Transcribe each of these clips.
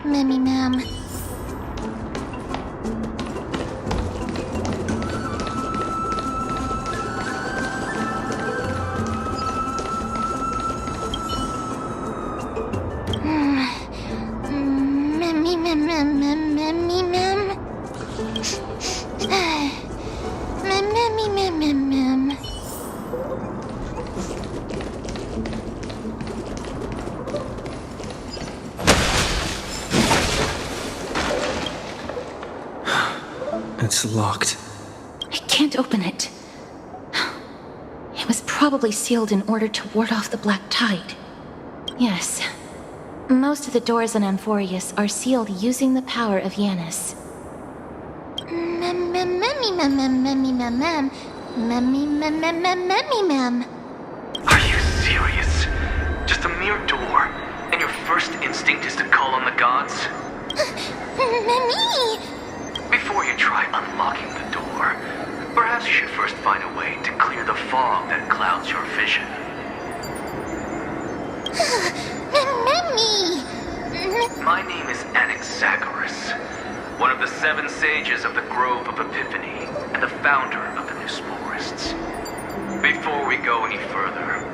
Memmy Mem. It's locked. I can't open it. It was probably sealed in order to ward off the black tide. Yes. Most of the doors on Amphoreous are sealed using the power of Yanis. Are you serious? Just a mere door, and your first instinct is to call on the gods? Before you try unlocking the door, perhaps you should first find a way to clear the fog that clouds your vision. My name is Anaxagoras, one of the 7 sages of the Grove of Epiphany, and the founder of the New Sporists. Before we go any further,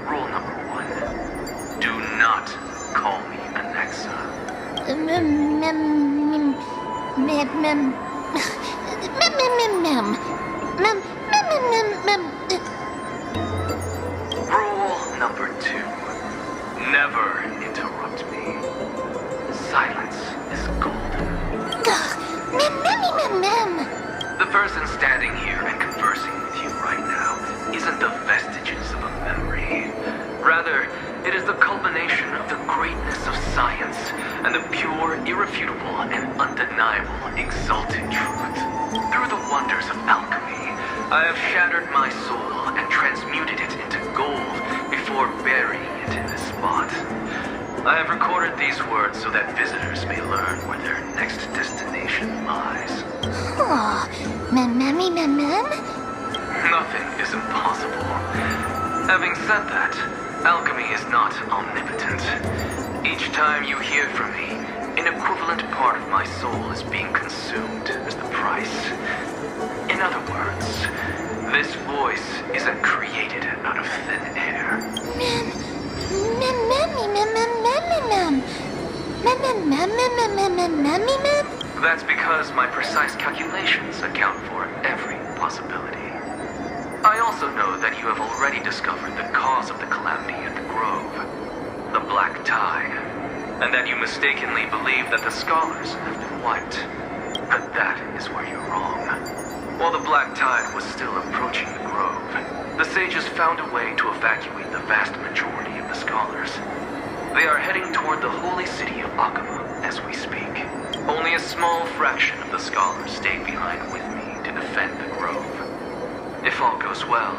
rule number 1. Do not call me Anaxa. Rule number 2. Never interrupt me. Silence is golden. The person standing here and conversing with you right now isn't the vestiges of a memory. Rather, it is the culmination of the greatness of science and the pure, irrefutable, and undeniable exalted truth. Through the wonders of alchemy, I have shattered my soul and transmuted it into gold before burying it in this spot. I have recorded these words so that visitors may learn where their next destination lies. Nothing is impossible. Having said that, alchemy is not omnipotent. Each time you hear from me, an equivalent part of my soul is being consumed as the price. In other words, this voice isn't created out of thin air. That's because my precise calculations account for every possibility. I also know that you have already discovered the cause of the calamity at the Grove, the black tide, and that you mistakenly believe that the scholars have been wiped. But that is where you're wrong. While the black tide was still approaching the Grove, the sages found a way to evacuate the vast majority of the scholars. They are heading toward the holy city of Akama as we speak. Only a small fraction of the scholars stayed behind with me to defend the Grove. If all goes well,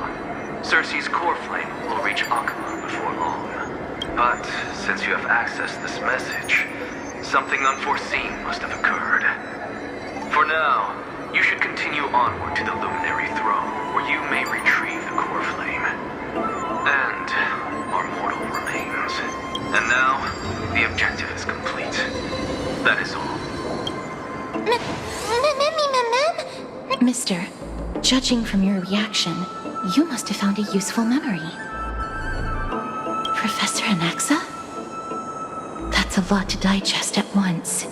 Circe's core flame will reach Akama before long. But since you have accessed this message, something unforeseen must have occurred. For now, you should continue onward to the Luminary Throne, where you may retrieve the core flame. And our mortal remains. And now, the objective is complete. That is all. Mister, judging from your reaction, you must have found a useful memory. Professor Anaxa? That's a lot to digest at once.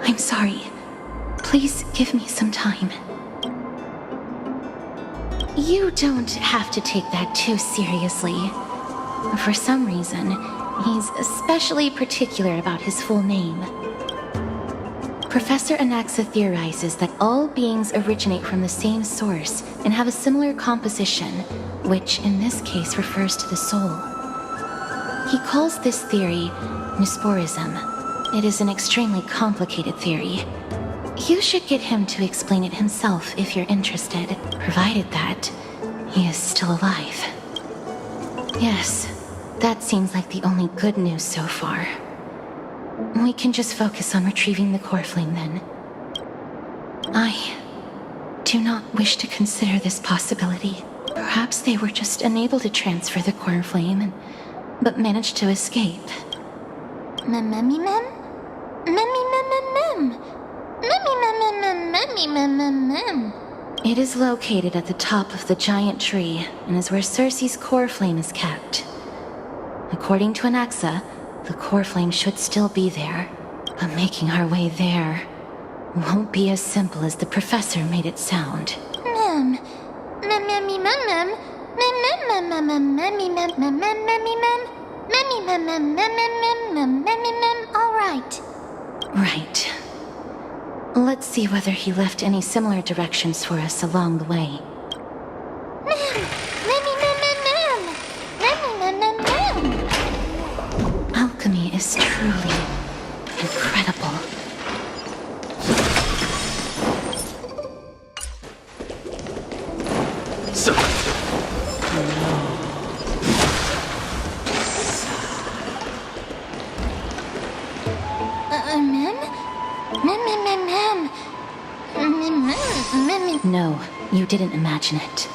I'm sorry. Please give me some time. You don't have to take that too seriously. For some reason, he's especially particular about his full name. Professor Anaxa theorizes that all beings originate from the same source and have a similar composition, which in this case refers to the soul. He calls this theory Neusporism. It is an extremely complicated theory. You should get him to explain it himself if you're interested, provided that he is still alive. Yes, that seems like the only good news so far. We can just focus on retrieving the core flame then. I do not wish to consider this possibility. Perhaps they were just unable to transfer the core flame, but managed to escape. It is located at the top of the giant tree and is where Circe's core flame is kept. According to Anaxa, the core flame should still be there, but making our way there won't be as simple as the professor made it sound. All right. Right. Let's see whether he left any similar directions for us along the way. Alchemy is truly incredible. So, No, you didn't imagine it.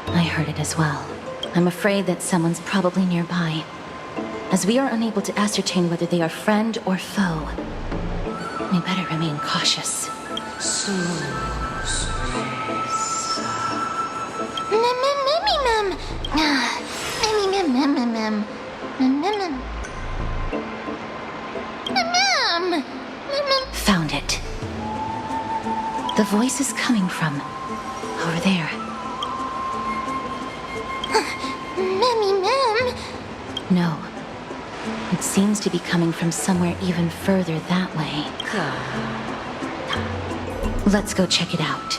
I heard it as well. I'm afraid that someone's probably nearby. As we are unable to ascertain whether they are friend or foe, we better remain cautious. Found it. The voice is coming from over there. No. It seems to be coming from somewhere even further that way. Let's go check it out.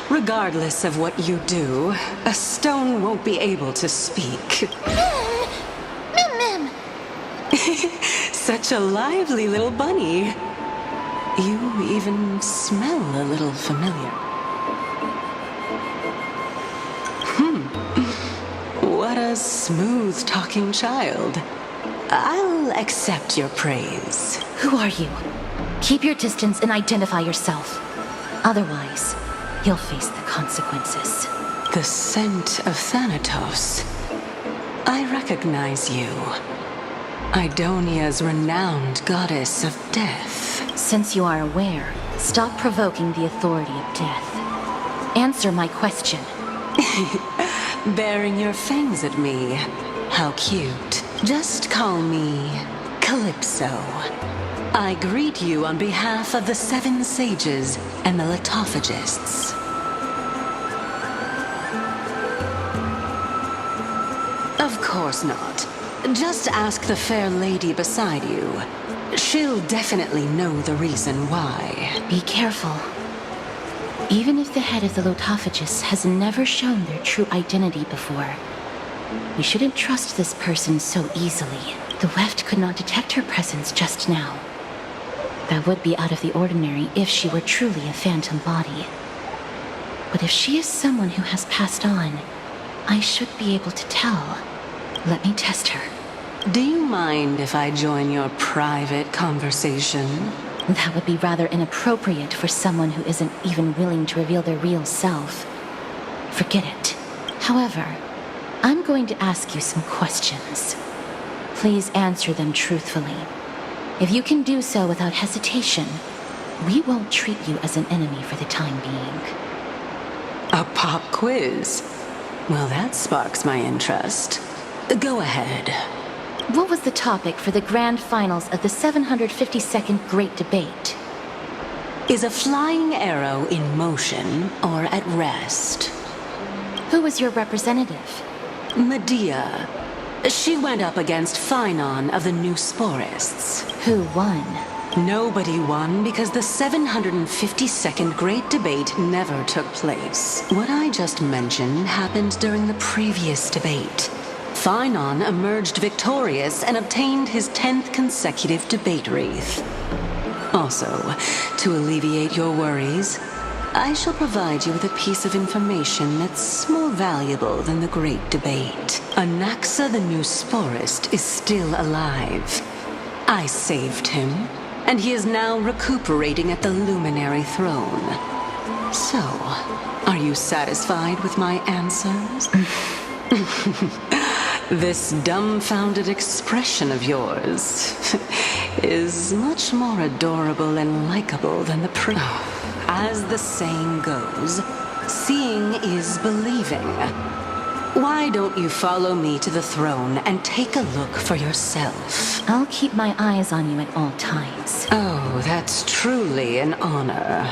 Regardless of what you do, a stone won't be able to speak. Such a lively little bunny. You even smell a little familiar. What a smooth-talking child. I'll accept your praise. Who are you? Keep your distance and identify yourself. Otherwise, you'll face the consequences. The scent of Thanatos. I recognize you. Idonia's renowned goddess of death. Since you are aware, stop provoking the authority of death. Answer my question. Baring your fangs at me. How cute. Just call me Calypso. I greet you on behalf of the Seven Sages and the Litophagists. Of course not. Just ask the fair lady beside you. She'll definitely know the reason why. Be careful. Even if the head of the Litophagists has never shown their true identity before, we shouldn't trust this person so easily. The weft could not detect her presence just now. That would be out of the ordinary if she were truly a phantom body. But if she is someone who has passed on, I should be able to tell. Let me test her. Do you mind if I join your private conversation? That would be rather inappropriate for someone who isn't even willing to reveal their real self. Forget it. However, I'm going to ask you some questions. Please answer them truthfully. If you can do so without hesitation, we won't treat you as an enemy for the time being. A pop quiz? Well, that sparks my interest. Go ahead. What was the topic for the grand finals of the 752nd Great Debate? Is a flying arrow in motion or at rest? Who was your representative? Medea. She went up against Phynon of the New Sporists. Who won? Nobody won because the 752nd Great Debate never took place. What I just mentioned happened during the previous debate. Phynon emerged victorious and obtained his 10th consecutive debate wreath. Also, to alleviate your worries, I shall provide you with a piece of information that's more valuable than the Great Debate. Anaxa the New Sporist is still alive. I saved him, and he is now recuperating at the Luminary Throne. So, are you satisfied with my answers? This dumbfounded expression of yours is much more adorable and likable than the As the saying goes, seeing is believing. Why don't you follow me to the throne and take a look for yourself? I'll keep my eyes on you at all times. Oh, that's truly an honor.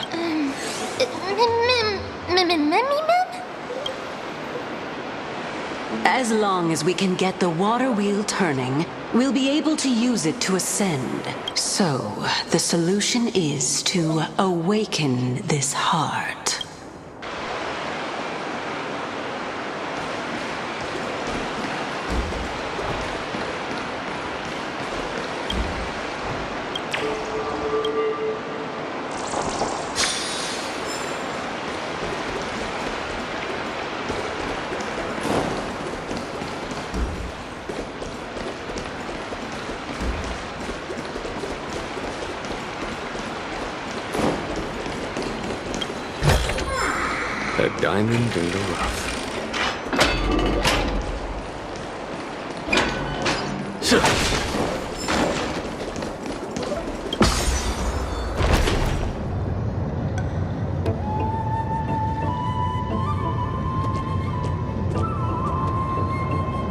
As long as we can get the water wheel turning, we'll be able to use it to ascend. So, the solution is to awaken this heart. A diamond in the rough.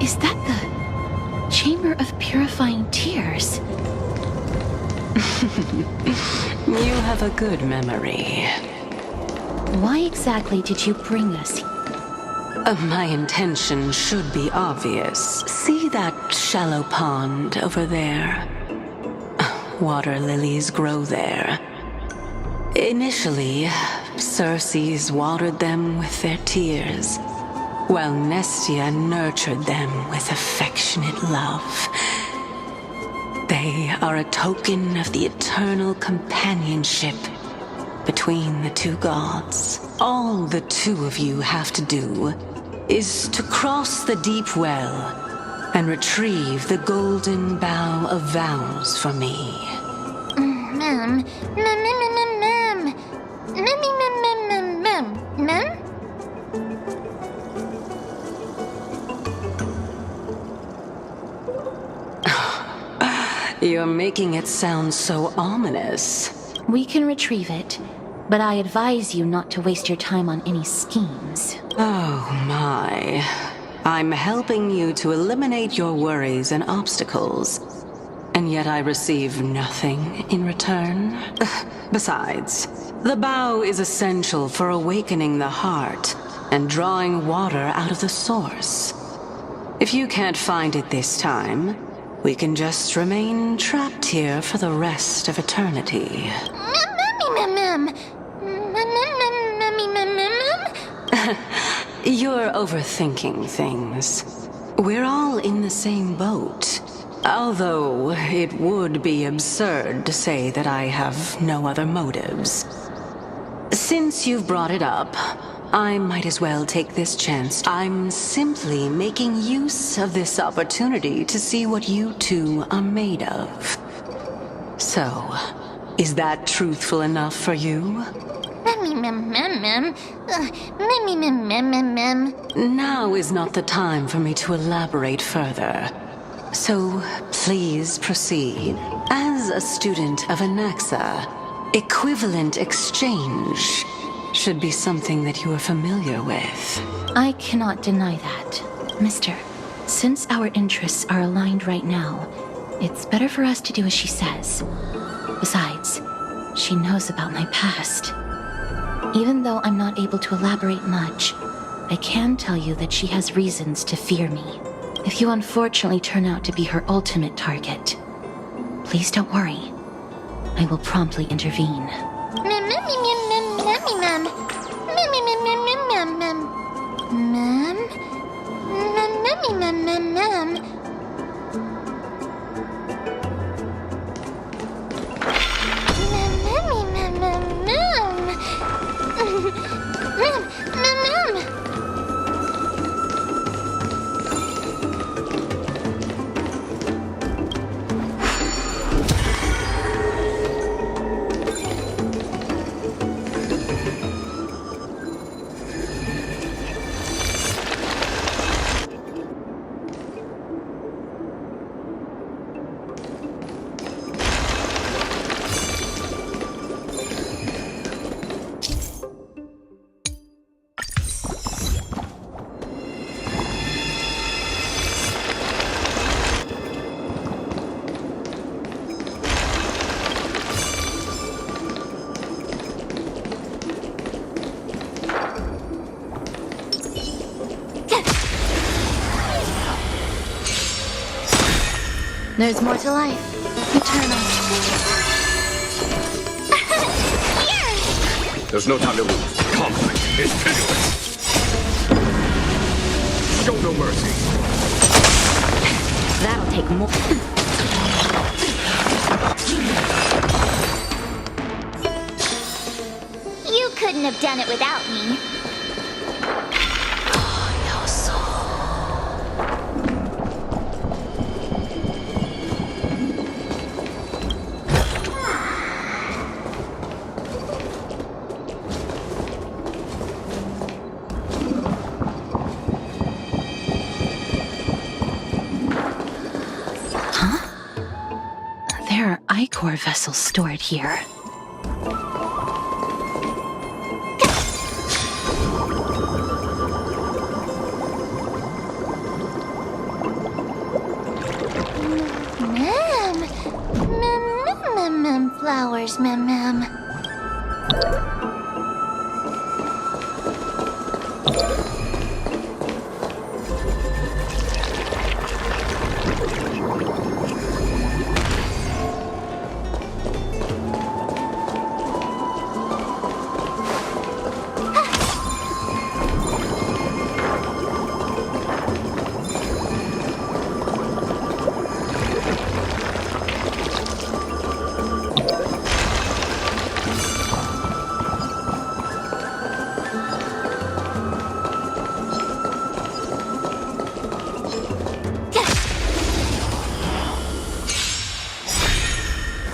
Is that the Chamber of Purifying Tears? You have a good memory. Why exactly did you bring us here? My intention should be obvious. See that shallow pond over there? Water lilies grow there. Initially, Circes watered them with their tears, while Nestia nurtured them with affectionate love. They are a token of the eternal companionship between the two gods. All the two of you have to do is to cross the deep well and retrieve the golden bough of vows for me. Mem. You're making it sound so ominous. We can retrieve it, but I advise you not to waste your time on any schemes. Oh my. I'm helping you to eliminate your worries and obstacles, and yet I receive nothing in return. Besides, the bow is essential for awakening the heart and drawing water out of the source. If you can't find it this time, we can just remain trapped here for the rest of eternity. You're overthinking things. We're all in the same boat. Although it would be absurd to say that I have no other motives. Since you've brought it up, I might as well take this chance. I'm simply making use of this opportunity to see what you two are made of. So, is that truthful enough for you? Now is not the time for me to elaborate further. So, please proceed. As a student of Anaxa, equivalent exchange should be something that you are familiar with. I cannot deny that. Mister, since our interests are aligned right now, it's better for us to do as she says. Besides, she knows about my past. Even though I'm not able to elaborate much, I can tell you that she has reasons to fear me. If you unfortunately turn out to be her ultimate target, Please don't worry. I will promptly intervene. There's more to life. Eternal. There's no time to lose. Conflict is pitiless. Show no mercy. That'll take more. You couldn't have done it without me. There are Ichor vessels stored here. Flowers, ma'am.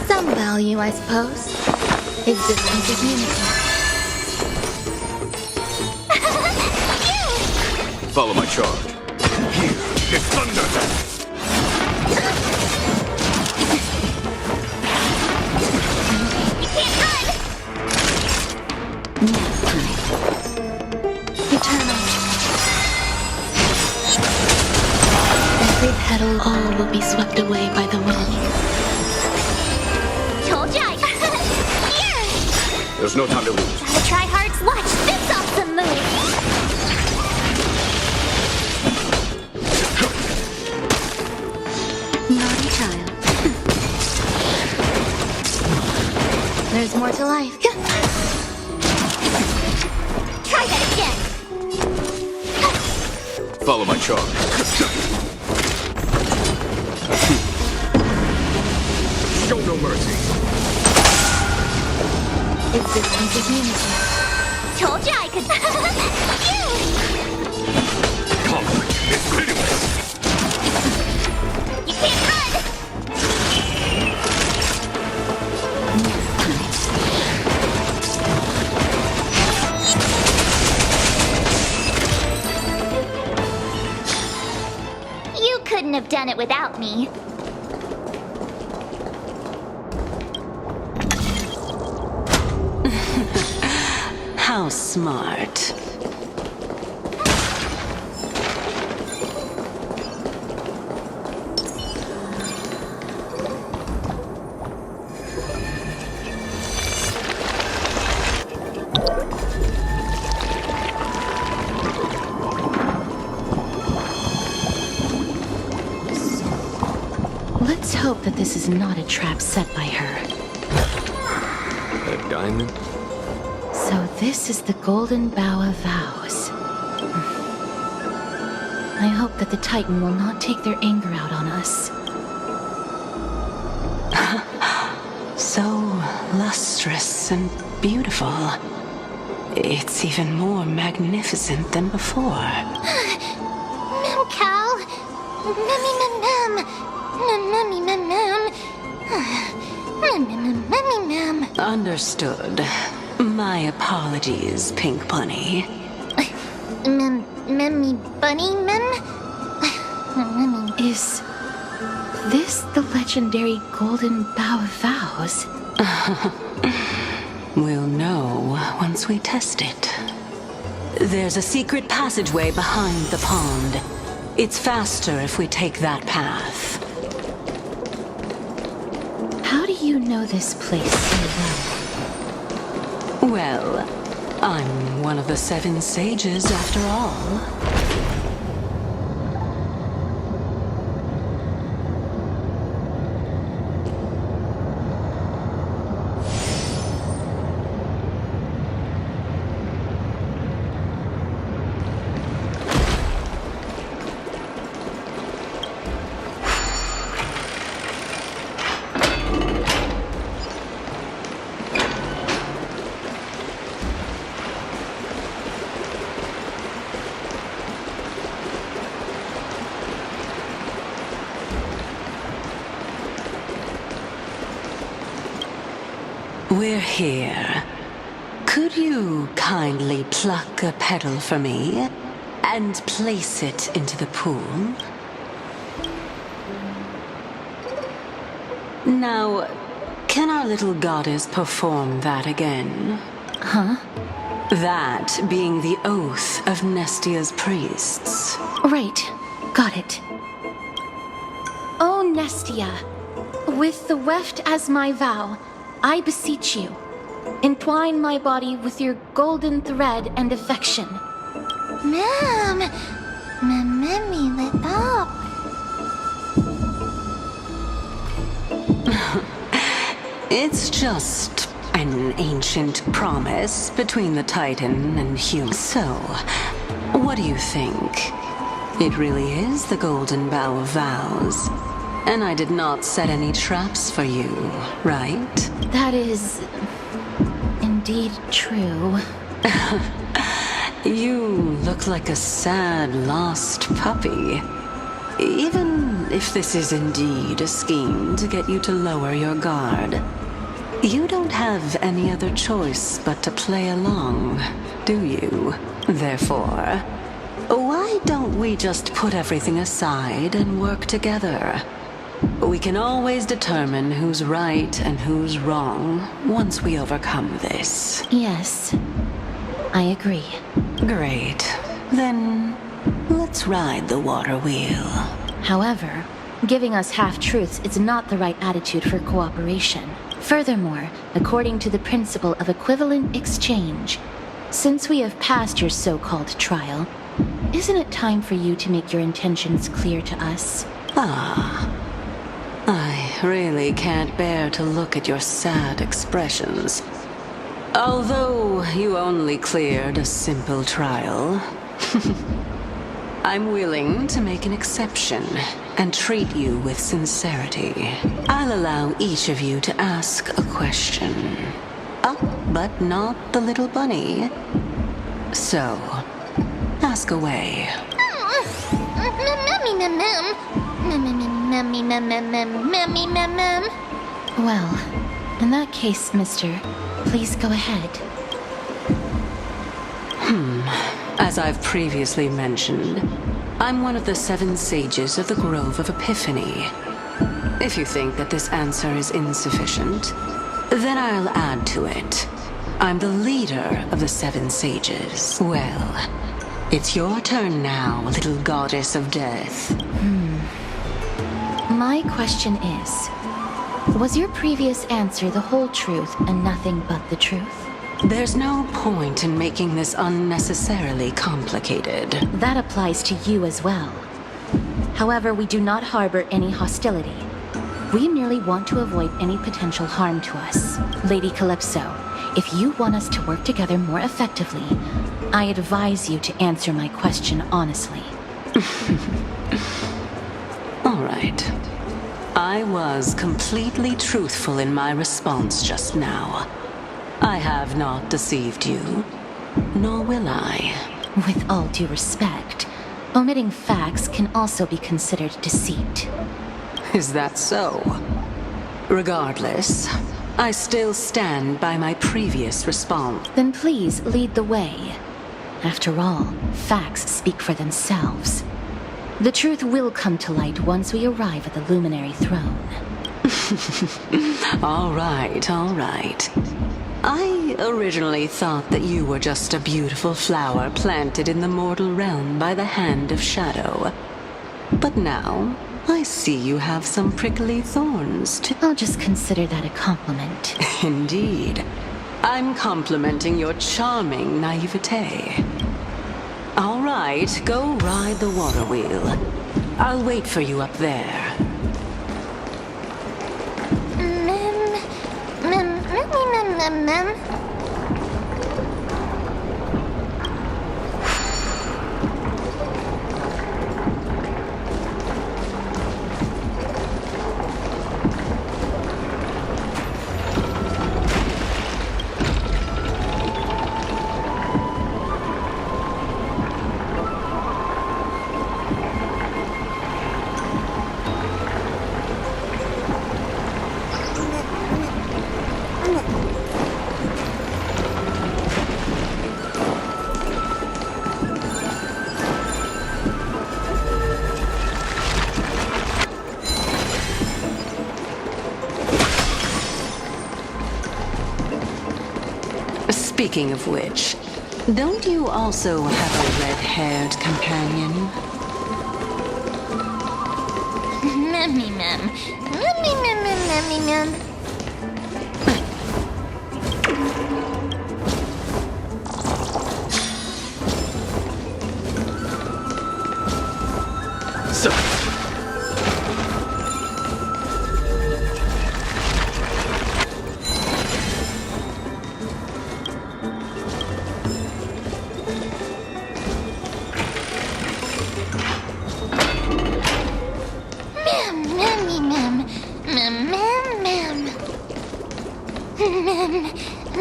Some value, I suppose. Existence is unity. Follow my charge. Here is thunder. You can't run! Next time. Eternal. Every petal, all will be swept away by the wind. Told ya! Here! There's no time to lose. Gotta try hard. Watch this awesome move! Naughty child. There's more to life. Try that again! Follow my charge. Show no mercy. Existence is unity. Told ya I could... Conflict is pitiless. You can't run! You couldn't have done it without me. How smart. Let's hope hope that this is not a trap set by her. A diamond? So this is the Golden Bough of Vows. I hope that the Titan will not take their anger out on us. So lustrous and beautiful. It's even more magnificent than before. Cal. Mummy mum. Mummy mum. Mummy mum. Understood. My apologies, Pink Bunny. Mummy bunny mum? Mummy. Is this the legendary Golden Bough of Vows? We'll know once we test it. There's a secret passageway behind the pond. It's faster if we take that path. How do you know this place so well? Well, I'm one of the 7 sages after all. We're here. Could you kindly pluck a petal for me and place it into the pool? Now, can our little goddess perform that again? Huh? That being the oath of Nestia's priests. Right. Got it. Oh, Nestia, with the weft as my vow, I beseech you, entwine my body with your golden thread and affection. Mum. Mummy lit up. It's just an ancient promise between the Titan and human. So, what do you think? It really is the Golden Bough of Vows. And I did not set any traps for you, right? That is indeed true. You look like a sad, lost puppy. Even if this is indeed a scheme to get you to lower your guard, you don't have any other choice but to play along, do you? Therefore, why don't we just put everything aside and work together? We can always determine who's right and who's wrong once we overcome this. Yes, I agree. Great. Then, let's ride the water wheel. However, giving us half-truths is not the right attitude for cooperation. Furthermore, according to the principle of equivalent exchange, since we have passed your so-called trial, isn't it time for you to make your intentions clear to us? I really can't bear to look at your sad expressions. Although you only cleared a simple trial, I'm willing to make an exception and treat you with sincerity. I'll allow each of you to ask a question. But not the little bunny. So, ask away. Well, in that case, mister, please go ahead. As I've previously mentioned, I'm one of the 7 sages of the Grove of Epiphany. If you think that this answer is insufficient, then I'll add to it. I'm the leader of the 7 sages. Well, it's your turn now, little goddess of death. My question is, was your previous answer the whole truth and nothing but the truth? There's no point in making this unnecessarily complicated. That applies to you as well. However, we do not harbor any hostility. We merely want to avoid any potential harm to us. Lady Calypso, if you want us to work together more effectively, I advise you to answer my question honestly. All right. I was completely truthful in my response just now. I have not deceived you, nor will I. With all due respect, omitting facts can also be considered deceit. Is that so? Regardless, I still stand by my previous response. Then please lead the way. After all, facts speak for themselves. The truth will come to light once we arrive at the Luminary Throne. All right, all right. I originally thought that you were just a beautiful flower planted in the mortal realm by the hand of Shadow. But now, I see you have some prickly thorns too. I'll just consider that a compliment. Indeed. I'm complimenting your charming naivete. All right, go ride the water wheel. I'll wait for you up there. Mem. Speaking of which, don't you also have a red-haired companion? Memmy mem. Memmy mem. So,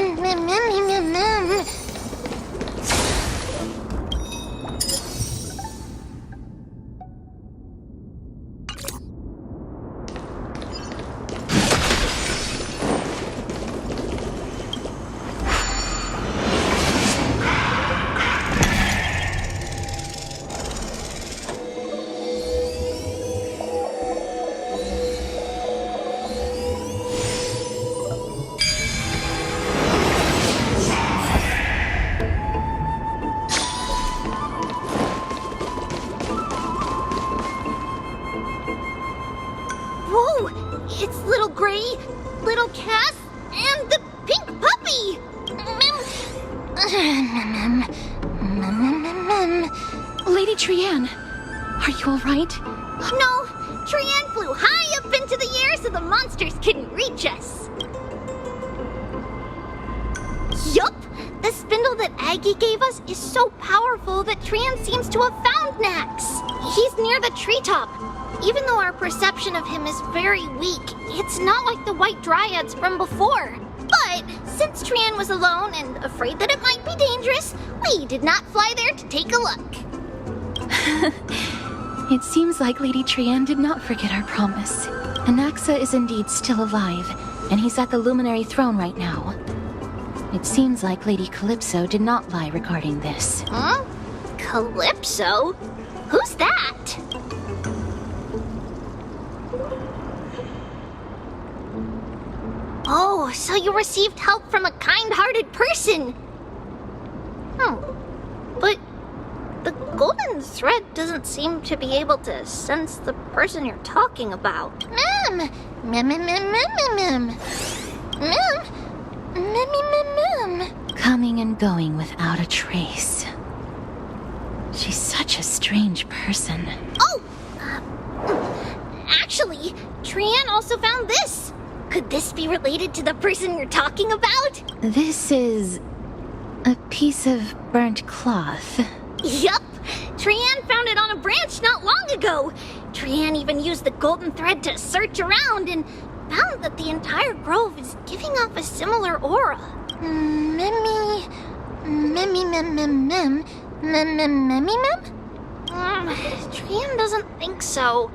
Memmy mem. Mem. Whoa! It's little Gray, little Cass, and the pink puppy! Lady Trianne, are you all right? No! Trianne flew high up into the air so the monsters couldn't reach us! Yup! The spindle that Aggie gave us is so powerful that Trianne seems to have found Nax! He's near the treetop. Even though our perception of him is very weak, it's not like the White Dryads from before. But since Trianne was alone and afraid that it might be dangerous, we did not fly there to take a look. It seems like Lady Trianne did not forget our promise. Anaxa is indeed still alive, and he's at the Luminary Throne right now. It seems like Lady Calypso did not lie regarding this. Huh? Calypso? Who's that? Oh, so you received help from a kind-hearted person. But the golden thread doesn't seem to be able to sense the person you're talking about. Mem! Coming and going without a trace. She's such a strange person. Oh! Actually, Trian also found this. Could this be related to the person you're talking about? This is a piece of burnt cloth. Yup! Trian found it on a branch not long ago. Trian even used the golden thread to search around and found that the entire grove is giving off a similar aura. Trian doesn't think so.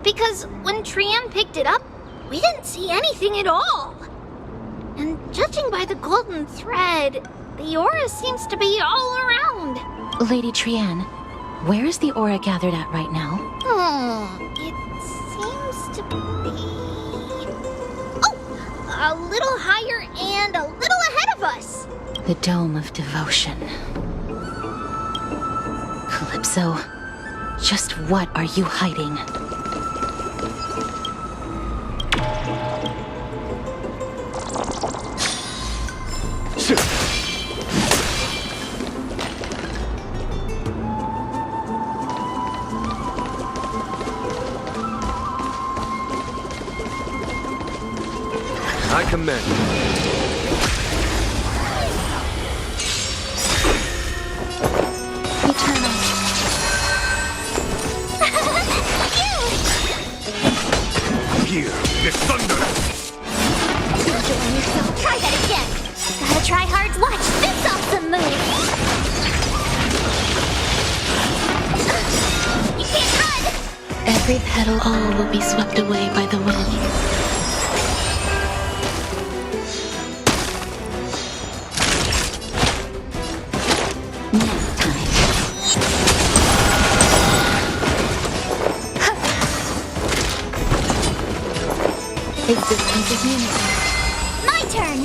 Because when Trian picked it up, we didn't see anything at all. And judging by the golden thread, the aura seems to be all around. Lady Trian, where is the aura gathered at right now? It seems to be... Oh! A little higher and a little ahead of us. The Dome of Devotion. Calypso, just what are you hiding? I commend you. Eternal. Here is thunder. Try that again. Gotta try hard to watch this awesome move. You can't run. Every petal, all will be swept away by the wind. Existence is unity. My turn.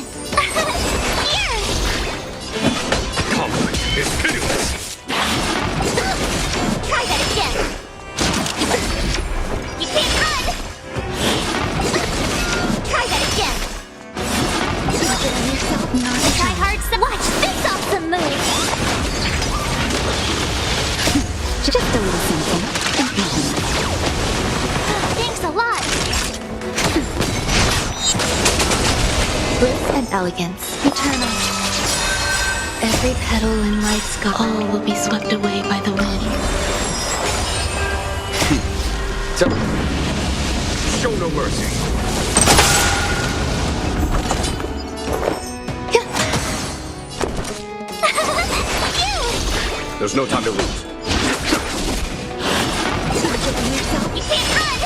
Here. Conflict is pitiless. Try that again. You can't run. Try that again. Try hard to watch this awesome move. Just a little something. Thanks a lot. Bliss and elegance, eternal. Every petal in light sky, all will be swept away by the wind. Show no mercy. There's no time to lose. You can't run.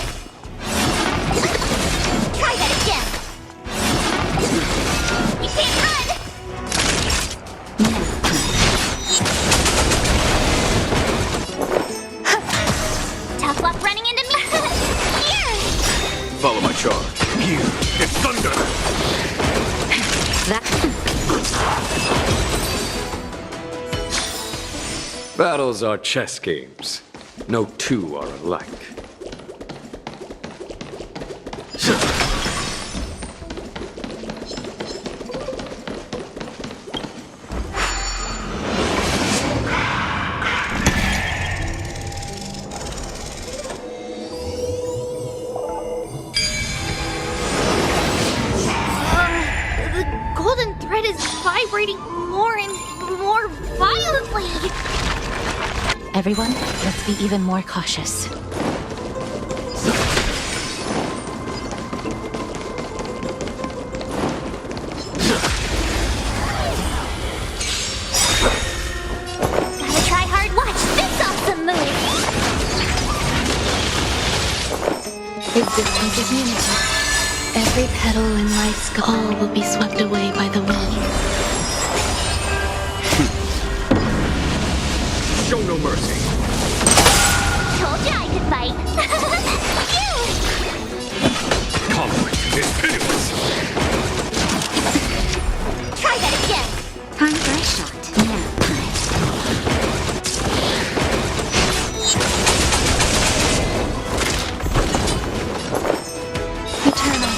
Try that again. You can't run. Tough luck running into me. Here. Follow my charge. Here is thunder. Battles are chess games. No two are alike. The golden thread is vibrating more and more violently. Everyone, let's be even more cautious. Gotta try hard. Watch this awesome move. Existence is unity. Every petal in light sky, all will be swept away by the wind. Show no mercy. Told you I could fight. Conflict is pitiless. Try that again. Time for a shot. Now time. Eternal.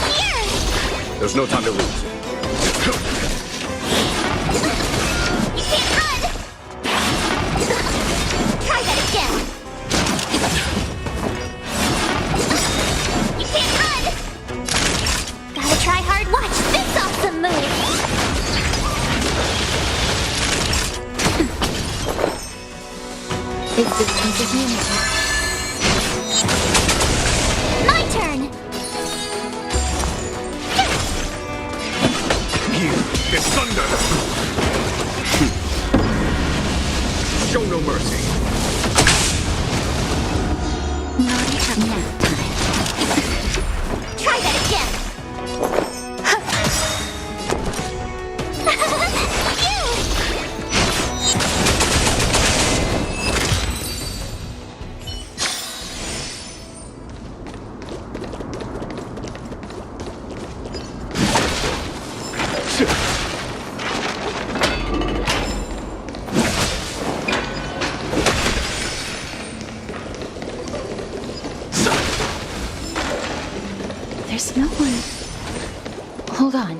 Here. There's no time to lose. You can't run. Try that again. Is this piece of me? My turn! You, it's thunder! Show no mercy. Naughty have nap time. Try that again! There's no one. Hold on.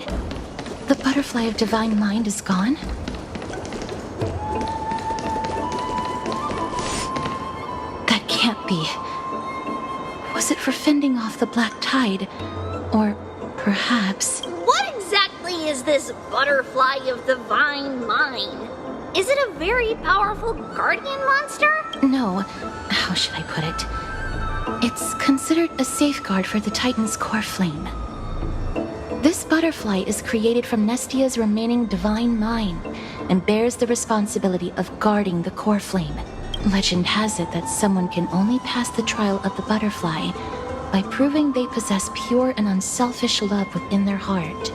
The butterfly of divine mind is gone? That can't be. Was it for fending off the black tide? Or perhaps... What exactly is this butterfly of divine mind? Is it a very powerful guardian monster? No. How should I put it? It's considered a safeguard for the Titan's core flame. This butterfly is created from Nestia's remaining divine mind and bears the responsibility of guarding the core flame. Legend has it that someone can only pass the trial of the butterfly by proving they possess pure and unselfish love within their heart.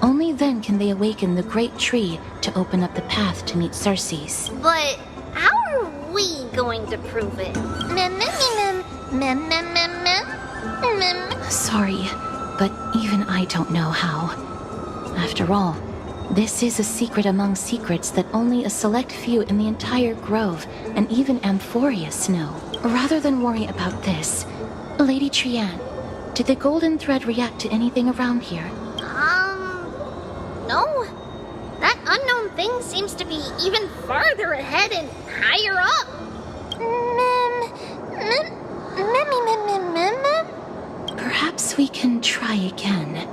Only then can they awaken the great tree to open up the path to meet Circes. But how are we going to prove it? Sorry, but even I don't know how. After all, this is a secret among secrets that only a select few in the entire grove and even Amphoreous know. Rather than worry about this, Lady Trianne, did the golden thread react to anything around here? No. That unknown thing seems to be even farther ahead and higher up. Perhaps we can try again.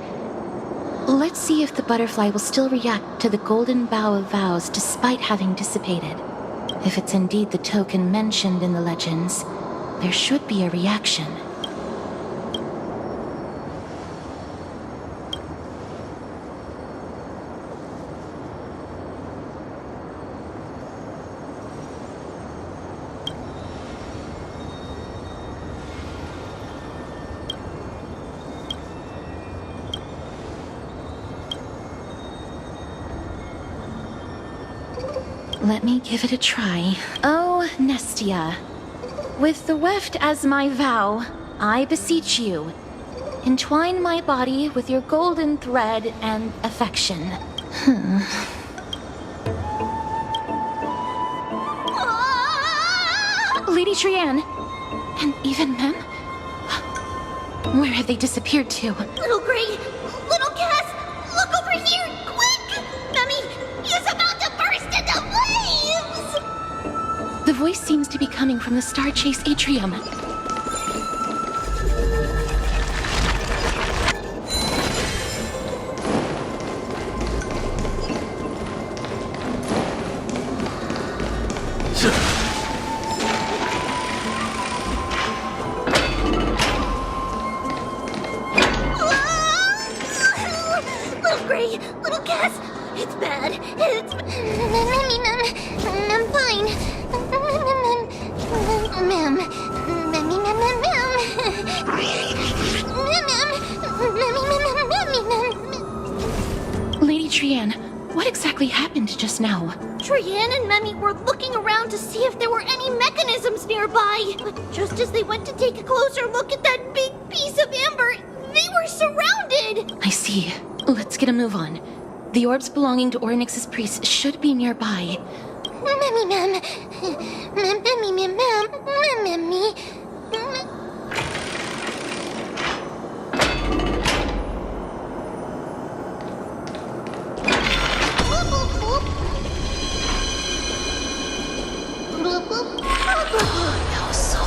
Let's see if the butterfly will still react to the golden bough of vows despite having dissipated. If it's indeed the token mentioned in the legends, there should be a reaction. Let me give it a try. Oh, Nestia, with the weft as my vow, I beseech you, entwine my body with your golden thread and affection. Lady Trianne, and even Mem? Where have they disappeared to? Little Gray, little Cass, look over here, quick! Memmy is about to burst into flames! The voice seems to be coming from the Star Chase atrium. Little Gray, little Cass, it's bad. It's... I'm fine. Lady Trianne, what exactly happened just now? Trianne and Memmy were looking around to see if there were any mechanisms nearby. But just as they went to take a closer look at that big piece of amber, they were surrounded! I see. Let's get a move on. The orbs belonging to Ornyx's priest should be nearby. Memmy, Mem. Memmy, Mem, Memmy. No soul.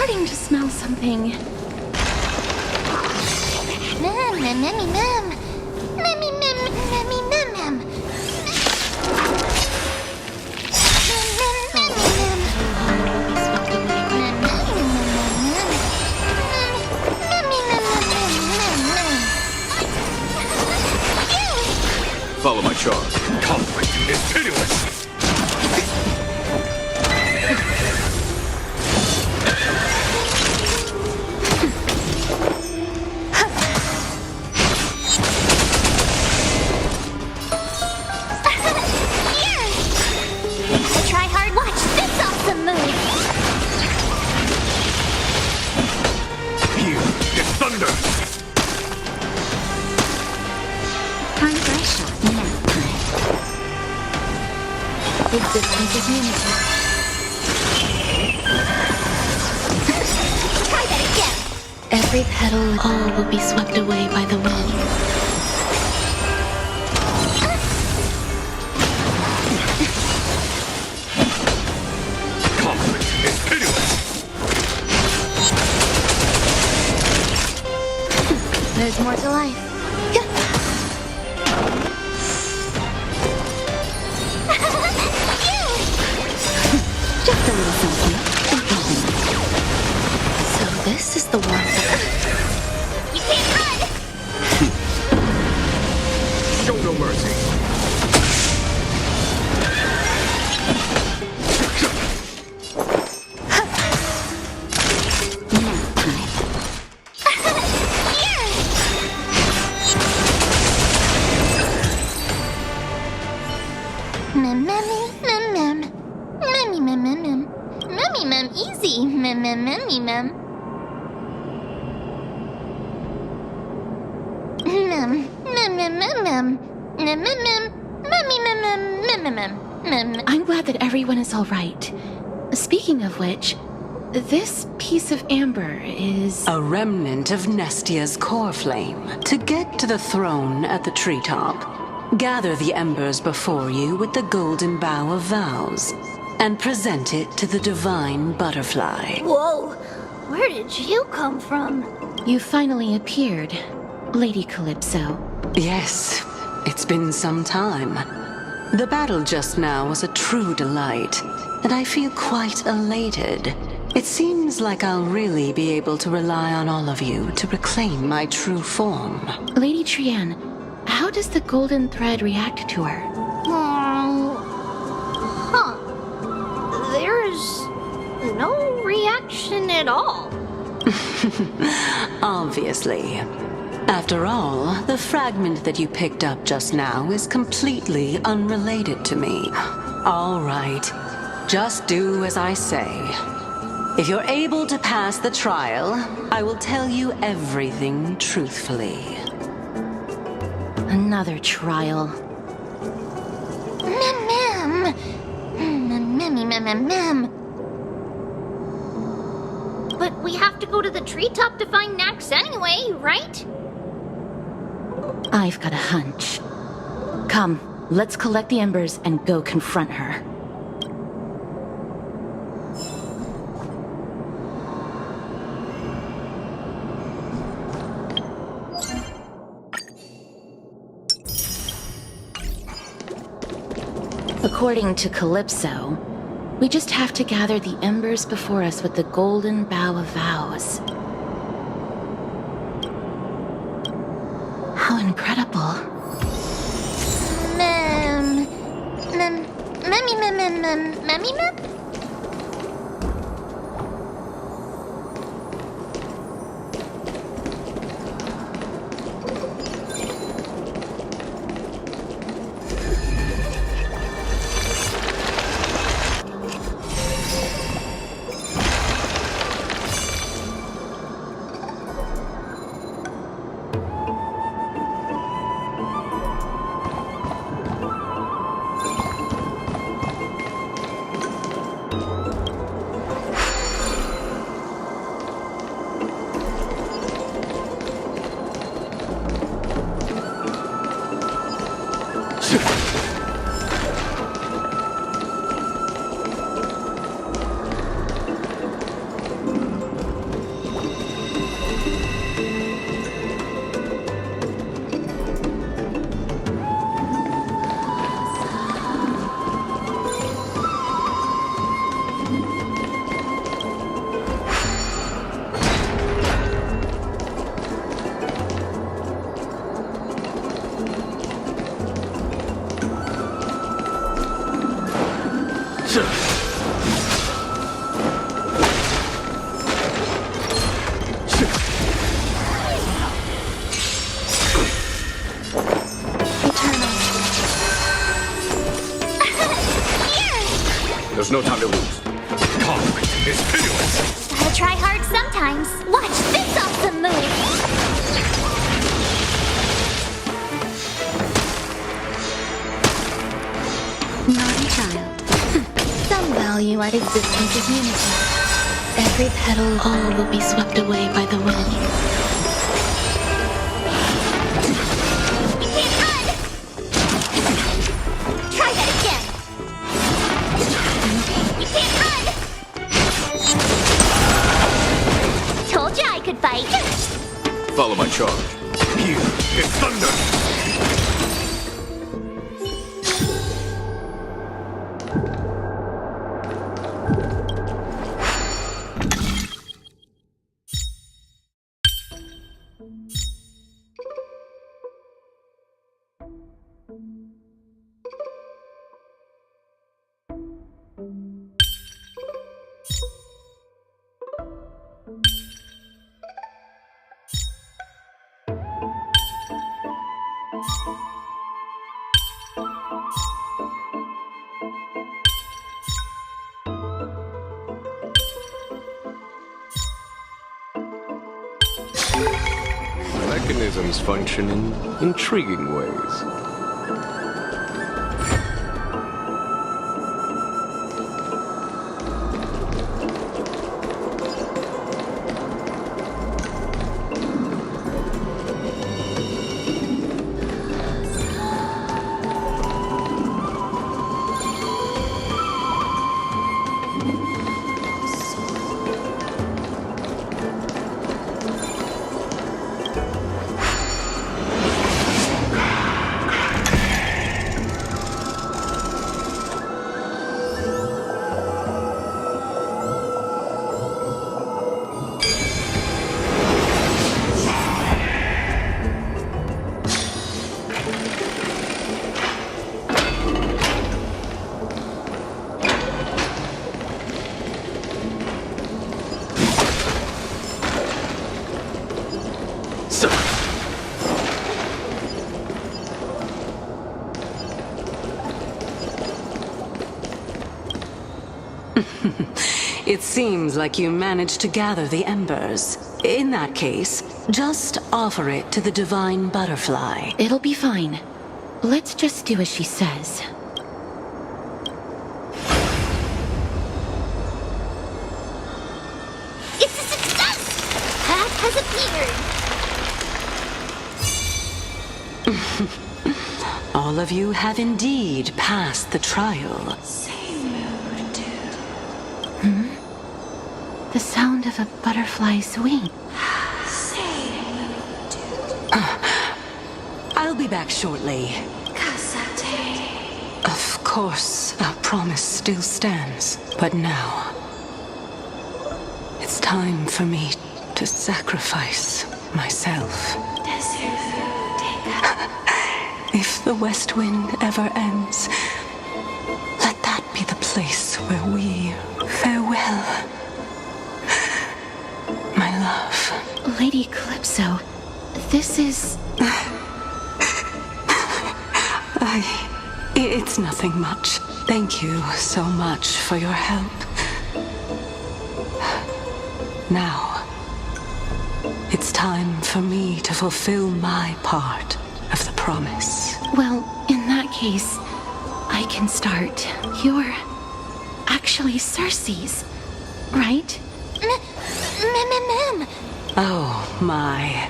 starting to smell something. Mem, mem, mem, mem. Mem, mem, mem, mem, mem, mem. Follow my charge. Conflict is pitiless. Try hard, watch this awesome move. Here is thunder. Time for a shot. Nap time. Existence is unity. Try that again. Every petal, all will be swept away by the wind. Conflict is pitiless. There's more to life. Just a little something. So this is the one that... You can't run. Show no mercy. Nap time. Mem, mem, mem, mem. Memmy, mem, mem, mem. Memmy, mem, easy. Mem, mem, memmy, mem. Mem, mem, mem, mem, mem. Mem, mem, mem. Memmy, mem, mem, mem, mem, mem, mem. I'm glad that everyone is all right. Speaking of which, this piece of amber is... A remnant of Nestia's core flame. To get to the throne at the treetop, gather the embers before you with the golden bough of vows, and present it to the divine butterfly. Whoa, where did you come from? You finally appeared, Lady Calypso. Yes, it's been some time. The battle just now was a true delight, and I feel quite elated. It seems like I'll really be able to rely on all of you to reclaim my true form. Lady Trienne, how does the golden thread react to her? There's no reaction at all. Obviously. After all, the fragment that you picked up just now is completely unrelated to me. All right, just do as I say. If you're able to pass the trial, I will tell you everything truthfully. Another trial. Mem. Memmy, mem. But we have to go to the treetop to find Nax anyway, right? I've got a hunch. Come, let's collect the embers and go confront her. According to Calypso, we just have to gather the embers before us with the golden bough of vows. How incredible. Memmy, mem? There's no time to lose. Conflict is pitiless. Gotta try hard sometimes. Watch this awesome move! Naughty child. Some value at existence is unity. Every petal, all will be swept away by the wind. You can't run! Try that again! You can't run! Told ya I could fight! Follow my charge. Here is thunder! Mechanisms function in intriguing ways. It seems like you managed to gather the embers. In that case, just offer it to the divine butterfly. It'll be fine. Let's just do as she says. It's a success! Path has appeared! All of you have indeed passed the trial. The sound of a butterfly's wing. I'll be back shortly. Of course, our promise still stands. But now, it's time for me to sacrifice myself. If the West Wind ever ends, let that be the place where we farewell. My love. Lady Calypso, this is... It's nothing much. Thank you so much for your help. Now, it's time for me to fulfill my part of the promise. Well, in that case, I can start. You're actually Circe's, right? Mem. Oh my.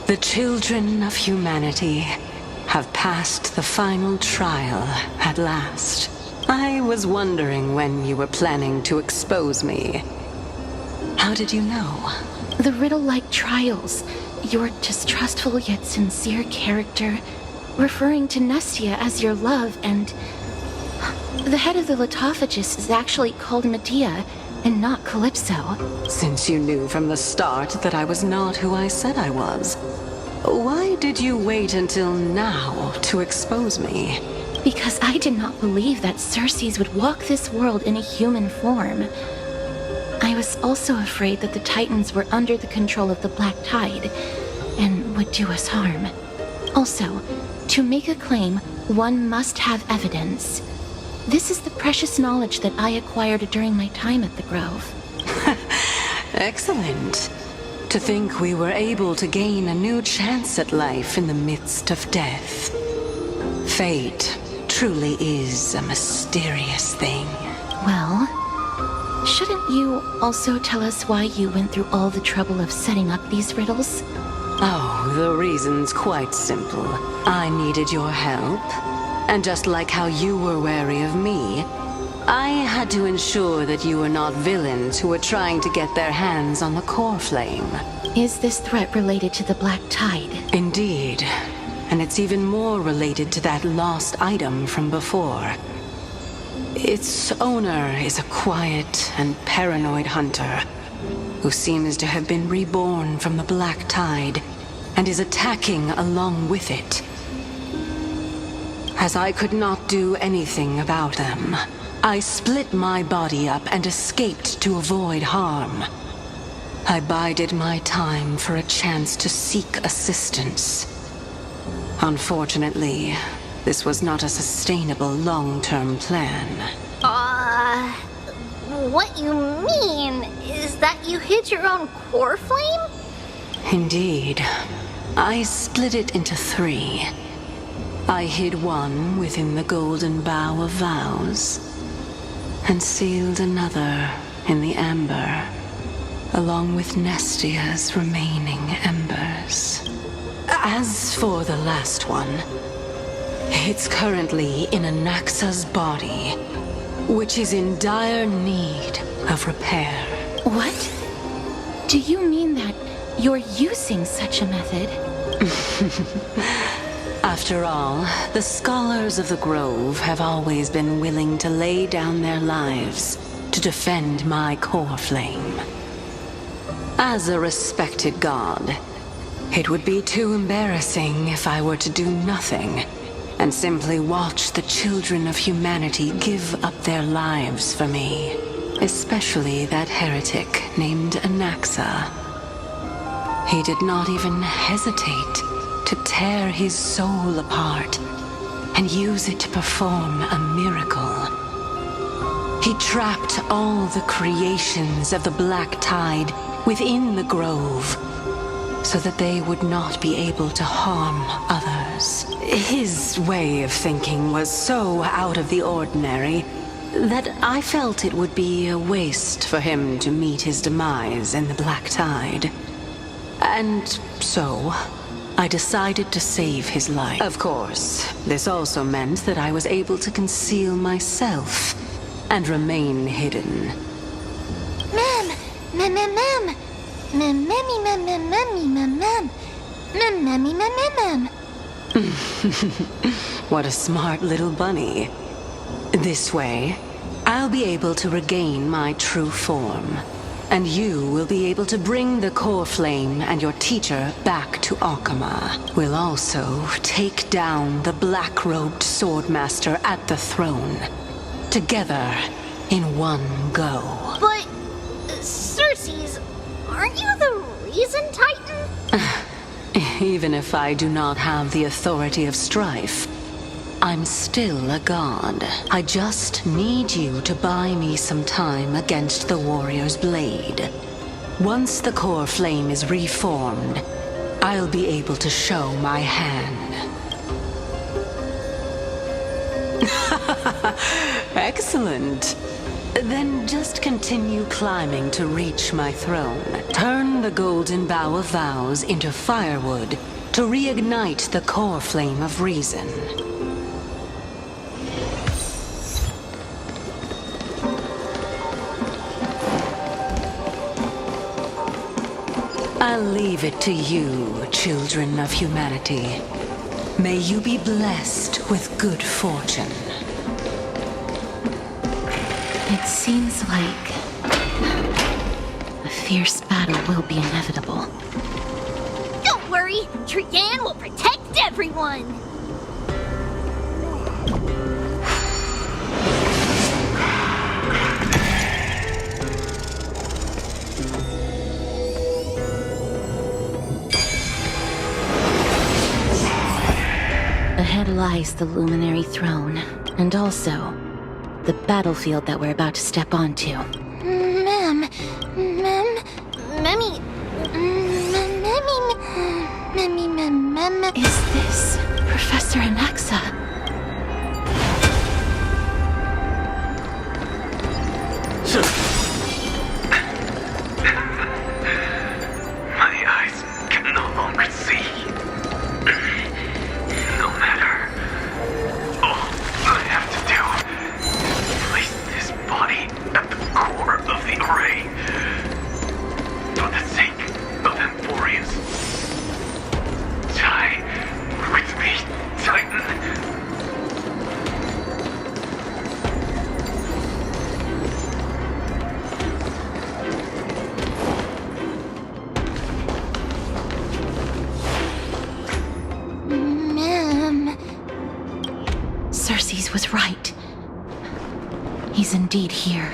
The children of humanity have passed the final trial at last. I was wondering when you were planning to expose me. How did you know? The riddle-like trials. Your distrustful yet sincere character, referring to Nestia as your love, and... The head of the Litophagus is actually called Medea, and not Calypso. Since you knew from the start that I was not who I said I was, why did you wait until now to expose me? Because I did not believe that Circes would walk this world in a human form. I was also afraid that the Titans were under the control of the Black Tide and would do us harm. Also, to make a claim, one must have evidence. This is the precious knowledge that I acquired during my time at the Grove. Excellent. To think we were able to gain a new chance at life in the midst of death. Fate truly is a mysterious thing. Well, shouldn't you also tell us why you went through all the trouble of setting up these riddles? Oh, the reason's quite simple. I needed your help. And just like how you were wary of me, I had to ensure that you were not villains who were trying to get their hands on the core flame. Is this threat related to the Black Tide? Indeed. And it's even more related to that lost item from before. Its owner is a quiet and paranoid hunter who seems to have been reborn from the Black Tide and is attacking along with it. As I could not do anything about them, I split my body up and escaped to avoid harm. I bided my time for a chance to seek assistance. Unfortunately, this was not a sustainable long-term plan. What you mean is that you hid your own core flame? Indeed. I split it into 3. I hid one within the Golden Bough of Vows, and sealed another in the amber, along with Nestia's remaining embers. As for the last one, it's currently in Anaxa's body, which is in dire need of repair. What? Do you mean that you're using such a method? After all, the scholars of the Grove have always been willing to lay down their lives to defend my core flame. As a respected god, it would be too embarrassing if I were to do nothing and simply watch the children of humanity give up their lives for me, especially that heretic named Anaxa. He did not even hesitate to tear his soul apart and use it to perform a miracle. He trapped all the creations of the Black Tide within the Grove so that they would not be able to harm others. His way of thinking was so out of the ordinary that I felt it would be a waste for him to meet his demise in the Black Tide. And so, I decided to save his life. Of course, this also meant that I was able to conceal myself and remain hidden. Mem! Mem, mem, mem! Mem, memmy, mem, mem, memmy, mem, mem! Mem, memmy, mem, mem, mem! What a smart little bunny. This way, I'll be able to regain my true form. And you will be able to bring the core flame and your teacher back to Akama. We'll also take down the black-robed swordmaster at the throne. Together, in one go. But, Circes, aren't you the Reason Titan? Even if I do not have the authority of strife, I'm still a god. I just need you to buy me some time against the warrior's blade. Once the core flame is reformed, I'll be able to show my hand. Excellent. Then just continue climbing to reach my throne. Turn the Golden Bough of Vows into firewood to reignite the core flame of reason. I'll leave it to you, children of humanity. May you be blessed with good fortune. It seems like a fierce battle will be inevitable. Don't worry, Trian will protect everyone! lies the Luminary Throne, and also the battlefield that we're about to step onto. Mem. Memmy. Memmy. Is this Professor Anaxa? My eyes can no longer see. No matter. All I have to do is place this body at the core of the array. For the sake of Amphoreous. Die with me, Titan. Mem. Cersei's was right. He's indeed here.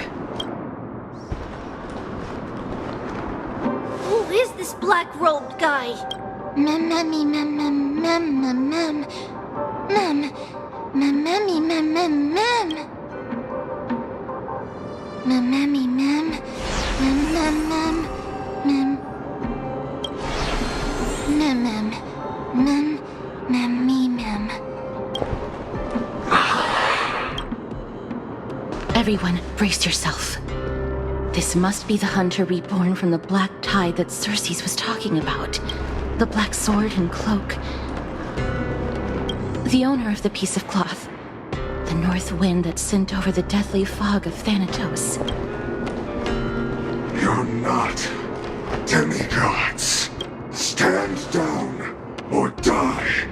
Who is this black-robed guy? Mem. Everyone, brace yourself. This must be the hunter reborn from the black tide that Cersei's was talking about. The black sword and cloak. The owner of the piece of cloth. The north wind that sent over the deathly fog of Thanatos. You're not demigods. Stand down or die.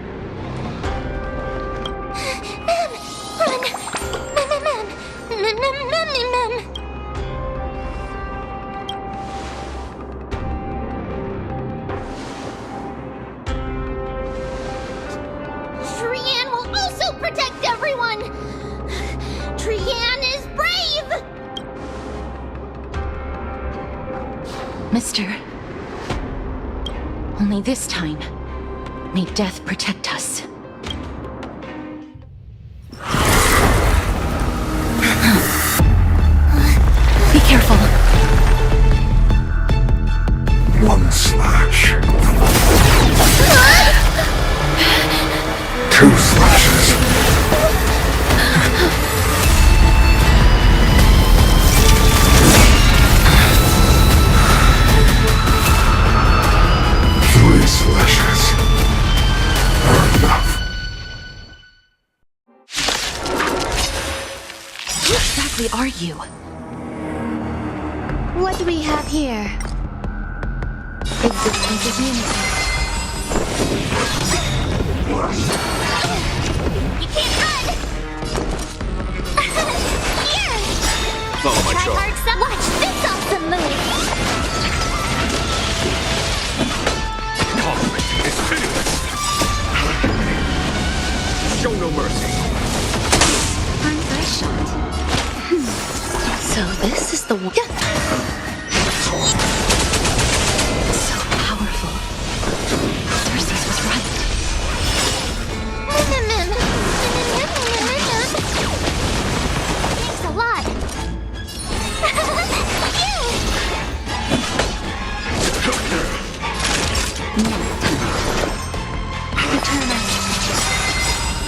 Trian will also protect everyone! Trian is brave! Mister. Only this time, may death protect us. Be careful. One slash. Two slashes. Three slashes are enough. Who exactly are you? What do we have here? Existence is unity. You can't run! Here! Follow my Try chart. hard some. Watch this awesome move! Tolerance is pitiless. Show no mercy. Aren't I shot? So this is the one. So powerful. Cersei's was right. Thanks a lot.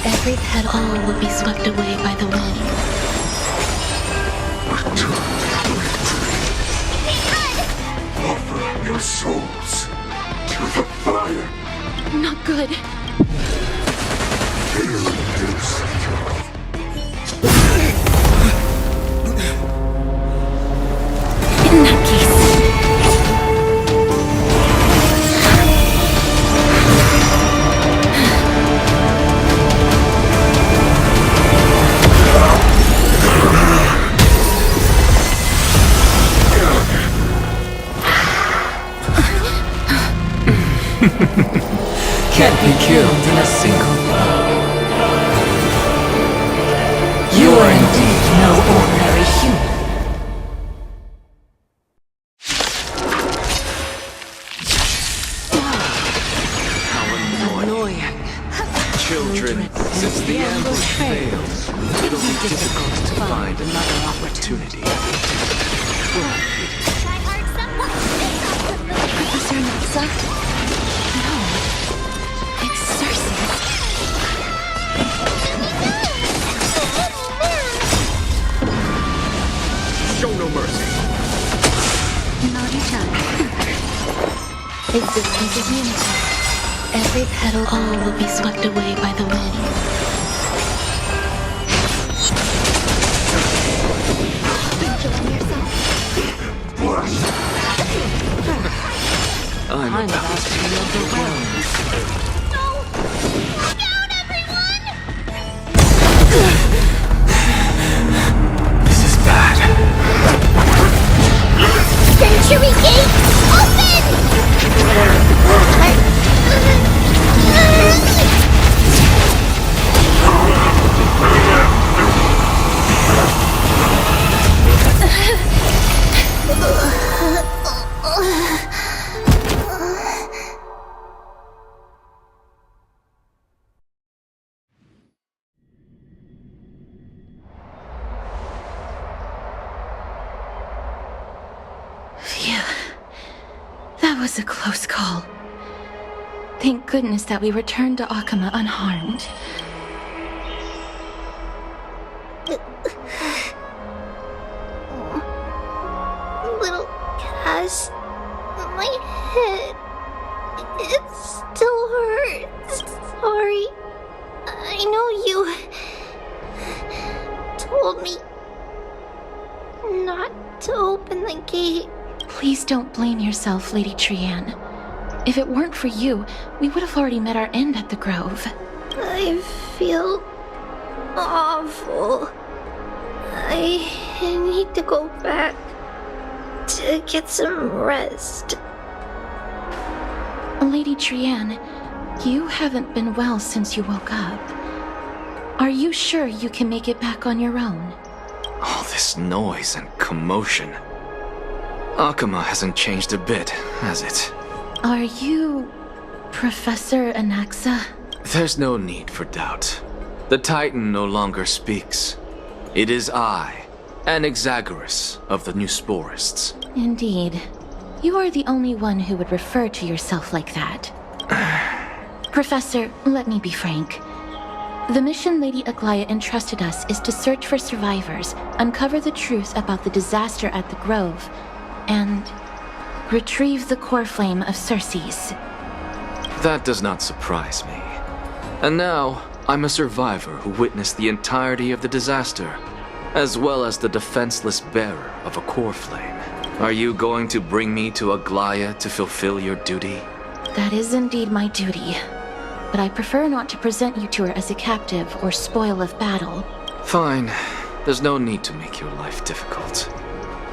Every petal would be swept away by the wind. Offer your souls to the fire. Not good. Feel this. In that case. Can't be killed in a single blow. fails, it'll be difficult to find another opportunity. Try hard someone. Professor Nexa? No. It's Cersei. Show no mercy. Naughty child. Existence is unity. Every petal, all will be swept away by the wind. Enjoy yourself. I'm about to be overwhelmed. No! Look out, everyone! This is bad. Century Gate, open! Phew. That was a close call. Thank goodness that we returned to Akama unharmed. Little Cass, my head, it still hurts. Sorry. I know you told me not to open the gate. Please don't blame yourself, Lady Trianne. If it weren't for you, we would have already met our end at the Grove. I feel awful. I need to go back to get some rest. Lady Trianne, you haven't been well since you woke up. Are you sure you can make it back on your own? All this noise and commotion. Akama hasn't changed a bit, has it? Are you Professor Anaxa? There's no need for doubt. The Titan no longer speaks. It is I, Anaxagoras of the Newsporists. Indeed. You are the only one who would refer to yourself like that. Professor, let me be frank. The mission Lady Aglaya entrusted us is to search for survivors, uncover the truth about the disaster at the Grove, and retrieve the core flame of Cersei's. That does not surprise me. And now, I'm a survivor who witnessed the entirety of the disaster, as well as the defenseless bearer of a core flame. Are you going to bring me to Aglaya to fulfill your duty? That is indeed my duty. But I prefer not to present you to her as a captive or spoil of battle. Fine. There's no need to make your life difficult.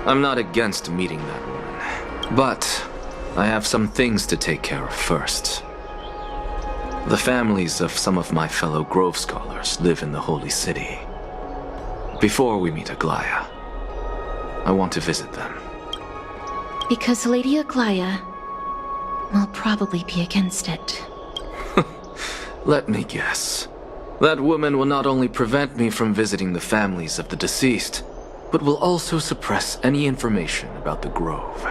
I'm not against meeting that woman. But I have some things to take care of first. The families of some of my fellow Grove scholars live in the Holy City. Before we meet Aglaya, I want to visit them. Because Lady Aglaya will probably be against it. Let me guess. That woman will not only prevent me from visiting the families of the deceased, but will also suppress any information about the Grove.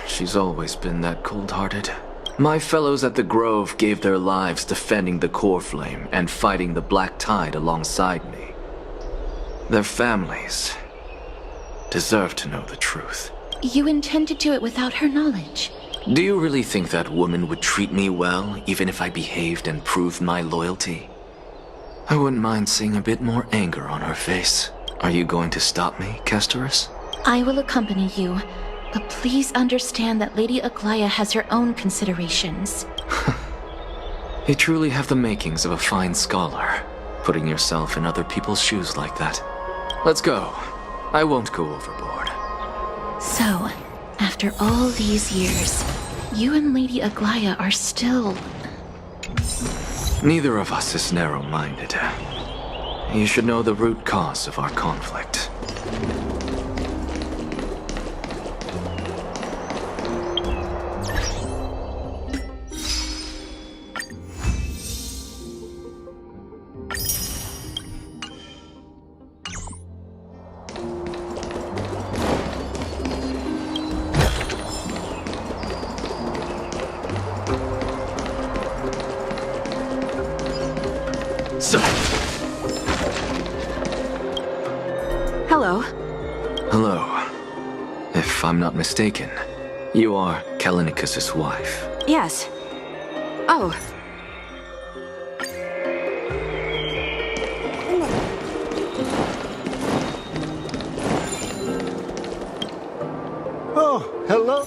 She's always been that cold-hearted. My fellows at the Grove gave their lives defending the core flame and fighting the Black Tide alongside me. Their families deserve to know the truth. You intend to do it without her knowledge? Do you really think that woman would treat me well, even if I behaved and proved my loyalty? I wouldn't mind seeing a bit more anger on her face. Are you going to stop me, Kesterus? I will accompany you, but please understand that Lady Aglaya has her own considerations. You truly have the makings of a fine scholar, putting yourself in other people's shoes like that. Let's go. I won't go overboard. So, after all these years, you and Lady Aglaya are still... Neither of us is narrow-minded. You should know the root cause of our conflict. Hello. Hello. If I'm not mistaken, you are Kallinicus' wife. Yes. Oh. Oh, hello.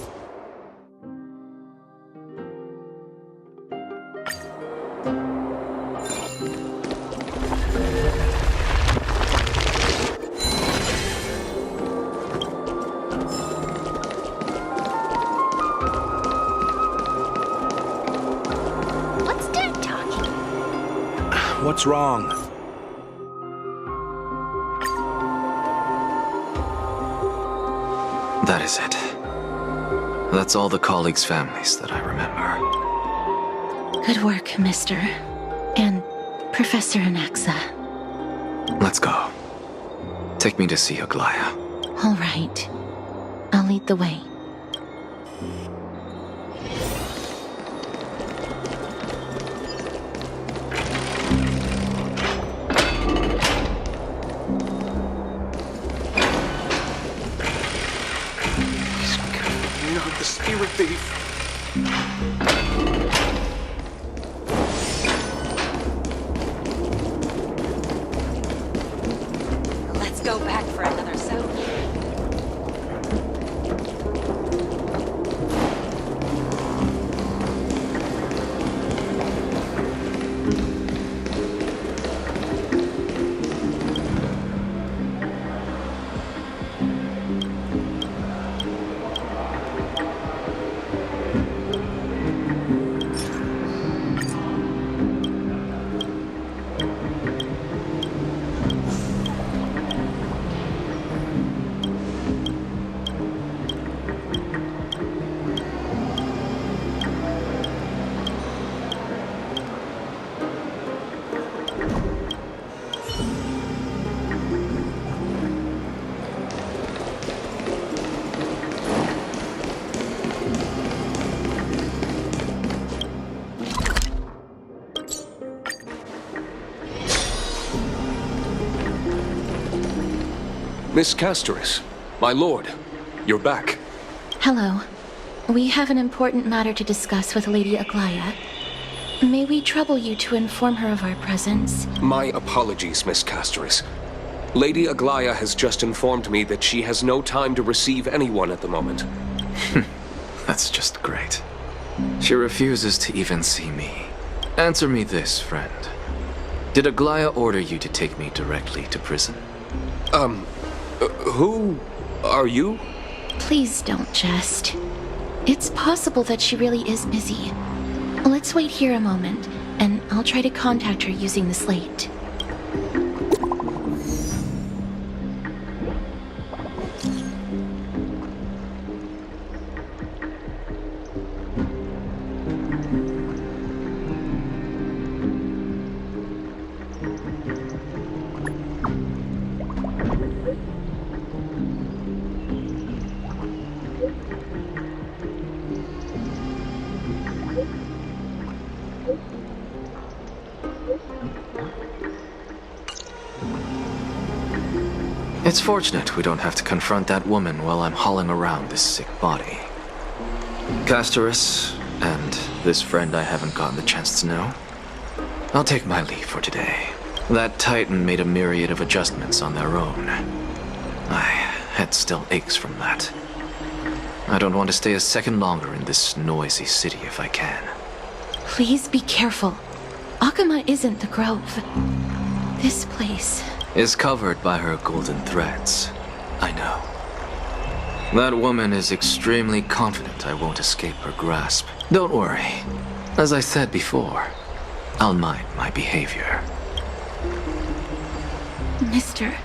What's Dad talking? What's wrong? That is it. That's all the colleagues' families that I remember. Good work, Mister. And Professor Anaxa. Let's go. Take me to see Aglaya. All right. I'll lead the way. Not the spirit thief. Let's go back for another soak. Miss Castoris, my lord, you're back. Hello. We have an important matter to discuss with Lady Aglaya. May we trouble you to inform her of our presence? My apologies, Miss Castoris. Lady Aglaya has just informed me that she has no time to receive anyone at the moment. That's just great. She refuses to even see me. Answer me this, friend. Did Aglaya order you to take me directly to prison? Who are you? Please don't jest. It's possible that she really is busy. Let's wait here a moment, and I'll try to contact her using the slate. It's fortunate we don't have to confront that woman while I'm hauling around this sick body. Castoris, and this friend I haven't gotten the chance to know, I'll take my leave for today. That Titan made a myriad of adjustments on their own. My head still aches from that. I don't want to stay a second longer in this noisy city if I can. Please be careful. Akama isn't the Grove. This place... is covered by her golden threads. I know. That woman is extremely confident I won't escape her grasp. Don't worry. As I said before, I'll mind my behavior. Mister,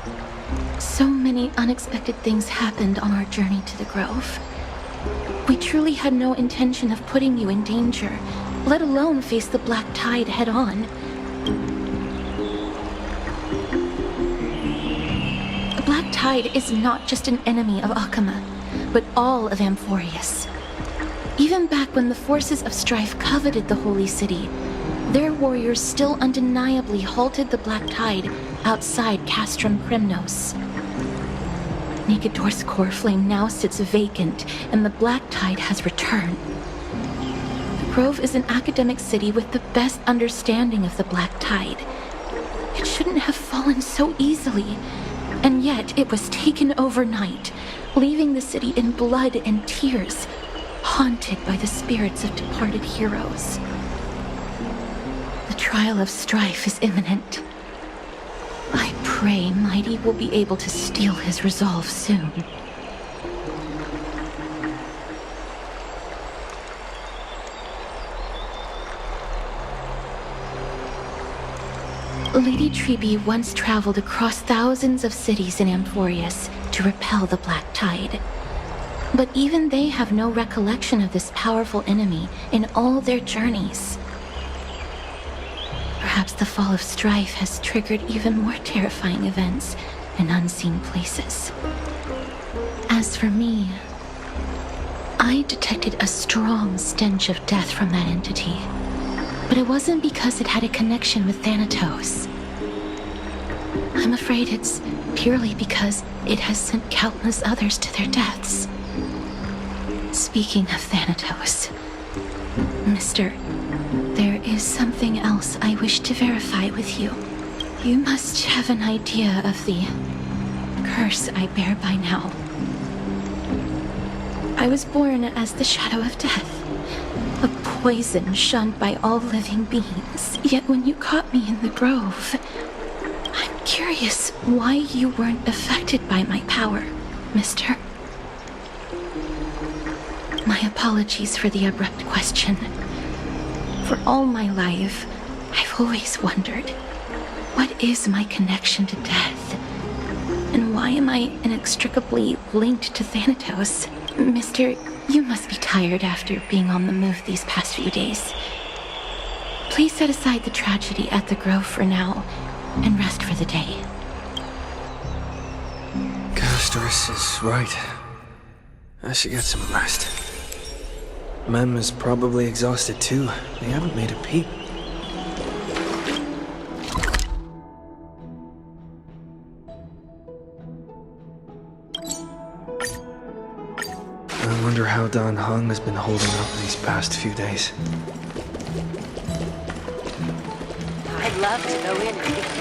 so many unexpected things happened on our journey to the Grove. We truly had no intention of putting you in danger, let alone face the Black Tide head-on. The Black Tide is not just an enemy of Akama, but all of Amphoreous. Even back when the forces of strife coveted the Holy City, their warriors still undeniably halted the Black Tide outside Castrum Kremnos. Negador's core flame now sits vacant, and the Black Tide has returned. The Grove is an academic city with the best understanding of the Black Tide. It shouldn't have fallen so easily, and yet it was taken overnight, leaving the city in blood and tears, haunted by the spirits of departed heroes. The trial of strife is imminent. I pray Mighty will be able to steel his resolve soon. Lady Treeby once traveled across thousands of cities in Amphoreous to repel the Black Tide. But even they have no recollection of this powerful enemy in all their journeys. Perhaps the fall of strife has triggered even more terrifying events in unseen places. As for me, I detected a strong stench of death from that entity. But it wasn't because it had a connection with Thanatos. I'm afraid it's purely because it has sent countless others to their deaths. Speaking of Thanatos, Mister, there is something else I wish to verify with you. You must have an idea of the curse I bear by now. I was born as the shadow of death, a poison shunned by all living beings. Yet when you caught me in the grove, I'm curious why you weren't affected by my power, Mister. My apologies for the abrupt question. For all my life, I've always wondered, what is my connection to death? And why am I inextricably linked to Thanatos? Mister, you must be tired after being on the move these past few days. Please set aside the tragedy at the Grove for now, and rest for the day. Castorus is right. I should get some rest. Mem is probably exhausted too. They haven't made a peep. I wonder how Dan Heng has been holding up these past few days. I'd love to go in and take a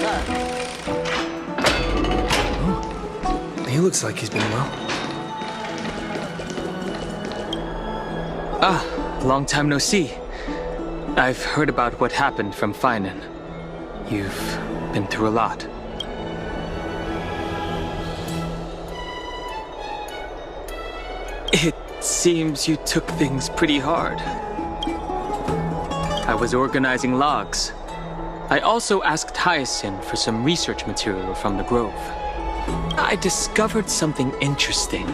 look. He looks like he's been well. Long time no see. I've heard about what happened from Finan. You've been through a lot. It seems you took things pretty hard. I was organizing logs. I also asked Hyacinth for some research material from the Grove. I discovered something interesting.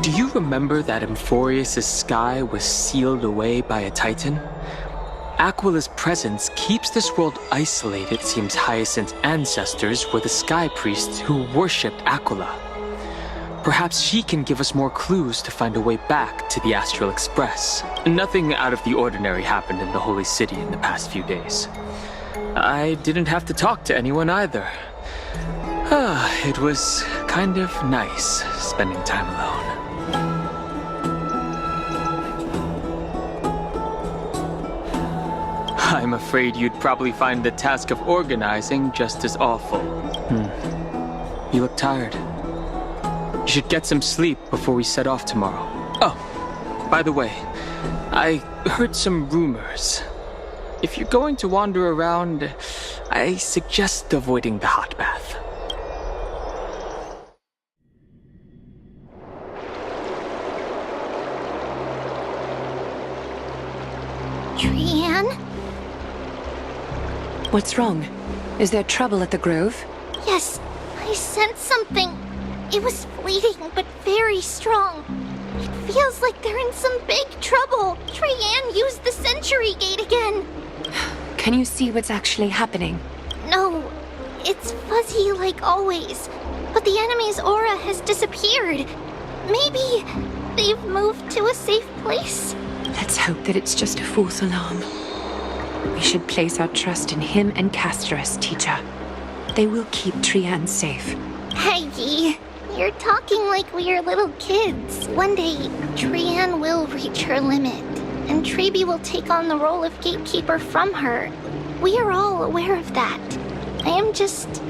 Do you remember that Amphoreous' sky was sealed away by a titan? Aquila's presence keeps this world isolated. Seems Hyacinth's ancestors were the sky priests who worshipped Aquila. Perhaps she can give us more clues to find a way back to the Astral Express. Nothing out of the ordinary happened in the Holy City in the past few days. I didn't have to talk to anyone either. It was kind of nice spending time alone. I'm afraid you'd probably find the task of organizing just as awful. You look tired. You should get some sleep before we set off tomorrow. Oh, by the way, I heard some rumors. If you're going to wander around, I suggest avoiding the hot bath. Trian? What's wrong? Is there trouble at the Grove? Yes, I sensed something. It was fleeting, but very strong. It feels like they're in some big trouble. Trian used the Century Gate again. Can you see what's actually happening? No, it's fuzzy like always. But the enemy's aura has disappeared. Maybe they've moved to a safe place? Let's hope that it's just a false alarm. We should place our trust in him and Castorus, teacher. They will keep Trian safe. Aggie, You're talking like we are little kids. One day, Trianne will reach her limit, and Treeby will take on the role of gatekeeper from her. We are all aware of that. I am just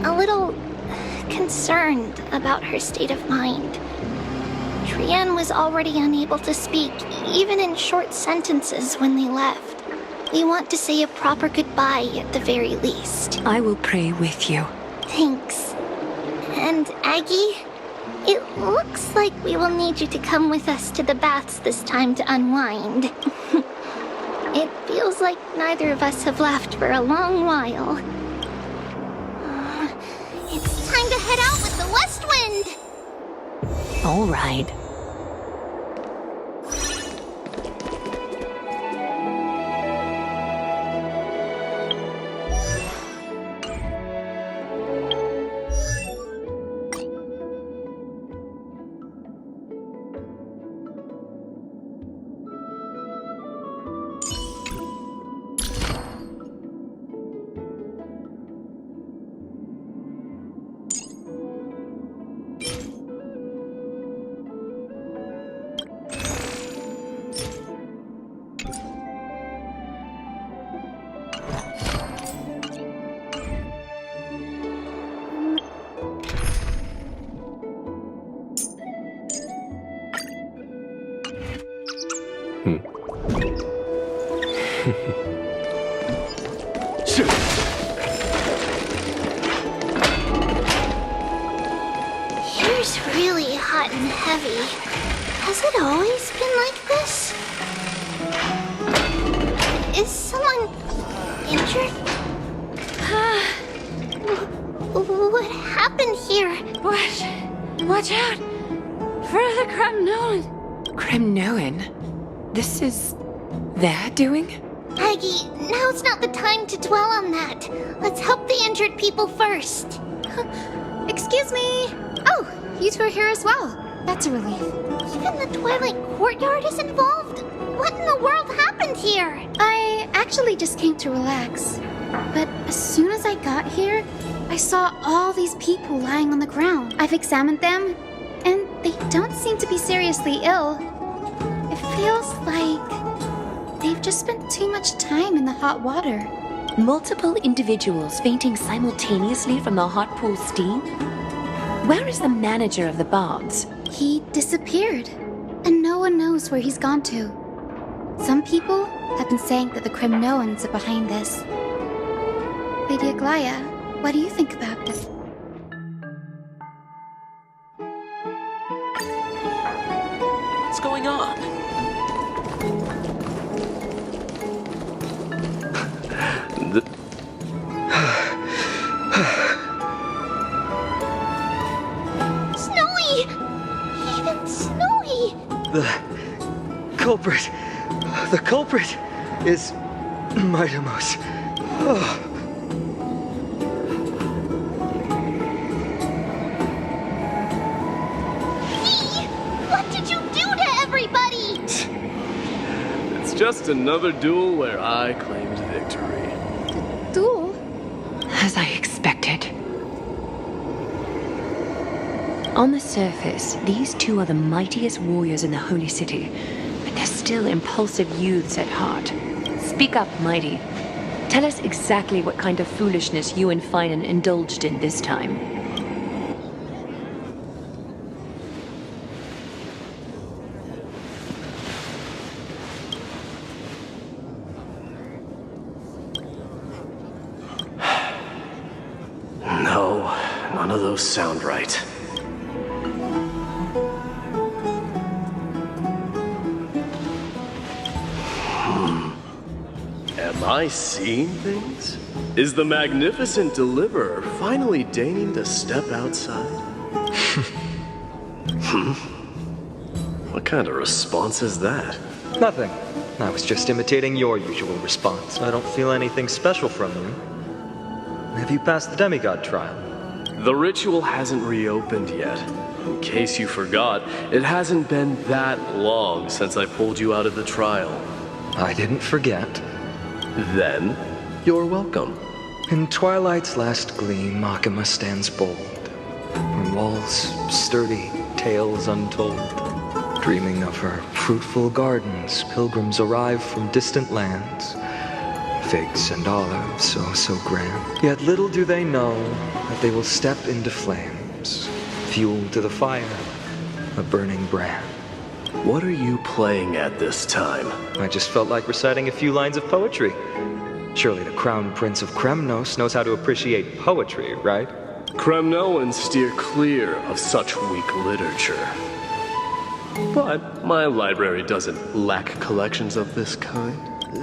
a little concerned about her state of mind. Trianne was already unable to speak, even in short sentences when they left. We want to say a proper goodbye at the very least. I will pray with you. Thanks. And Aggie, it looks like we will need you to come with us to the baths this time to unwind. It feels like neither of us have laughed for a long while. It's time to head out with the west wind! All right. Here's really hot and heavy. Has it always been like this? Is someone injured? What happened here? Watch out! For the Kremnoan! Kremnoan? This is their doing? Aggie, now's not the time to dwell on that. Let's help the injured people first. Excuse me! Oh, you two are here as well. That's a relief. Even the Twilight Courtyard is involved? What in the world happened here? I actually just came to relax. But as soon as I got here, I saw all these people lying on the ground. I've examined them, and they don't seem to be seriously ill. It feels like they've just spent too much time in the hot water. Multiple individuals fainting simultaneously from the hot pool steam? Where is the manager of the baths? He disappeared, and no one knows where he's gone to. Some people have been saying that the Kremnoans are behind this. Lady Aglaya, what do you think about this? What's going on? Snowy! Even Snowy! The culprit is Mightimos. Oh. What did you do to everybody? It's just another duel where I claimed victory. Duel? As I expected. On the surface, these two are the mightiest warriors in the Holy City, but they're still impulsive youths at heart. Speak up, Mighty. Tell us exactly what kind of foolishness you and Finan indulged in this time. No, none of those sound right. Am I seeing things? Is the magnificent deliverer finally deigning to step outside? What kind of response is that? Nothing. I was just imitating your usual response. I don't feel anything special from you. Have you passed the demigod trial? The ritual hasn't reopened yet. In case you forgot, it hasn't been that long since I pulled you out of the trial. I didn't forget. Then, you're welcome. In twilight's last gleam, Makima stands bold. Her walls sturdy, tales untold. Dreaming of her fruitful gardens, pilgrims arrive from distant lands. Figs and olives, oh so grand. Yet little do they know that they will step into flames. Fuel to the fire, a burning brand. What are you playing at this time? I just felt like reciting a few lines of poetry. Surely the Crown Prince of Kremnos knows how to appreciate poetry, right? Kremnoans steer clear of such weak literature. But my library doesn't lack collections of this kind.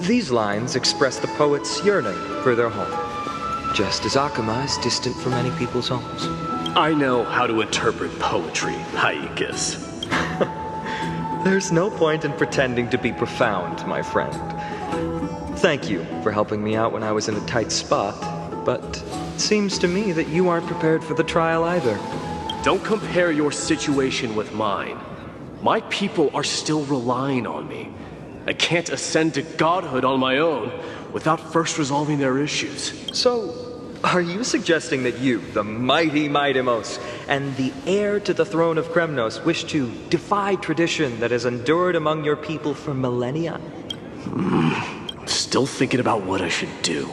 These lines express the poet's yearning for their home, just as Akama is distant from many people's homes. I know how to interpret poetry, Haikis. There's no point in pretending to be profound, my friend. Thank you for helping me out when I was in a tight spot, but it seems to me that you aren't prepared for the trial either. Don't compare your situation with mine. My people are still relying on me. I can't ascend to godhood on my own without first resolving their issues. So, are you suggesting that you, the mighty Mightimos, and the heir to the throne of Kremnos, wish to defy tradition that has endured among your people for millennia? Still thinking about what I should do.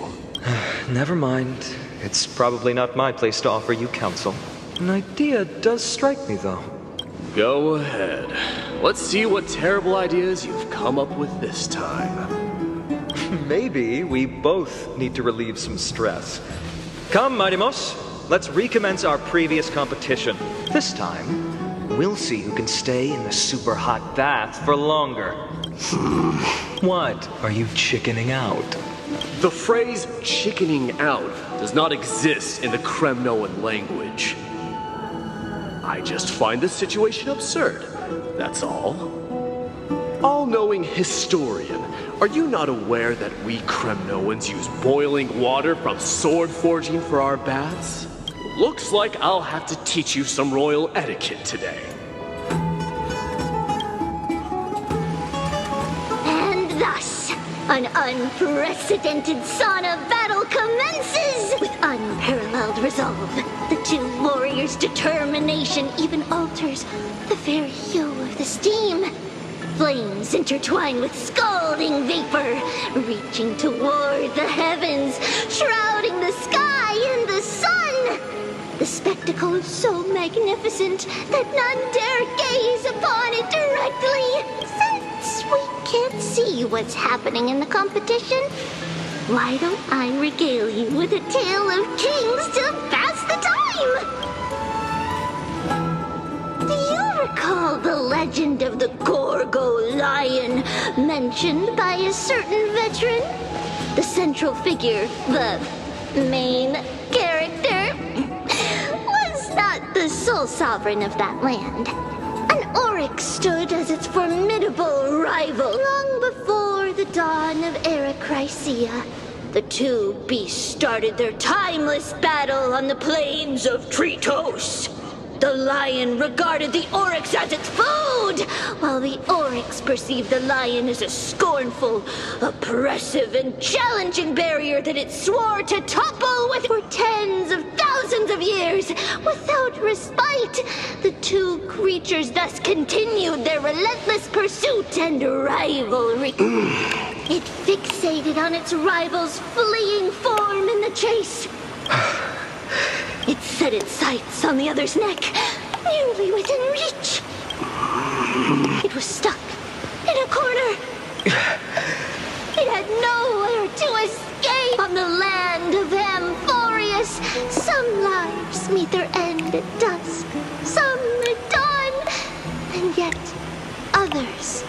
Never mind. It's probably not my place to offer you counsel. An idea does strike me, though. Go ahead. Let's see what terrible ideas you've come up with this time. Maybe we both need to relieve some stress. Come, Mightimos, let's recommence our previous competition. This time, we'll see who can stay in the super hot bath for longer. What? Are you chickening out? The phrase chickening out does not exist in the Kremnoan language. I just find this situation absurd, that's all. All-knowing historian, are you not aware that we Kremnoans use boiling water from sword forging for our baths? Looks like I'll have to teach you some royal etiquette today. And thus, an unprecedented sauna battle commences! With unparalleled resolve, the two warriors' determination even alters the very hue of the steam. Flames intertwine with scalding vapor, reaching toward the heavens, shrouding the sky and the sun. The spectacle is so magnificent that none dare gaze upon it directly. Since we can't see what's happening in the competition, why don't I regale you with a tale of kings to pass the time? Do you recall the legend of the Gorgo lion mentioned by a certain veteran? The central figure, the main character, was not the sole sovereign of that land. An oryx stood as its formidable rival long before the dawn of Era Chrysia. The two beasts started their timeless battle on the plains of Tritos. The lion regarded the oryx as its food, while the oryx perceived the lion as a scornful, oppressive, and challenging barrier that it swore to topple with for tens of thousands of years without respite. The two creatures thus continued their relentless pursuit and rivalry. It fixated on its rival's fleeing form in the chase. It set its sights on the other's neck, nearly within reach. It was stuck in a corner. It had nowhere to escape. On the land of Amphoreous, some lives meet their end at dusk, some at dawn, and yet others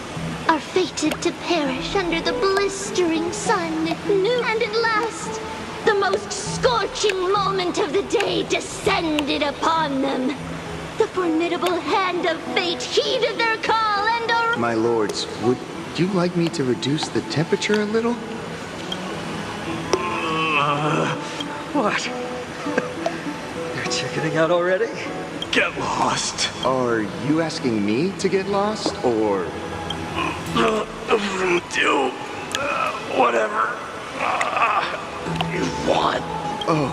are fated to perish under the blistering sun at noon. And at last, the most scorching moment of the day descended upon them. The formidable hand of fate heeded their call and My lords, would you like me to reduce the temperature a little? What? You're chickening out already? Get lost. Are you asking me to get lost, or... Do whatever you want. Oh,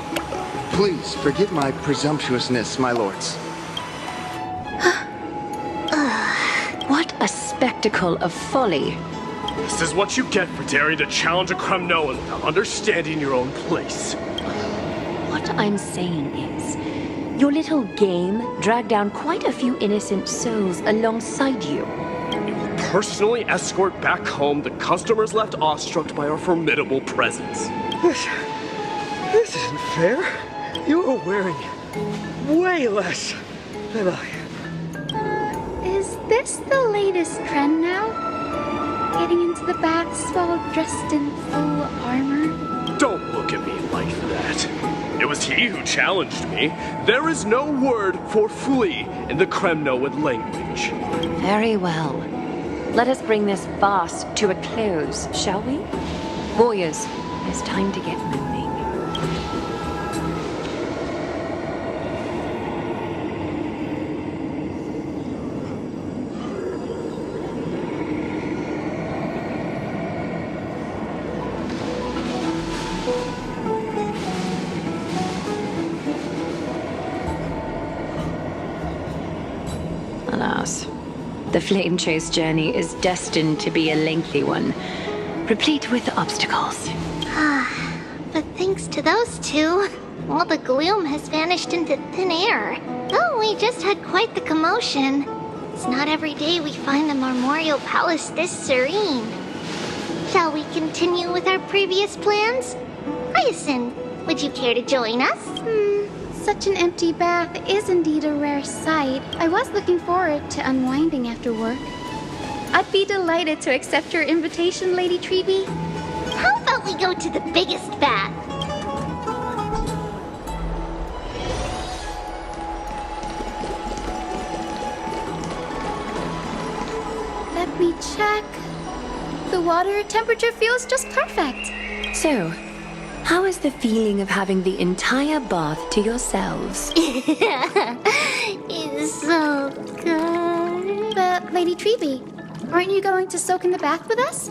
Please forgive my presumptuousness, my lords. What a spectacle of folly. This is what you get for daring to challenge a Kremnoan without understanding your own place. What I'm saying is, your little game dragged down quite a few innocent souls alongside you. We will personally escort back home the customers left awestruck by our formidable presence. This isn't fair. You are wearing way less than I. Is this the latest trend now? Getting into the baths while dressed in full armor? Don't look at me like that. It was he who challenged me. There is no word for flee in the Kremnoan language. Very well. Let us bring this farce to a close, shall we? Warriors, it's time to get moving. Alas, the flame chase journey is destined to be a lengthy one, replete with obstacles. But thanks to those two, all the gloom has vanished into thin air. Oh, we just had quite the commotion. It's not every day we find the Marmorial Palace this serene. Shall we continue with our previous plans? Hyacinth, would you care to join us? Such an empty bath is indeed a rare sight. I was looking forward to unwinding after work. I'd be delighted to accept your invitation, Lady Treeby. How about we go to the biggest bath? Let me check. The water temperature feels just perfect. So, how is the feeling of having the entire bath to yourselves? It's so good. But, Lady Treeby, aren't you going to soak in the bath with us?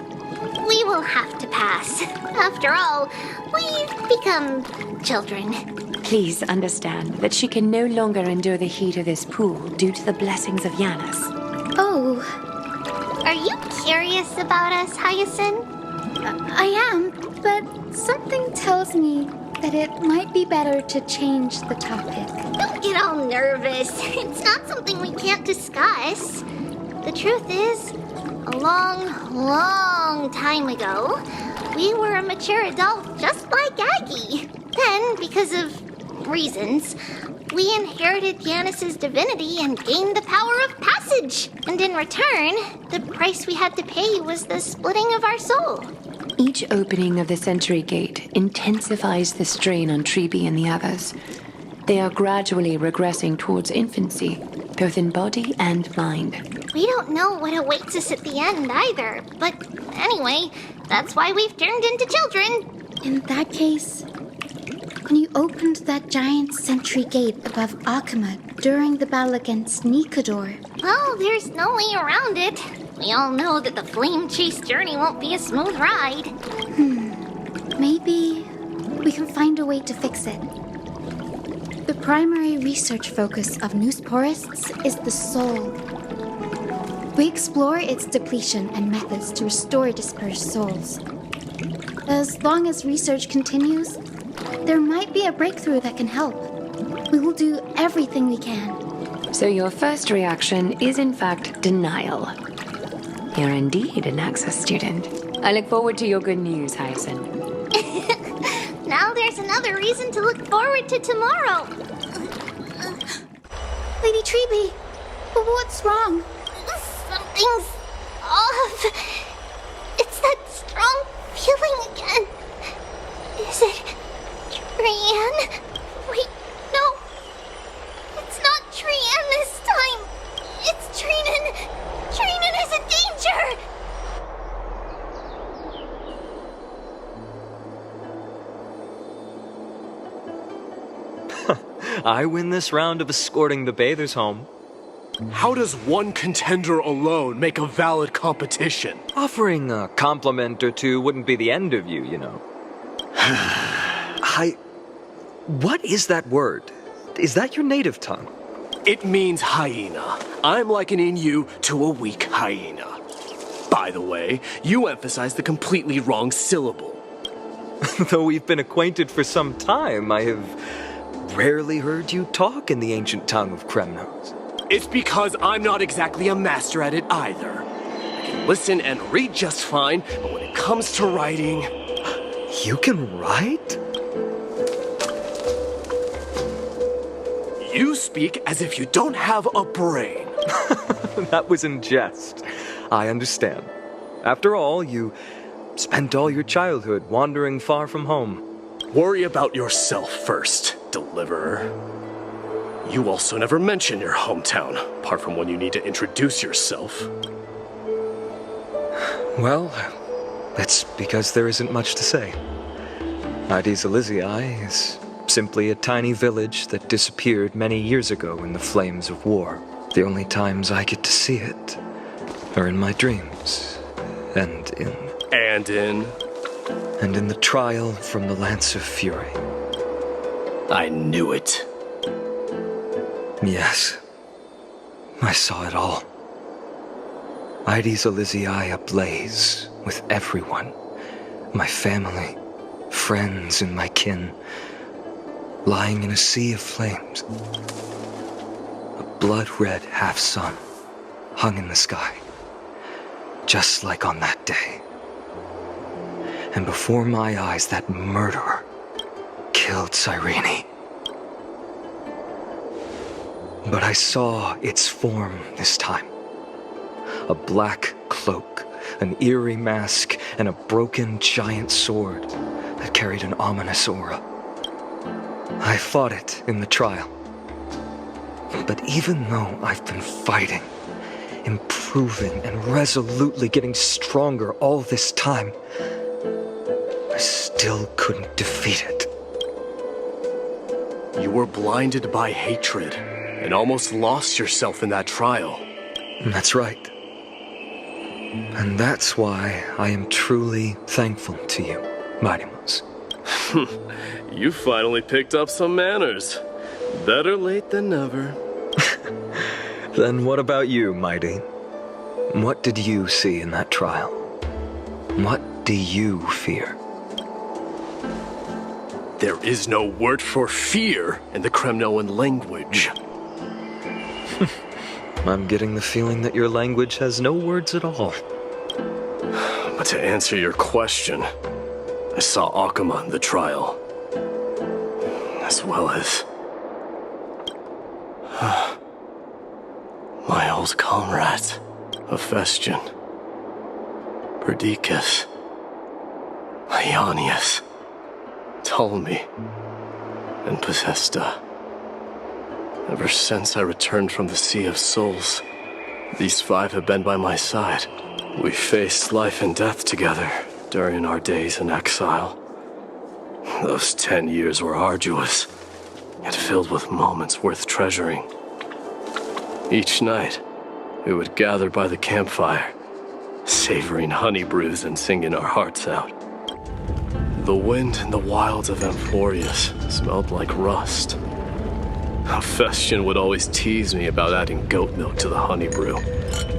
We will have to pass. After all, we've become children. Please understand that she can no longer endure the heat of this pool due to the blessings of Yanis. Oh. Are you curious about us, Hyacinth? I am, but something tells me that it might be better to change the topic. Don't get all nervous. It's not something we can't discuss. The truth is, a long time ago, we were a mature adult just like Aggie. Then, because of reasons, we inherited Yanis's divinity and gained the power of passage. And in return, the price we had to pay was the splitting of our soul. Each opening of the Century Gate intensifies the strain on Treeby and the others. They are gradually regressing towards infancy, both in body and mind. We don't know what awaits us at the end either. But anyway, that's why we've turned into children. In that case, when you opened that giant Sentry Gate above Akama during the battle against Nikador... Well, there's no way around it. We all know that the flame chase journey won't be a smooth ride. Maybe we can find a way to fix it. The primary research focus of Noosporists is the soul. We explore its depletion and methods to restore dispersed souls. As long as research continues, there might be a breakthrough that can help. We will do everything we can. So your first reaction is in fact denial. You're indeed an Access student. I look forward to your good news, Hyacinth. Now there's another reason to look forward to tomorrow. Lady Treeby, what's wrong? Something's off. It's that strong feeling again. Is it Trian? Wait, no. It's not Trian this time. It's Trinan. Trinan is in danger. I win this round of escorting the bathers home. How does one contender alone make a valid competition? Offering a compliment or two wouldn't be the end of you, you know. What is that word? Is that your native tongue? It means hyena. I'm likening you to a weak hyena. By the way, you emphasize the completely wrong syllable. Though we've been acquainted for some time, I have rarely heard you talk in the ancient tongue of Kremnos. It's because I'm not exactly a master at it either. I can listen and read just fine, but when it comes to writing... You can write? You speak as if you don't have a brain. That was in jest. I understand. After all, you spent all your childhood wandering far from home. Worry about yourself first, deliverer. You also never mention your hometown, apart from when you need to introduce yourself. Well, that's because there isn't much to say. Ides Elysiae is simply a tiny village that disappeared many years ago in the flames of war. The only times I get to see it are in my dreams, and in the trial from the Lance of Fury. I knew it. Yes, I saw it all. Ides Elysiae ablaze with everyone. My family, friends, and my kin, lying in a sea of flames. A blood-red half-sun hung in the sky, just like on that day. And before my eyes, that murderer killed Cyrene. But I saw its form this time. A black cloak, an eerie mask, and a broken giant sword that carried an ominous aura. I fought it in the trial. But even though I've been fighting, improving, and resolutely getting stronger all this time, I still couldn't defeat it. You were blinded by hatred and almost lost yourself in that trial. That's right. And that's why I am truly thankful to you, Mightymouse. You finally picked up some manners. Better late than never. Then what about you, Mighty? What did you see in that trial? What do you fear? There is no word for fear in the Kremnoan language. I'm getting the feeling that your language has no words at all. But to answer your question, I saw Akuma in the trial. As well as... my old comrades, Hephaestion, Perdiccas, Ionius, Ptolemy, and Possesta. Ever since I returned from the Sea of Souls, these five have been by my side. We faced life and death together during our days in exile. Those 10 years were arduous, yet filled with moments worth treasuring. Each night, we would gather by the campfire, savoring honey brews and singing our hearts out. The wind in the wilds of Amphoreous smelled like rust. Hephaestion would always tease me about adding goat milk to the honey brew,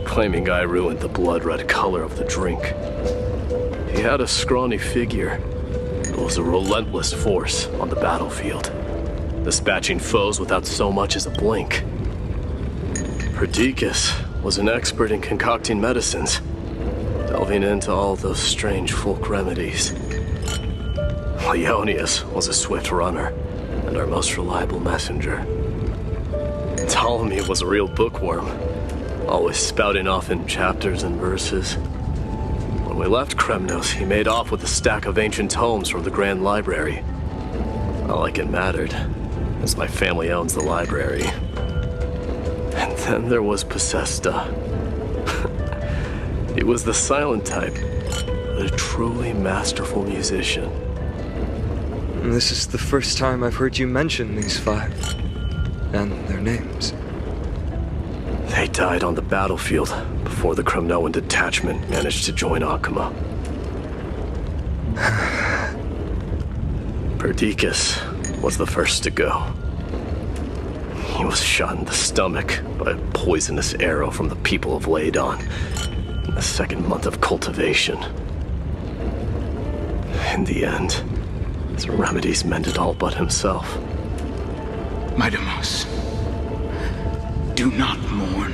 claiming I ruined the blood-red color of the drink. He had a scrawny figure, but was a relentless force on the battlefield, dispatching foes without so much as a blink. Perdiccas was an expert in concocting medicines, delving into all those strange folk remedies. Ionius was a swift runner and our most reliable messenger. Ptolemy was a real bookworm, always spouting off in chapters and verses. When we left Kremnos, he made off with a stack of ancient tomes from the Grand Library. Not like it mattered, as my family owns the library. And then there was Possesta. He was the silent type, but a truly masterful musician. This is the first time I've heard you mention these five, and their names. They died on the battlefield before the Kremnoan detachment managed to join Akuma. Perdiccas was the first to go. He was shot in the stomach by a poisonous arrow from the people of Ladon in the second month of cultivation. In the end, his remedies mended all but himself. Midamos, do not mourn.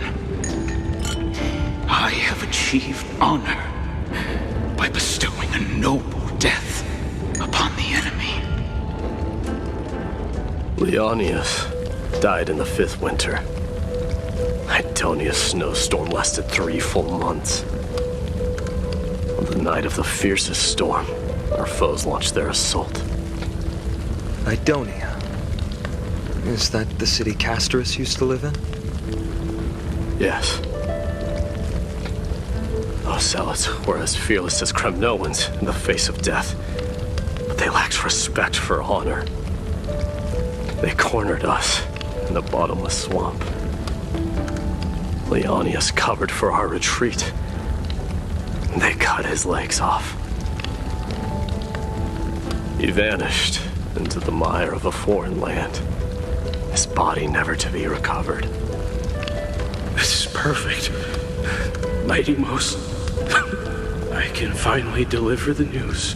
I have achieved honor by bestowing a noble death upon the enemy. Leonius died in the 5th winter. Idonia's snowstorm lasted 3 full months. On the night of the fiercest storm, our foes launched their assault. Idonia. Is that the city Castorus used to live in? Yes. Those zealots were as fearless as Kremnoans in the face of death, but they lacked respect for honor. They cornered us in the bottomless swamp. Leonius covered for our retreat, and they cut his legs off. He vanished into the mire of a foreign land, his body never to be recovered. This is perfect. Mighty Most, I can finally deliver the news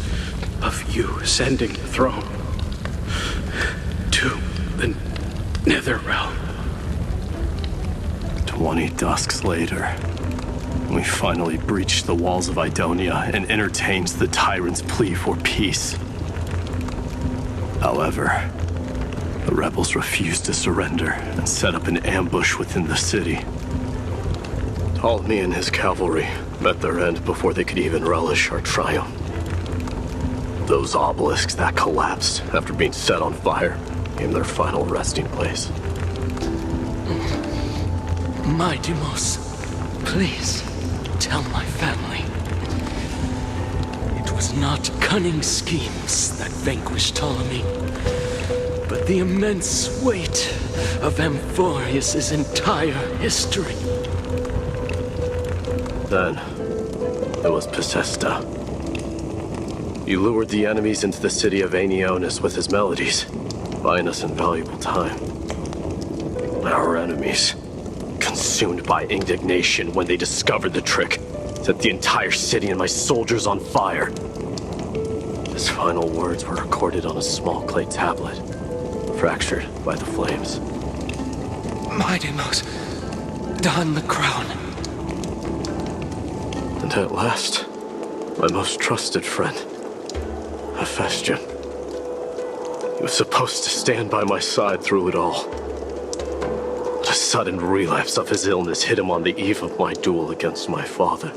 of you ascending the throne to the Nether Realm. 20 dusks later, we finally breached the walls of Idonia and entertained the tyrant's plea for peace. However, the rebels refused to surrender and set up an ambush within the city. Ptolemy and his cavalry met their end before they could even relish our triumph. Those obelisks that collapsed after being set on fire became their final resting place. Midamos, please tell my family. It was not cunning schemes that vanquished Ptolemy, but the immense weight of Amphoreous' entire history. Then, it was Pacesta. He lured the enemies into the city of Aenionis with his melodies, buying us invaluable time. Our enemies, consumed by indignation when they discovered the trick, set the entire city and my soldiers on fire. His final words were recorded on a small clay tablet, fractured by the flames. Midamos, don the crown. And at last, my most trusted friend, Hephaestion. He was supposed to stand by my side through it all. But a sudden relapse of his illness hit him on the eve of my duel against my father.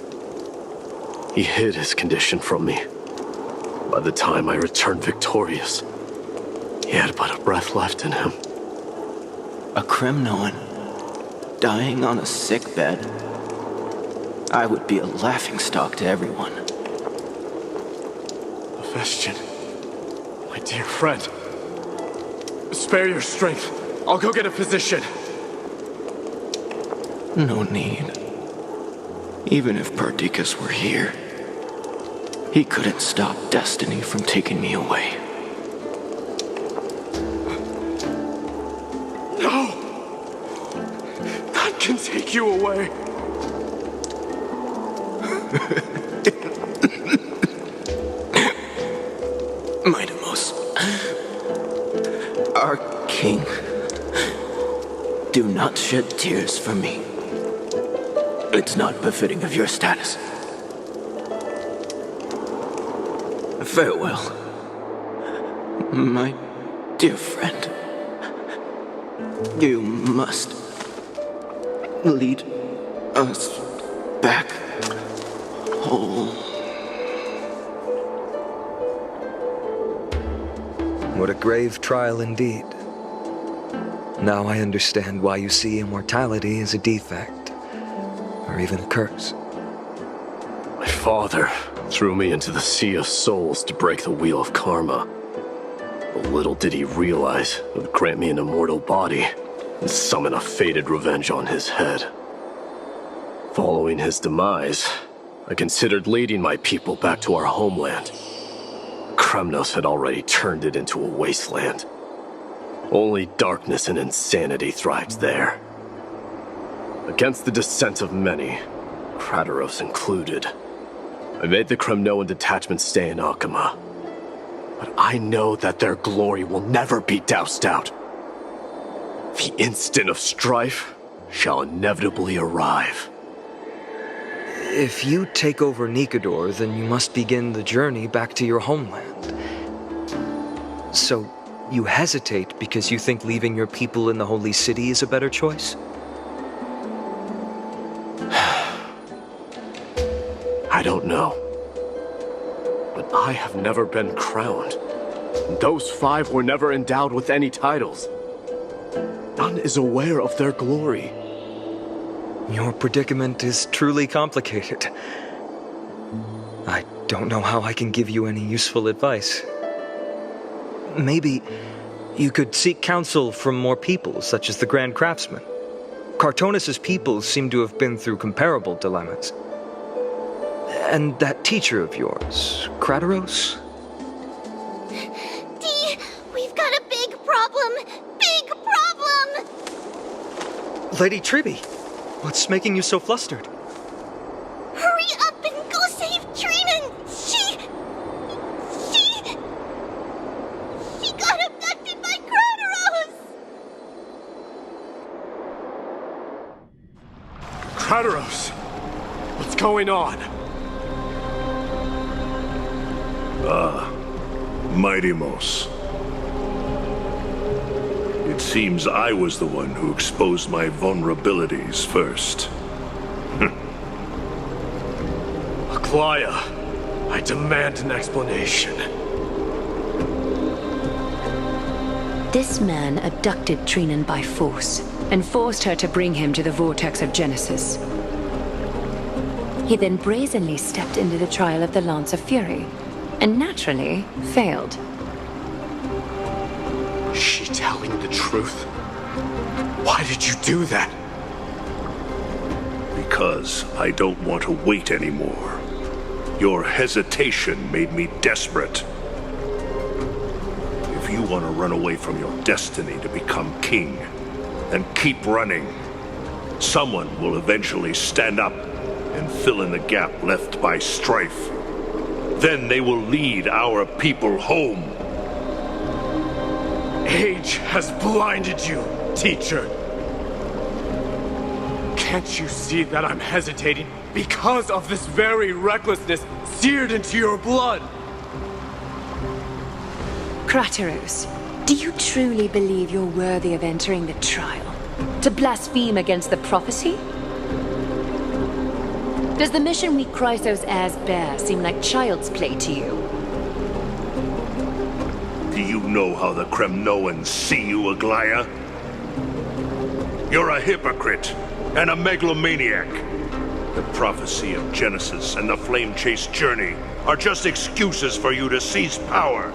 He hid his condition from me. By the time I returned victorious, he had but a breath left in him. A Kremnoan dying on a sick bed. I would be a laughingstock to everyone. Hephaestion, my dear friend, spare your strength. I'll go get a physician. No need. Even if Perdiccas were here, he couldn't stop destiny from taking me away. No! None can take you away. Midamos, our king, do not shed tears for me. It's not befitting of your status. Farewell, my dear friend. You must lead us back home. What a grave trial indeed. Now I understand why you see immortality as a defect, or even a curse. My father threw me into the sea of souls to break the wheel of karma. But little did he realize it would grant me an immortal body and summon a fated revenge on his head. Following his demise, I considered leading my people back to our homeland. Kremnos had already turned it into a wasteland. Only darkness and insanity thrives there. Against the dissent of many, Crateros included, I made the Kremnoan detachment stay in Akama. But I know that their glory will never be doused out. The instant of strife shall inevitably arrive. If you take over Nikador, then you must begin the journey back to your homeland. So, you hesitate because you think leaving your people in the Holy City is a better choice? I don't know. But I have never been crowned. Those 5 were never endowed with any titles. None is aware of their glory. Your predicament is truly complicated. I don't know how I can give you any useful advice. Maybe you could seek counsel from more people, such as the Grand Craftsman. Cartonis' people seem to have been through comparable dilemmas. And that teacher of yours, Crateros? Dee, we've got a big problem! Big problem! Lady Tribby, what's making you so flustered? Hurry up and go save Trinan! She got abducted by Crateros! Crateros! What's going on? Mighty-Mos. It seems I was the one who exposed my vulnerabilities first. Aglaya, I demand an explanation. This man abducted Trinan by force and forced her to bring him to the vortex of Genesis. He then brazenly stepped into the trial of the Lance of Fury, and naturally failed. Is she telling the truth? Why did you do that? Because I don't want to wait anymore. Your hesitation made me desperate. If you want to run away from your destiny to become king, then keep running. Someone will eventually stand up and fill in the gap left by strife. Then they will lead our people home. Age has blinded you, teacher. Can't you see that I'm hesitating because of this very recklessness seared into your blood? Crateros, do you truly believe you're worthy of entering the trial? To blaspheme against the prophecy? Does the mission we Chrysos heirs bear seem like child's play to you? Do you know how the Kremnoans see you, Aglaya? You're a hypocrite and a megalomaniac. The prophecy of Genesis and the Flame Chase journey are just excuses for you to seize power.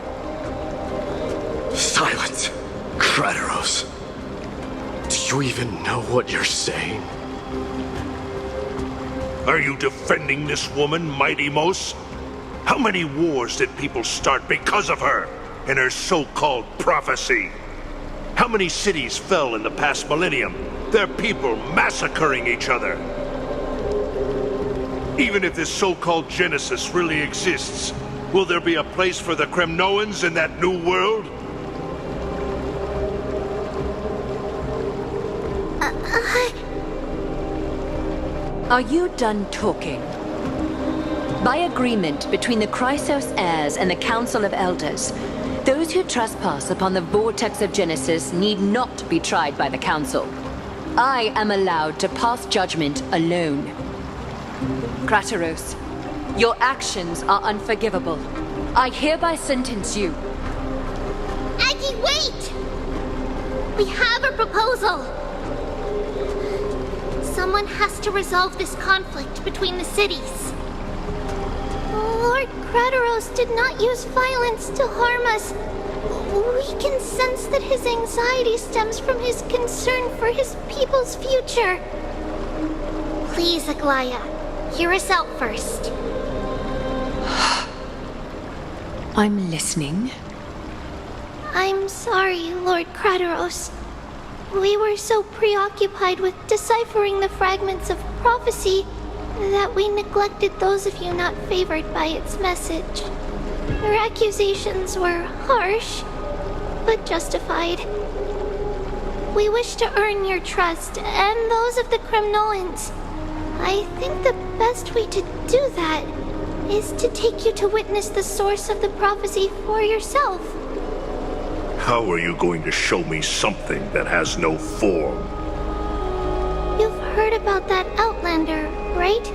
Silence, Crateros. Do you even know what you're saying? Are you defending this woman, Mighty-Mos? How many wars did people start because of her and her so-called prophecy? How many cities fell in the past millennium, their people massacring each other? Even if this so-called Genesis really exists, will there be a place for the Kremnoans in that new world? Are you done talking? By agreement between the Chrysos heirs and the Council of Elders, those who trespass upon the vortex of Genesis need not be tried by the Council. I am allowed to pass judgment alone. Crateros, your actions are unforgivable. I hereby sentence you. Aggie, wait! We have a proposal. Someone has to resolve this conflict between the cities. Lord Crateros did not use violence to harm us. We can sense that his anxiety stems from his concern for his people's future. Please, Aglaya, hear us out first. I'm listening. I'm sorry, Lord Krateros. We were so preoccupied with deciphering the fragments of prophecy that we neglected those of you not favored by its message. Your accusations were harsh, but justified. We wish to earn your trust and those of the Kremnoans. I think the best way to do that is to take you to witness the source of the prophecy for yourself. How are you going to show me something that has no form? You've heard about that Outlander, right?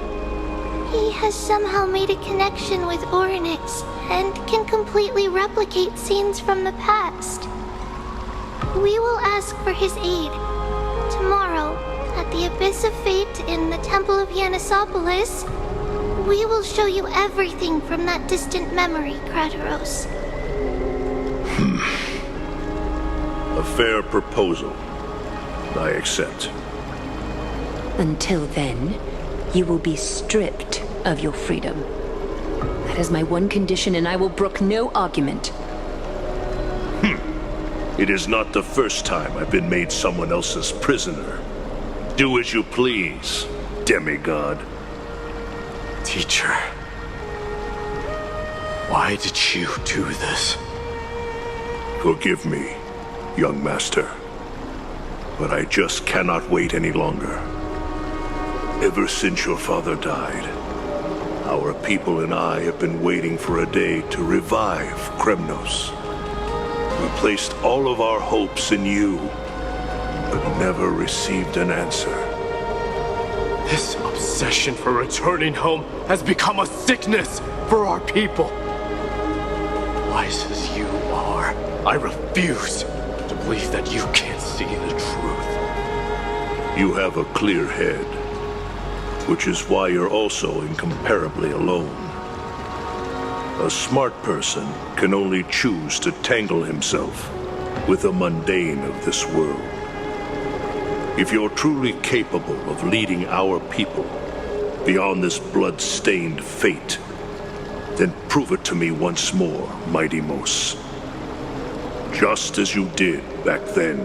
He has somehow made a connection with Orynyx and can completely replicate scenes from the past. We will ask for his aid. Tomorrow, at the Abyss of Fate in the Temple of Yanisopolis, we will show you everything from that distant memory, Krateros. A fair proposal. I accept. Until then, you will be stripped of your freedom. That is my one condition, and I will brook no argument. It is not the first time I've been made someone else's prisoner. Do as you please, demigod. Teacher, why did you do this? Forgive me, young master, but I just cannot wait any longer. Ever since your father died, our people and I have been waiting for a day to revive Kremnos. We placed all of our hopes in you, but never received an answer. This obsession for returning home has become a sickness for our people. Wise as you are, I refuse to believe that you can't see the truth. You have a clear head, which is why you're also incomparably alone. A smart person can only choose to tangle himself with the mundane of this world. If you're truly capable of leading our people beyond this blood-stained fate, then prove it to me once more, Mighty Mos. Just as you did back then.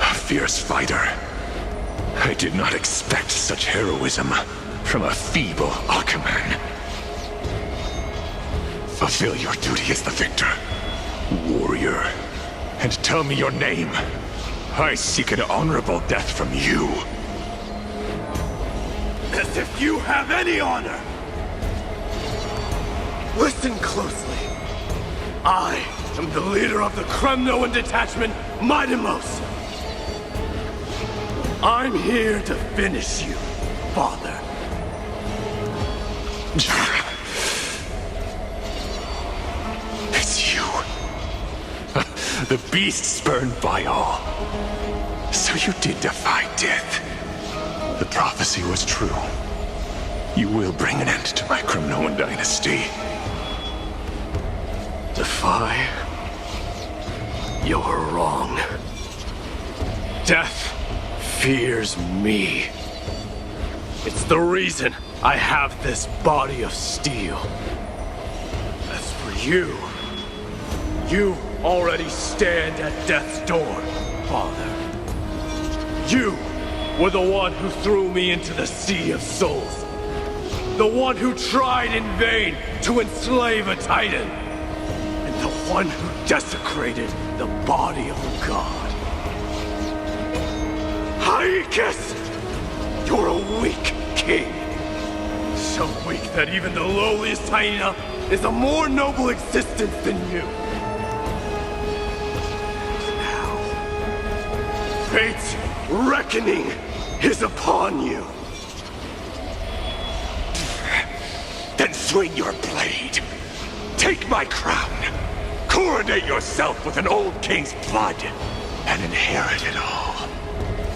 A fierce fighter. I did not expect such heroism from a feeble Alchemon. Fulfill your duty as the victor, warrior, and tell me your name. I seek an honorable death from you. As if you have any honor! Listen closely. I am the leader of the Kremnoan detachment, Mighty Mos. I'm here to finish you, Father. It's you. The beast spurned by all. So you did defy death. The prophecy was true. You will bring an end to my Kremnoan dynasty. Defy? You're wrong. Death fears me. It's the reason I have this body of steel. As for you, you already stand at death's door, Father. You were the one who threw me into the Sea of Souls. The one who tried in vain to enslave a Titan. And the one who desecrated the body of a god. Haikis! You're a weak king. So weak that even the lowliest hyena is a more noble existence than you. Now, fate's reckoning is upon you. Then swing your blade. Take my crown. Coronate yourself with an old king's blood and inherit it all.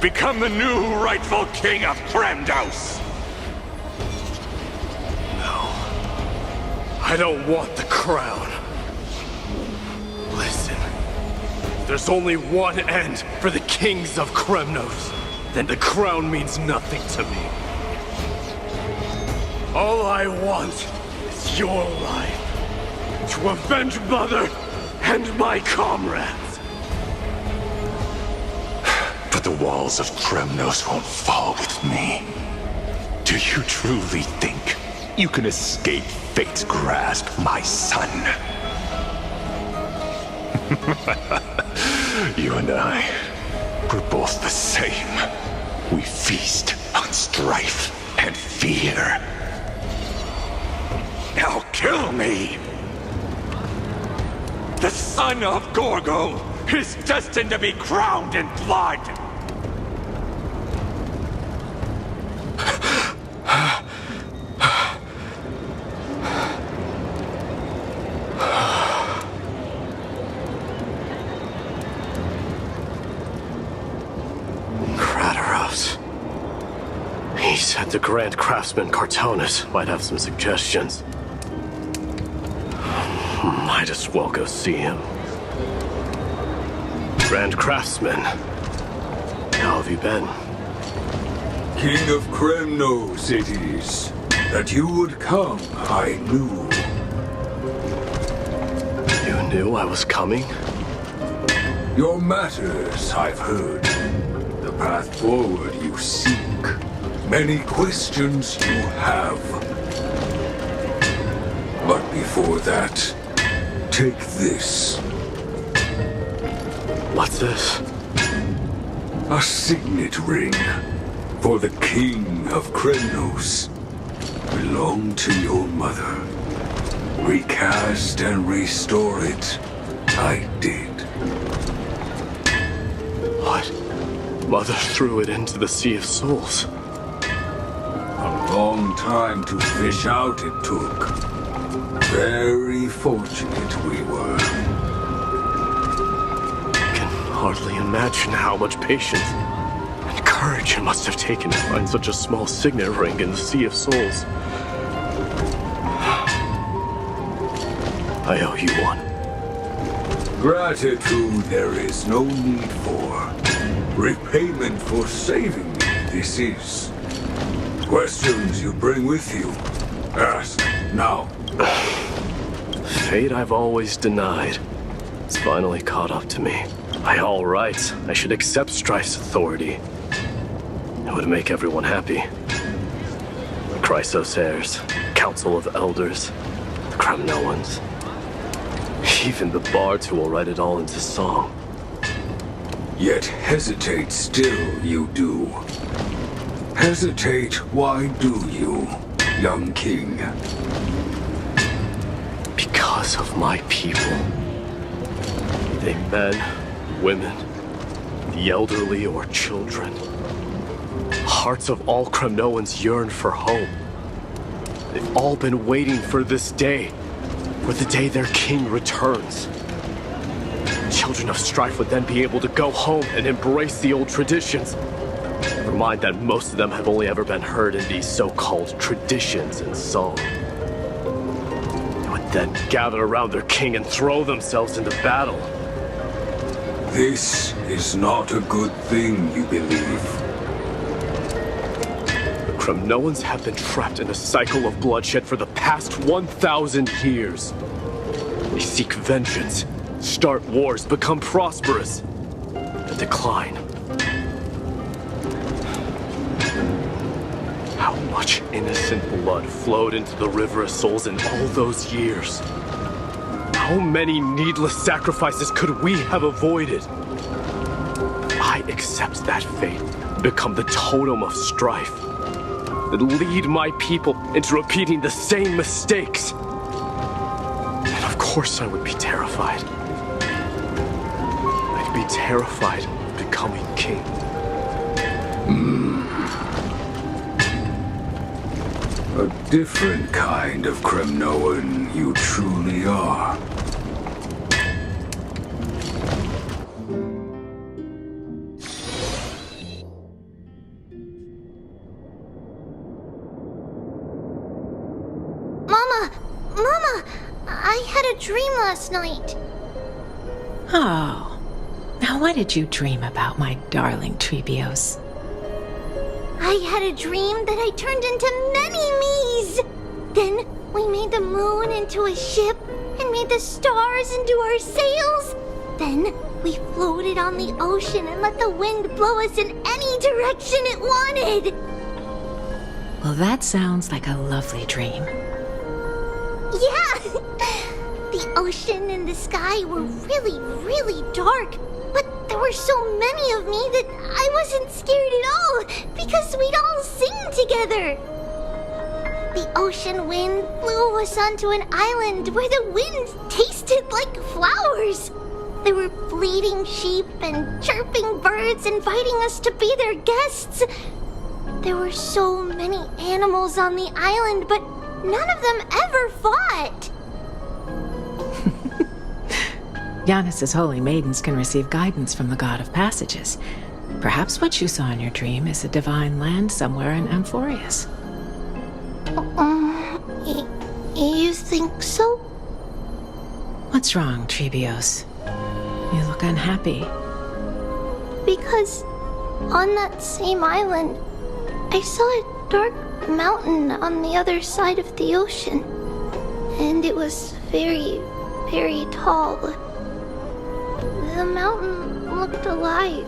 Become the new rightful king of Kremnos. No. I don't want the crown. Listen. There's only one end for the kings of Kremnos. Then the crown means nothing to me. All I want is your life. To avenge Mother and my comrades. But the walls of Kremnos won't fall with me. Do you truly think you can escape fate's grasp, my son? You and I, we're both the same. We feast on strife and fear. Now kill me! The son of Gorgo is destined to be crowned in blood! He said the Grand Craftsman Cartonus might have some suggestions. Might as well go see him. Grand Craftsman, how have you been? King of Kremnos it is. That you would come, I knew. You knew I was coming? Your matters, I've heard. The path forward you seek. Many questions you have. But before that, take this. What's this? A signet ring for the King of Kremnos. Belonged to your mother. Recast and restore it. I did. What? Mother threw it into the Sea of Souls. A long time to fish out it took. Very fortunate we were. I can hardly imagine how much patience and courage it must have taken to find such a small signet ring in the Sea of Souls. I owe you one. Gratitude there is no need for. Repayment for saving me, this is. Questions you bring with you. Ask now. Fate I've always denied. It's finally caught up to me. By all rights, I should accept Strife's authority. It would make everyone happy. The Chrysos heirs, Council of Elders, the Kremnoans. Even the bards who will write it all into song. Yet hesitate still you do. Hesitate, why do you, young king? Because of my people. Be they men, women, the elderly or children. Hearts of all Kremnoans yearn for hope. They've all been waiting for this day. For the day their king returns. Children of Strife would then be able to go home and embrace the old traditions. Never mind that most of them have only ever been heard in these so-called traditions and song. They would then gather around their king and throw themselves into battle. This is not a good thing, you believe. The Kremnoans have been trapped in a cycle of bloodshed for the past 1,000 years. They seek vengeance, start wars, become prosperous, and decline. How much innocent blood flowed into the River of Souls in all those years? How many needless sacrifices could we have avoided? I accept that fate, become the totem of strife, and lead my people into repeating the same mistakes. And of course I would be terrified. I'd be terrified of becoming king. A different kind of Kremnoan you truly are. Mama, I had a dream last night. Oh, now what did you dream about, my darling Trebios? I I had a dream that I turned into many me's. Then we made the moon into a ship and made the stars into our sails. Then we floated on the ocean and let the wind blow us in any direction it wanted. Well, that sounds like a lovely dream. Yeah! The ocean and the sky were really, really dark. But there were so many of me that I wasn't scared at all because we'd all sing together. The ocean wind blew us onto an island where the wind tasted like flowers. There were bleating sheep and chirping birds inviting us to be their guests. There were so many animals on the island, but none of them ever fought. Yanis's holy maidens can receive guidance from the god of passages. Perhaps what you saw in your dream is a divine land somewhere in Amphoreous. You think so? What's wrong, Trebios? You look unhappy. Because on that same island, I saw a dark mountain on the other side of the ocean. And it was very, very tall. The mountain looked alive,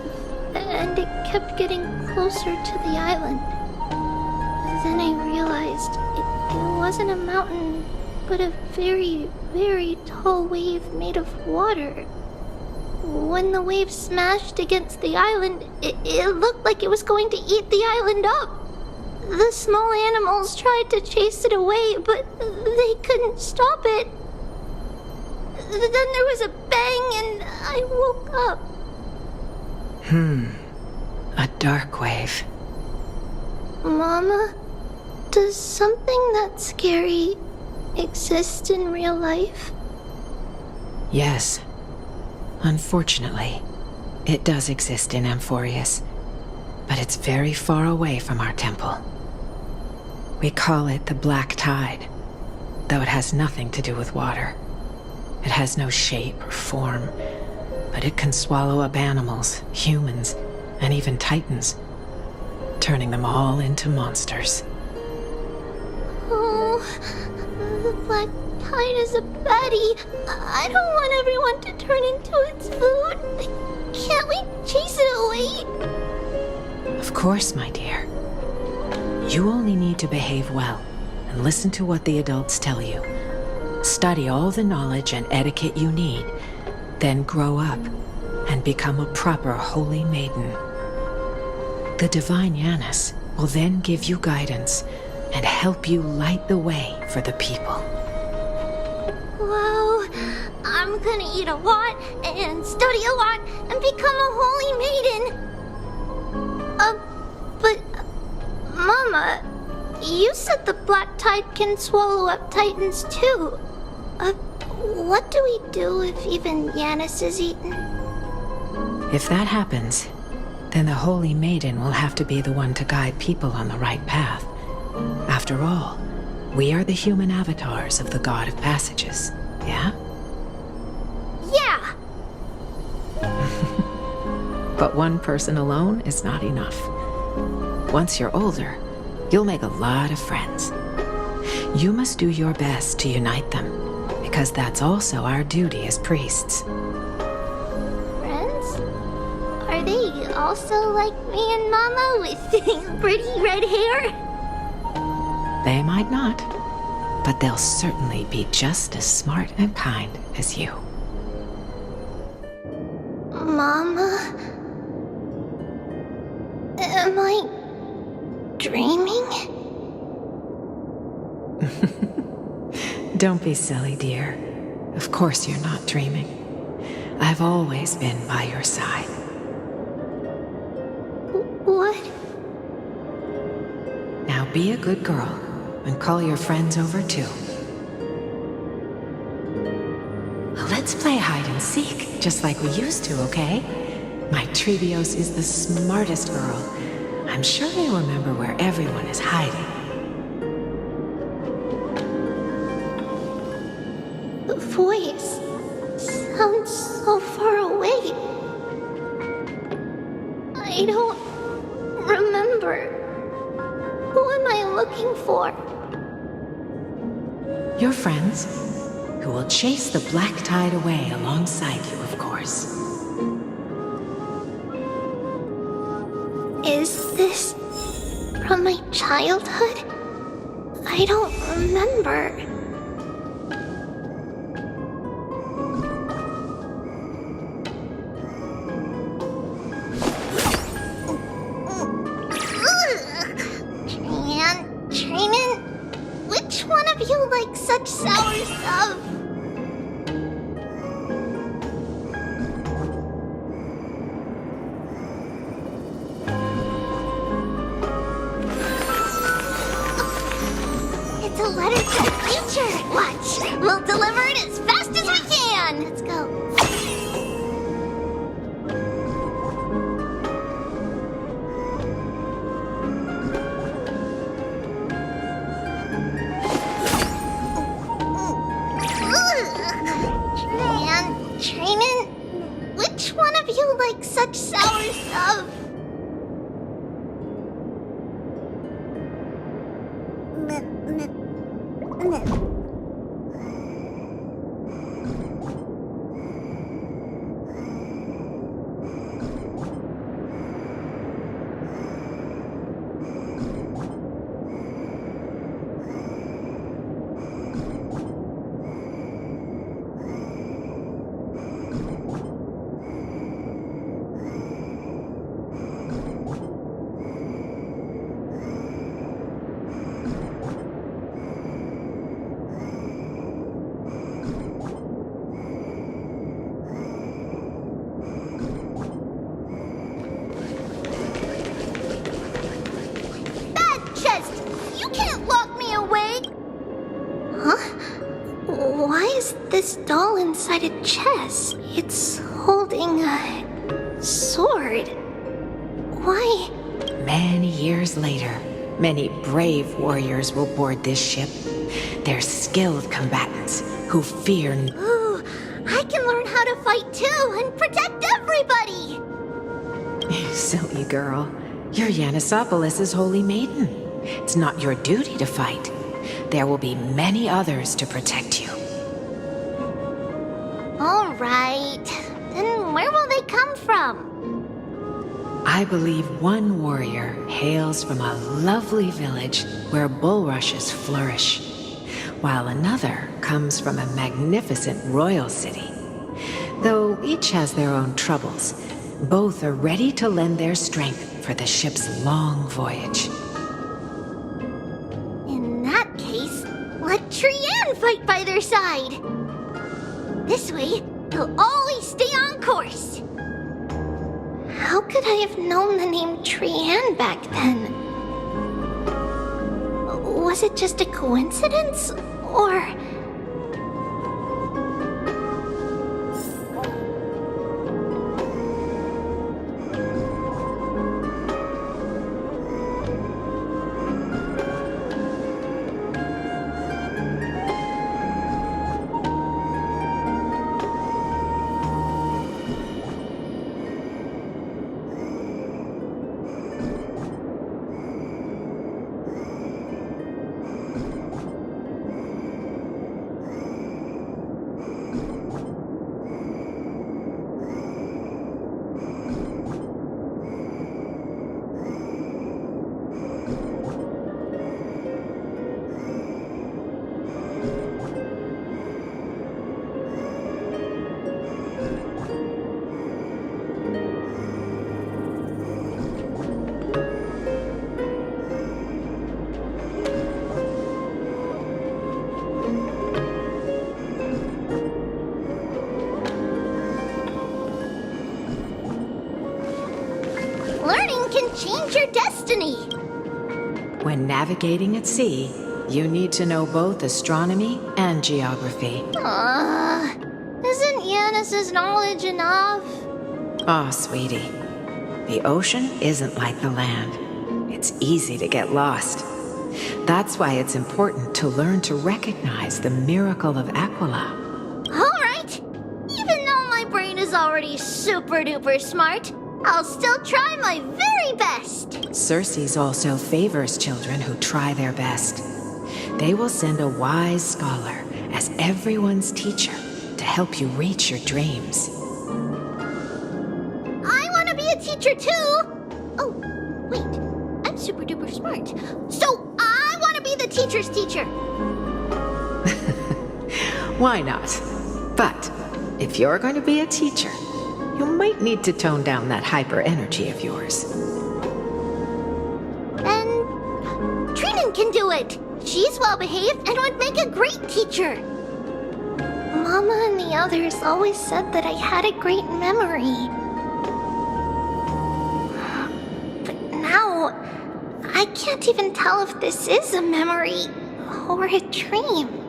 and it kept getting closer to the island. Then I realized it wasn't a mountain, but a very, very tall wave made of water. When the wave smashed against the island, it looked like it was going to eat the island up. The small animals tried to chase it away, but they couldn't stop it. Then there was a bang and I woke up. A dark wave. Mama, does something that scary exist in real life? Yes. Unfortunately, it does exist in Amphoreous, but it's very far away from our temple. We call it the Black Tide, though it has nothing to do with water. It has no shape or form, but it can swallow up animals, humans, and even titans, turning them all into monsters. Oh, the Black Tide is a baddie. I don't want everyone to turn into its food. Can't we chase it away? Of course, my dear. You only need to behave well and listen to what the adults tell you. Study all the knowledge and etiquette you need, then grow up and become a proper holy maiden. The divine Yanis will then give you guidance and help you light the way for the people. Wow, I'm gonna eat a lot and study a lot and become a holy maiden. But Mama, you said the Black Tide can swallow up titans too. What do we do if even Yanis is eaten? If that happens, then the Holy Maiden will have to be the one to guide people on the right path. After all, we are the human avatars of the God of Passages, yeah? Yeah! But one person alone is not enough. Once you're older, you'll make a lot of friends. You must do your best to unite them, because that's also our duty as priests. Friends? Are they also like me and Mama with pretty red hair? They might not, but they'll certainly be just as smart and kind as you. Mama? Am I dreaming? Don't be silly, dear. Of course you're not dreaming. I've always been by your side. What? Now be a good girl and call your friends over too. Let's play hide and seek, just like we used to, okay? My Trebios is the smartest girl. I'm sure they remember where everyone is hiding. The voice sounds so far away. I don't remember. Who am I looking for? Your friends, who will chase the black tide away alongside you, of course. Is this from my childhood? I don't remember. Trainin', which one of you likes such sour stuff? It's a letter to the future. Watch, we'll deliver it as fast as we can. Let's go. Trainin', which one of you likes such sour stuff? Why is this doll inside a chest? It's holding a sword. Why? Many years later, many brave warriors will board this ship. They're skilled combatants who fear... Ooh, I can learn how to fight too and protect everybody! Silly girl. You're Yanisopoulos' holy maiden. It's not your duty to fight. There will be many others to protect you. All right. Then where will they come from? I believe one warrior hails from a lovely village where bulrushes flourish, while another comes from a magnificent royal city. Though each has their own troubles, both are ready to lend their strength for the ship's long voyage. In that case, let Trianne fight by their side. This way, they'll always stay on course. How could I have known the name Trianne back then? Was it just a coincidence, or... Learning can change your destiny. When navigating at sea, you need to know both astronomy and geography. Isn't Yanis's knowledge enough? Oh, sweetie. The ocean isn't like the land. It's easy to get lost. That's why it's important to learn to recognize the miracle of Aquila. All right. Even though my brain is already super duper smart, I'll still try my very best. Circe also favors children who try their best. They will send a wise scholar as everyone's teacher to help you reach your dreams. I want to be a teacher too! Oh, wait. I'm super duper smart. So I want to be the teacher's teacher! Why not? But if you're going to be a teacher, you might need to tone down that hyper energy of yours. Then Trinan can do it! She's well behaved and would make a great teacher! Mama and the others always said that I had a great memory. But now, I can't even tell if this is a memory or a dream.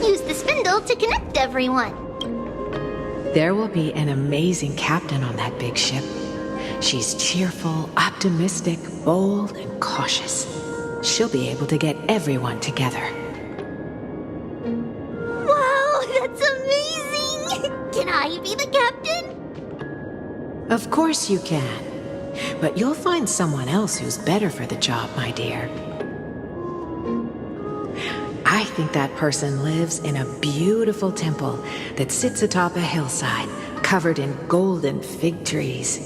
Use the spindle to connect everyone. There will be an amazing captain on that big ship. She's cheerful, optimistic, bold, and cautious. She'll be able to get everyone together. Wow, that's amazing! Can I be the captain? Of course you can. But you'll find someone else who's better for the job, my dear. I think that person lives in a beautiful temple that sits atop a hillside covered in golden fig trees.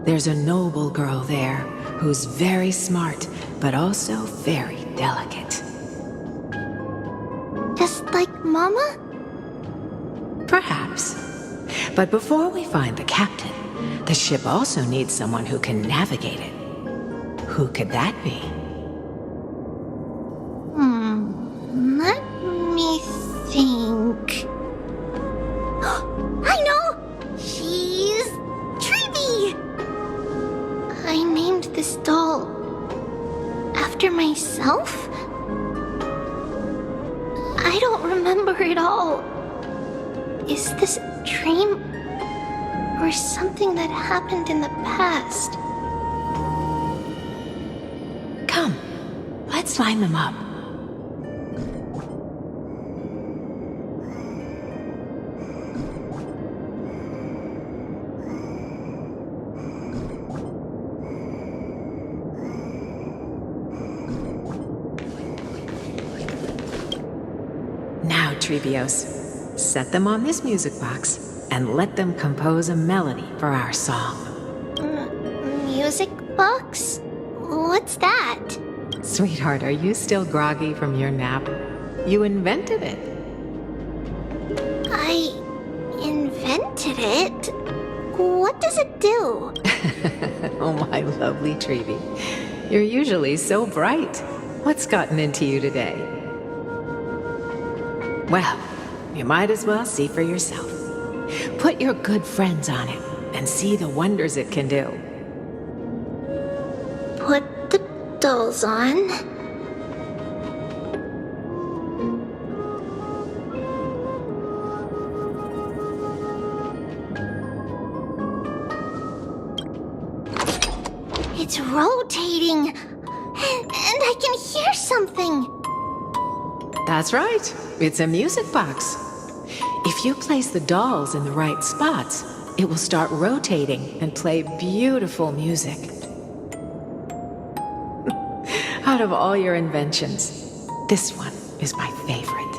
There's a noble girl there who's very smart, but also very delicate. Just like Mama? Perhaps. But before we find the captain, the ship also needs someone who can navigate it. Who could that be? Let me think. I know! She's Treevee! I named this doll after myself? I don't remember it all. Is this a dream or something that happened in the past? Come, let's line them up. Now, Treeveos, set them on this music box and let them compose a melody for our song. Music box? What's that? Sweetheart, are you still groggy from your nap? You invented it. I invented it? What does it do? Oh, my lovely Treevee. You're usually so bright. What's gotten into you today? Well, you might as well see for yourself. Put your good friends on it and see the wonders it can do. Put the dolls on. It's rotating. And I can hear something. That's right. It's a music box. If you place the dolls in the right spots, it will start rotating and play beautiful music. Out of all your inventions, this one is my favorite.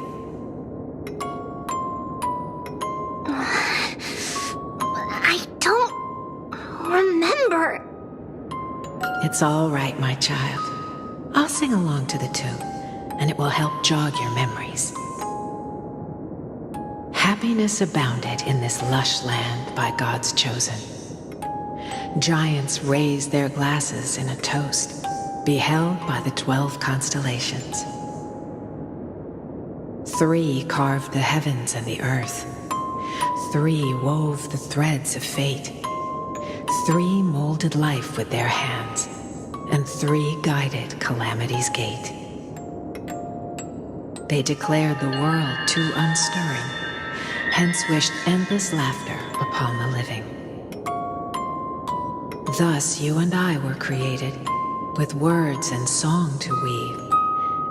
I don't remember. It's all right, my child. I'll sing along to the tune, and it will help jog your memories. Happiness abounded in this lush land by God's chosen. Giants raised their glasses in a toast, beheld by the 12 constellations. 3 carved the heavens and the earth. 3 wove the threads of fate. 3 molded life with their hands, and 3 guided calamity's gate. They declared the world too unstirring, hence wished endless laughter upon the living. Thus you and I were created, with words and song to weave,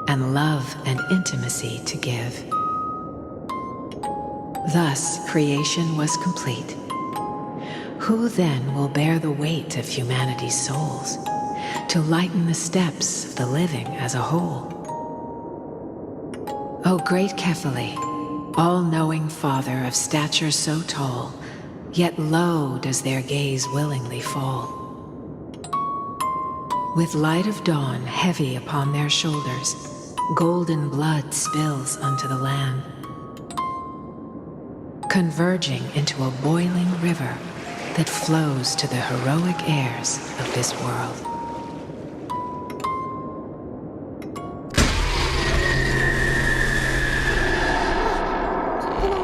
and love and intimacy to give. Thus creation was complete. Who then will bear the weight of humanity's souls, to lighten the steps of the living as a whole? O great Kephale, all-knowing Father of stature so tall, yet low does their gaze willingly fall. With light of dawn heavy upon their shoulders, golden blood spills unto the land, converging into a boiling river that flows to the heroic heirs of this world.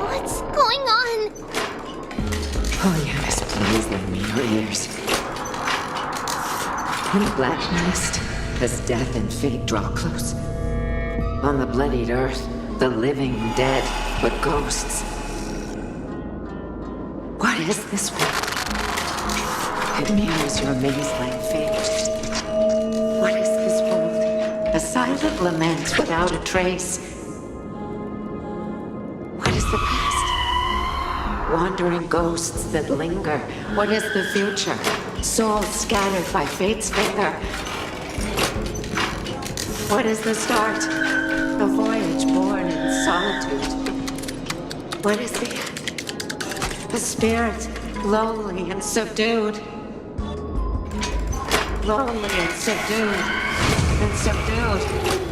What's going on? Oh yes, please lend me your ears. In the black mist, as death and fate draw close, on the bloodied earth, the living dead, but ghosts. What is this world? It mirrors your maze-like fate. What is this world? A silent lament without a trace. What is the past? Wandering ghosts that linger. What is the future? Souls scattered by fate's finger. What is the start? A voyage born in solitude. What is the end? A spirit, lonely and subdued. Lonely and subdued. And subdued.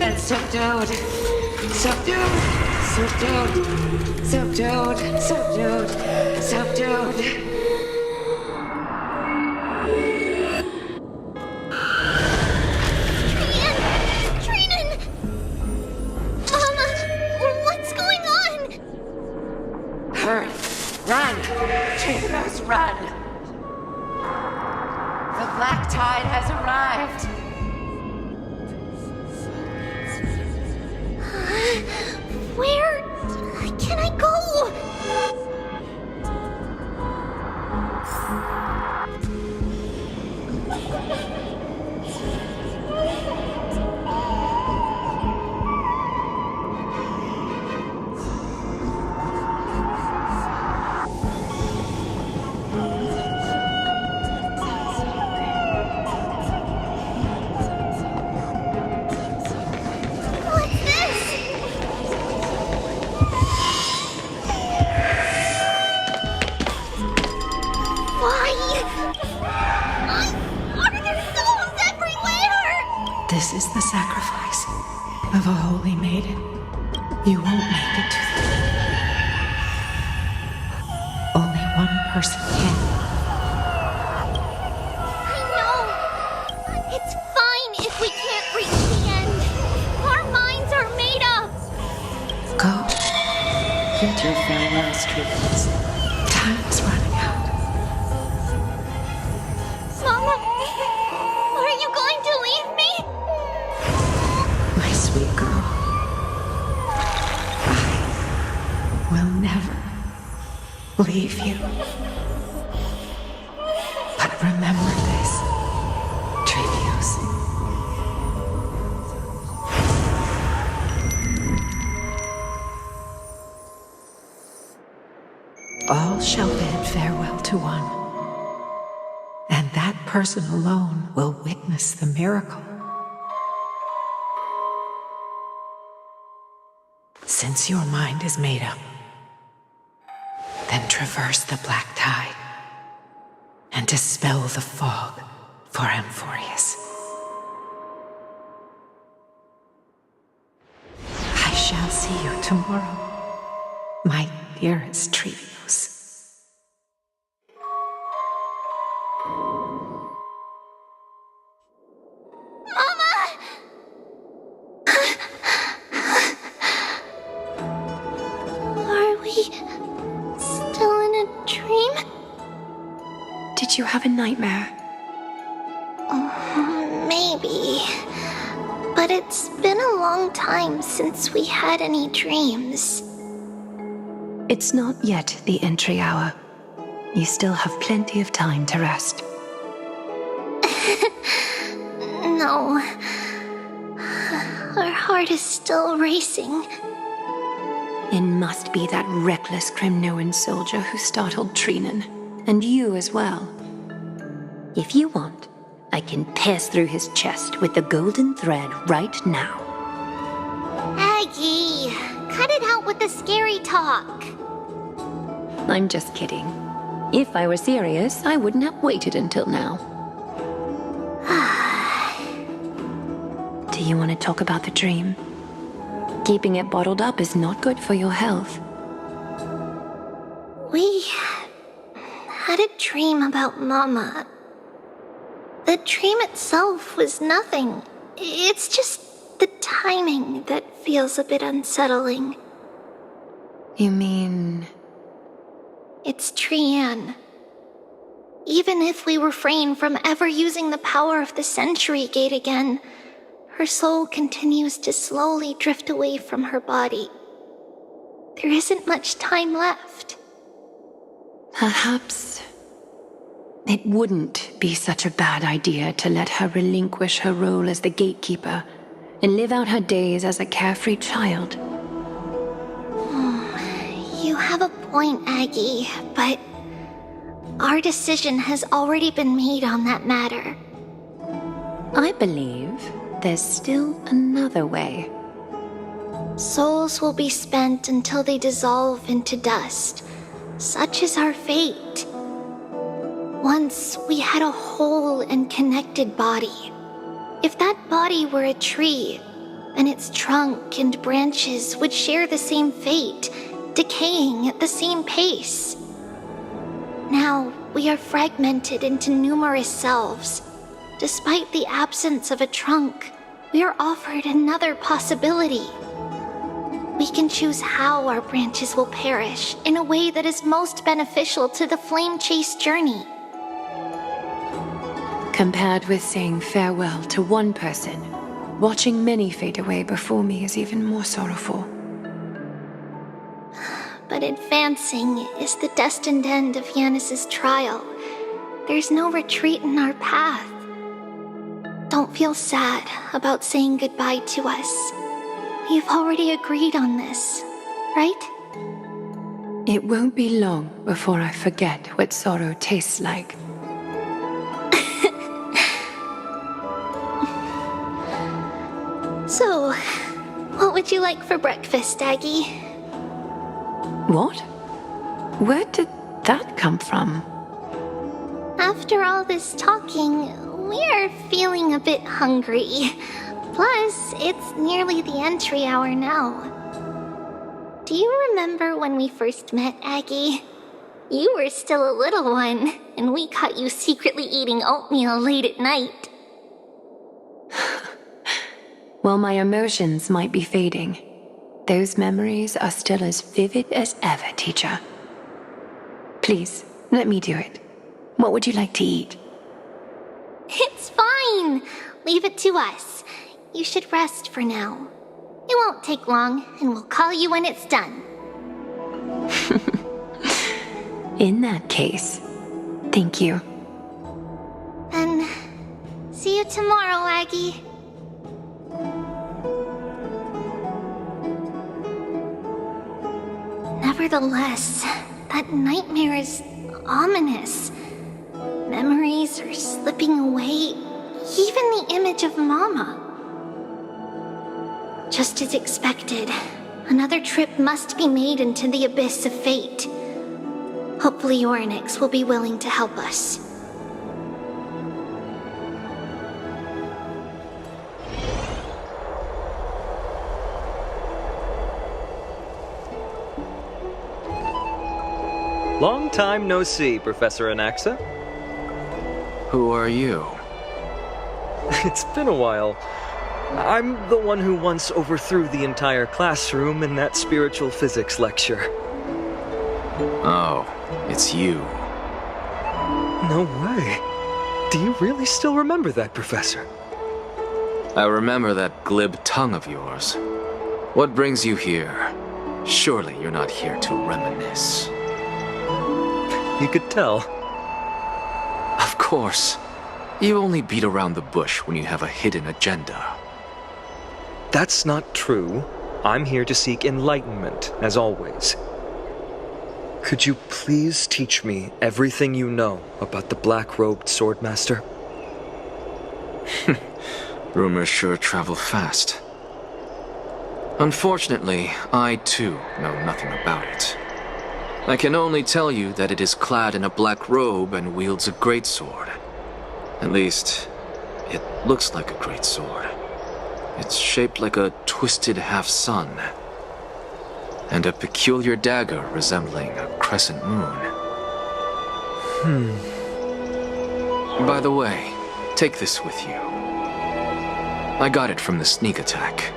And subdued. Subdued. Subdued. Subdued. Subdued. Subdued. Run! Traitors, run! The black tide has arrived! Where can I go? This is the sacrifice of a holy maiden. You won't make it to the end. Only one person can. I know. It's fine if we can't reach the end. Our minds are made up. Go. Get your farewell treatments. Time's running out. Mama, are you going to leave me? My sweet girl, I will never leave you. But remember this, Trevius. All shall bid farewell to one, and that person alone will witness the miracle. Since your mind is made up, then traverse the black tide and dispel the fog for Amphoreous. shall see you tomorrow, my dearest Trios. Are we still in a dream? Did you have a nightmare? Maybe. But it's been a long time since we had any dreams. It's not yet the entry hour. You still have plenty of time to rest. No. Our heart is still racing. It must be that reckless Kremnoan soldier who startled Trinan. And you as well. If you want, I can pass through his chest with the golden thread right now. Aggie, cut it out with the scary talk. I'm just kidding. If I were serious, I wouldn't have waited until now. Do you want to talk about the dream? Keeping it bottled up is not good for your health. We had a dream about Mama. The dream itself was nothing. It's just the timing that feels a bit unsettling. You mean... It's Trian. Even if we refrain from ever using the power of the Century Gate again, her soul continues to slowly drift away from her body. There isn't much time left. Perhaps it wouldn't be such a bad idea to let her relinquish her role as the gatekeeper and live out her days as a carefree child. You have a point, Aggie, but our decision has already been made on that matter. I believe there's still another way. Souls will be spent until they dissolve into dust. Such is our fate. Once we had a whole and connected body. If that body were a tree, then its trunk and branches would share the same fate, decaying at the same pace. Now, we are fragmented into numerous selves. Despite the absence of a trunk, we are offered another possibility. We can choose how our branches will perish in a way that is most beneficial to the flame chase journey. Compared with saying farewell to one person, watching many fade away before me is even more sorrowful. But advancing is the destined end of Yanis's trial. There's no retreat in our path. Don't feel sad about saying goodbye to us. We've already agreed on this, right? It won't be long before I forget what sorrow tastes like. So, what would you like for breakfast, Aggie? What? Where did that come from? After all this talking, we are feeling a bit hungry. Plus, it's nearly the entry hour now. Do you remember when we first met, Aggie? You were still a little one, and we caught you secretly eating oatmeal late at night. While my emotions might be fading, those memories are still as vivid as ever, teacher. Please, let me do it. What would you like to eat? It's fine. Leave it to us. You should rest for now. It won't take long, and we'll call you when it's done. In that case, thank you. Then, see you tomorrow, Aggie. Nevertheless, that nightmare is ominous. Memories are slipping away, even the image of Mama. Just as expected, another trip must be made into the abyss of fate. Hopefully Orynyx will be willing to help us. Long time no see, Professor Anaxa. Who are you? It's been a while. I'm the one who once overthrew the entire classroom in that spiritual physics lecture. Oh, it's you. No way. Do you really still remember that, Professor? I remember that glib tongue of yours. What brings you here? Surely you're not here to reminisce. You could tell. Of course. You only beat around the bush when you have a hidden agenda. That's not true. I'm here to seek enlightenment, as always. Could you please teach me everything you know about the black-robed swordmaster? Rumors sure travel fast. Unfortunately, I too know nothing about it. I can only tell you that it is clad in a black robe and wields a greatsword. At least, it looks like a greatsword. It's shaped like a twisted half-sun, and a peculiar dagger resembling a crescent moon. By the way, take this with you. I got it from the sneak attack.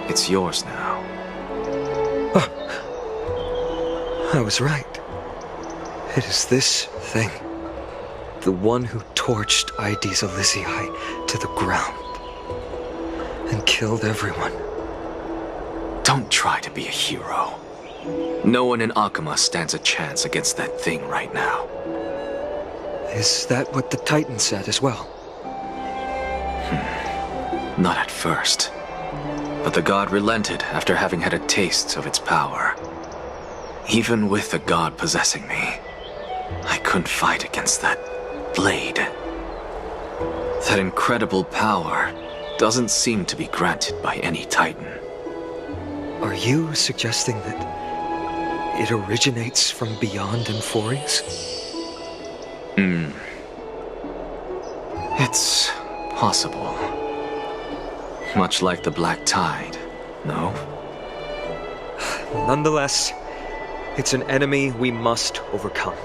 It's yours now. I was right. It is this thing. The one who torched Aedes Elysiae to the ground. And killed everyone. Don't try to be a hero. No one in Akama stands a chance against that thing right now. Is that what the Titan said as well? Not at first. But the god relented after having had a taste of its power. Even with the god possessing me, I couldn't fight against that blade. That incredible power doesn't seem to be granted by any Titan. Are you suggesting that it originates from beyond Amphoreous? It's possible. Much like the Black Tide, no? Nonetheless, it's an enemy we must overcome.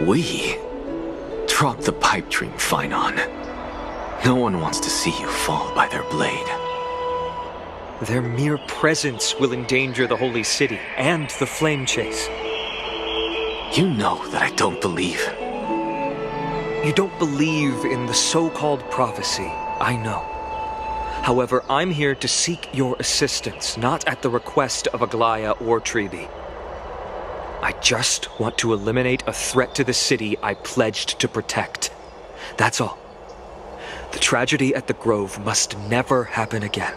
We? Drop the pipe dream, Phynon. No one wants to see you fall by their blade. Their mere presence will endanger the Holy City and the Flame Chase. You know that I don't believe. You don't believe in the so-called prophecy, I know. However, I'm here to seek your assistance, not at the request of Aglaya or Treeby. I just want to eliminate a threat to the city I pledged to protect. That's all. The tragedy at the Grove must never happen again.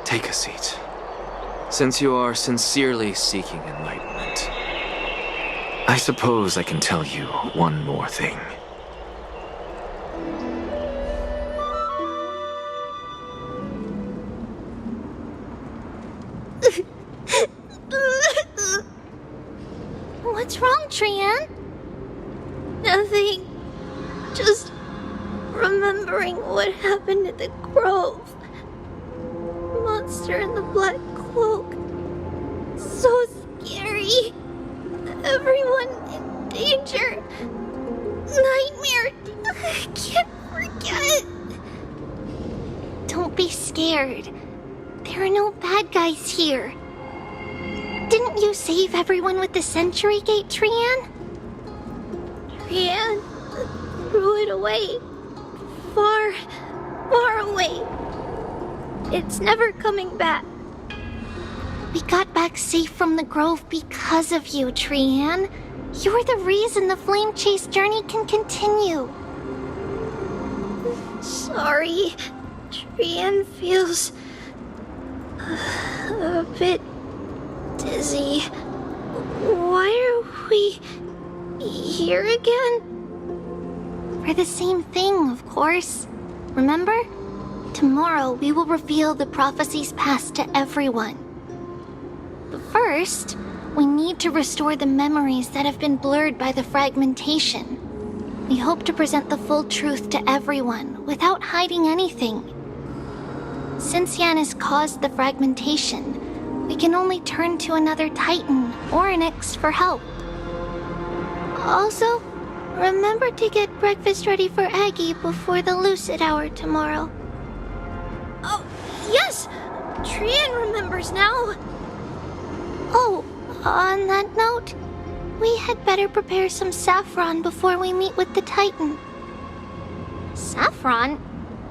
Take a seat. Since you are sincerely seeking enlightenment, I suppose I can tell you one more thing. What's wrong, Trian? Nothing. Just remembering what happened at the Grove. Monster in the black cloak. So scary. Everyone in danger. Nightmare. I can't forget. Don't be scared. There are no bad guys here. Didn't you save everyone with the Century Gate, Trian? Trian threw it away. Far, far away. It's never coming back. We got back safe from the Grove because of you, Trian. You're the reason the Flame Chase journey can continue. Sorry. Trian feels a bit dizzy. Why are we here again? For the same thing, of course. Remember? Tomorrow we will reveal the prophecies passed to everyone. But first, we need to restore the memories that have been blurred by the fragmentation. We hope to present the full truth to everyone without hiding anything. Since Yanis caused the fragmentation, we can only turn to another Titan, Orynyx, for help. Also, remember to get breakfast ready for Aggie before the lucid hour tomorrow. Oh, yes! Trian remembers now! Oh, on that note, we had better prepare some saffron before we meet with the Titan. Saffron?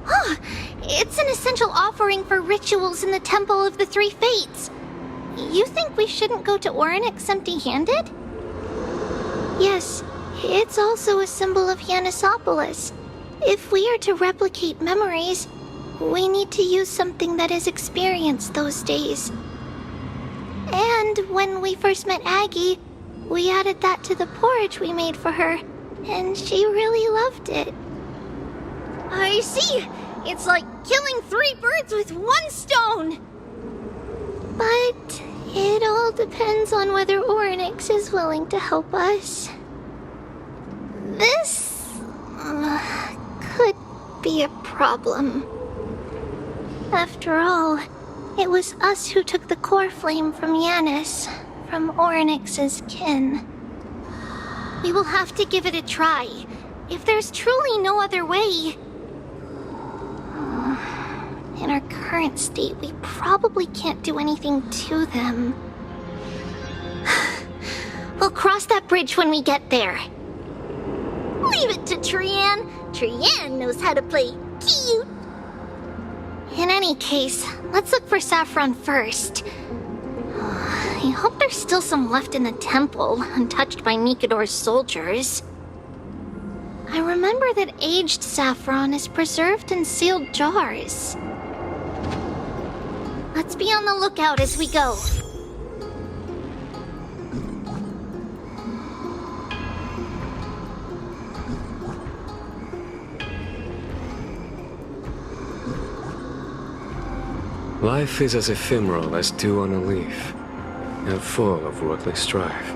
Huh, it's an essential offering for rituals in the Temple of the Three Fates. You think we shouldn't go to Orynyx empty-handed? Yes, it's also a symbol of Yanisopolis. If we are to replicate memories, we need to use something that has experienced those days. And when we first met Aggie, we added that to the porridge we made for her, and she really loved it. I see! It's like killing 3 birds with 1 stone! But it all depends on whether Orynyx is willing to help us. This could be a problem. After all, it was us who took the core flame from Yanis, from Orynyx's kin. We will have to give it a try. If there's truly no other way... In our current state, we probably can't do anything to them. We'll cross that bridge when we get there. Leave it to Trian. Trian knows how to play cute. In any case, let's look for saffron first. I hope there's still some left in the temple, untouched by Mikador's soldiers. I remember that aged saffron is preserved in sealed jars. Let's be on the lookout as we go. Life is as ephemeral as dew on a leaf, and full of worldly strife.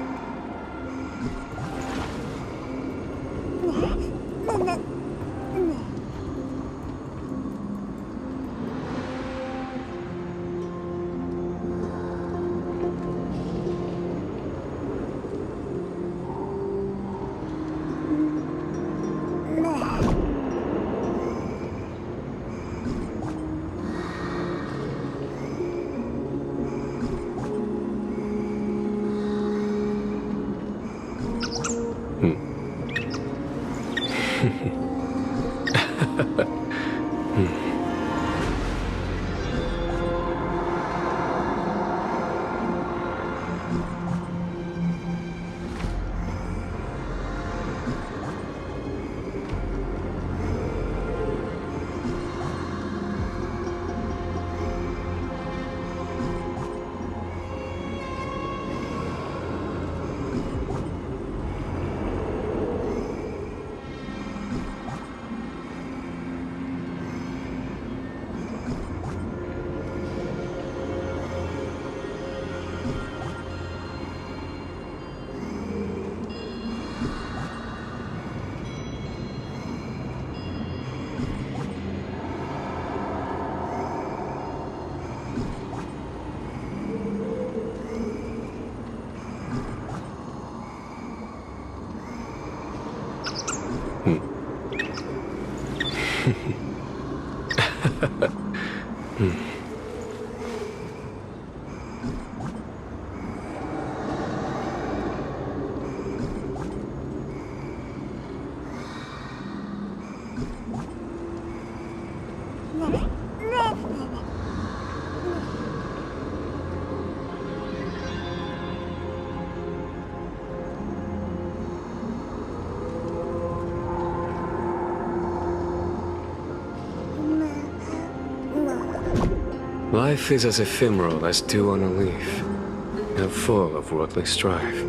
Life is as ephemeral as dew on a leaf, and full of worldly strife.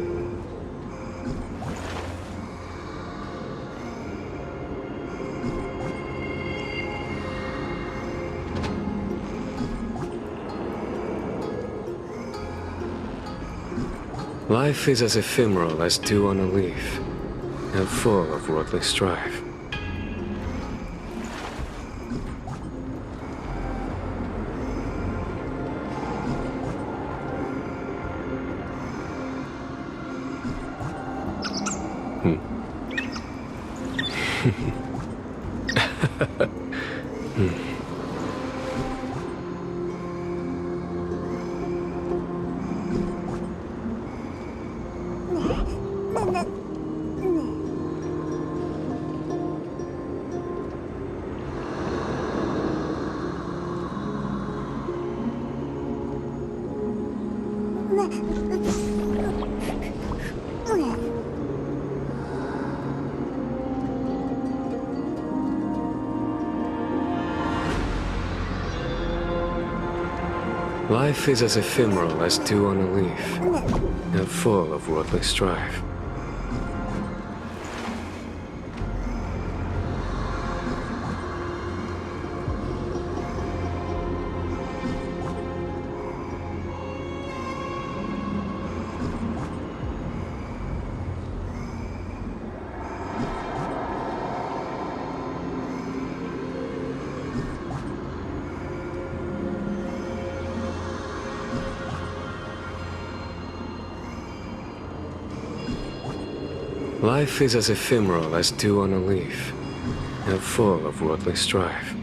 Life is as ephemeral as dew on a leaf, and full of worldly strife. Life is as ephemeral as dew on a leaf, and full of worldly strife. Life is as ephemeral as dew on a leaf, and full of worldly strife.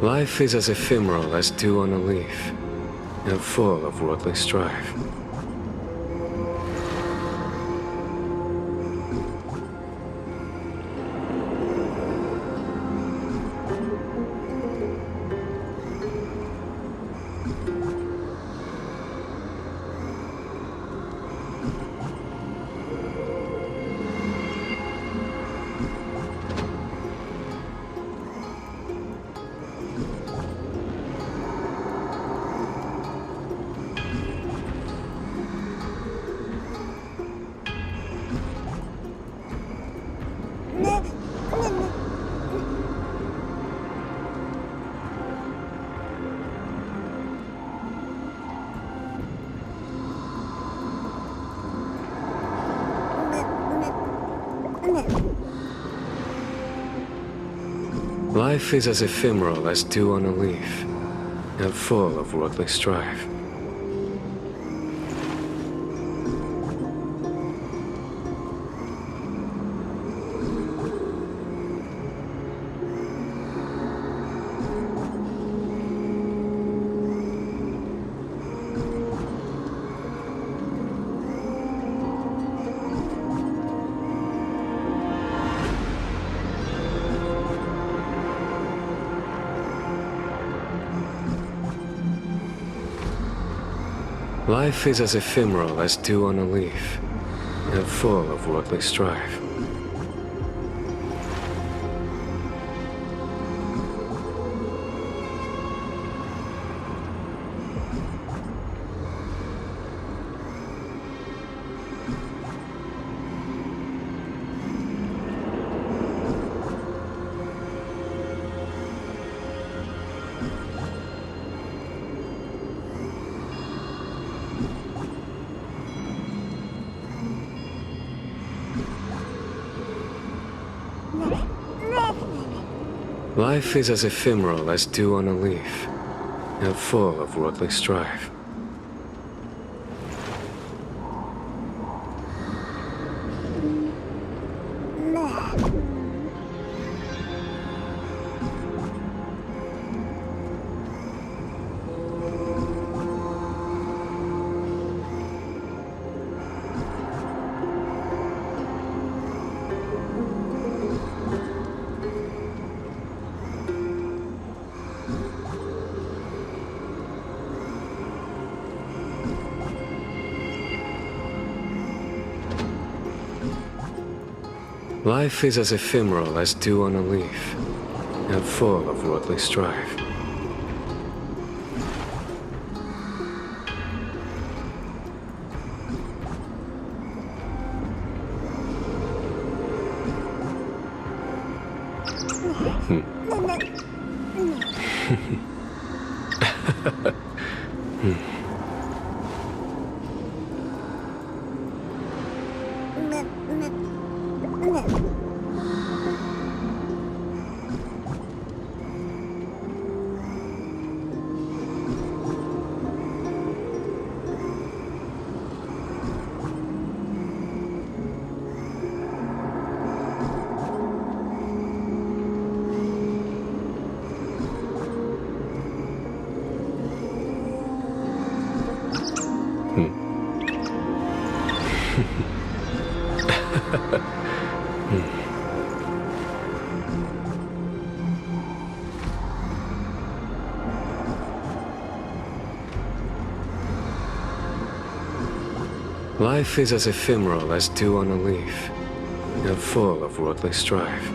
Life is as ephemeral as dew on a leaf, and full of worldly strife. Life is as ephemeral as dew on a leaf, and full of worldly strife. Life is as ephemeral as dew on a leaf, and full of worldly strife. Life is as ephemeral as dew on a leaf, and full of worldly strife. Life is as ephemeral as dew on a leaf, and full of worldly strife. Life is as ephemeral as dew on a leaf, and full of worldly strife.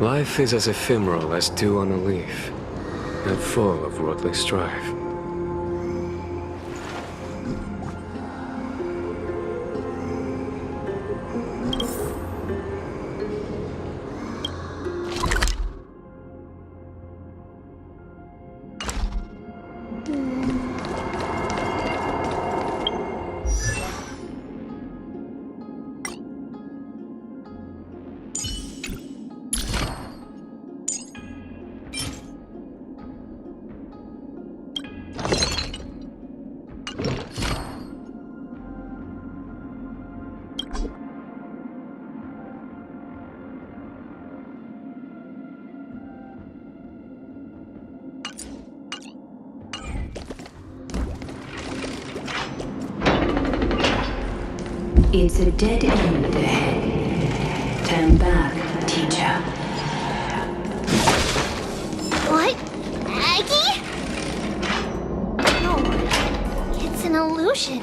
Life is as ephemeral as dew on a leaf, and full of worldly strife. It's a dead end ahead. Turn back, teacher. What? Aggie? No, it's an illusion.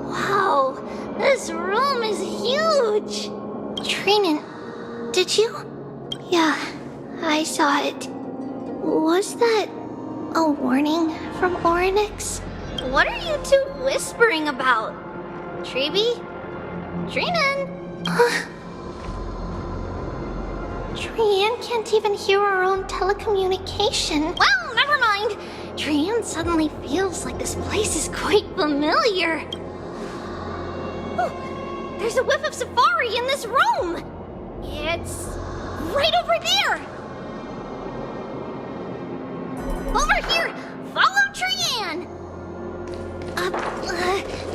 Wow, this room is huge. Trinan, did you? Yeah, I saw it. Was that a warning from Oryx? What are you two whispering about? Treeby? Trinan? Trian can't even hear her own telecommunication. Well, never mind. Trian suddenly feels like this place is quite familiar. Oh, there's a whiff of safari in this room. It's right over there. Over here! Follow Trian!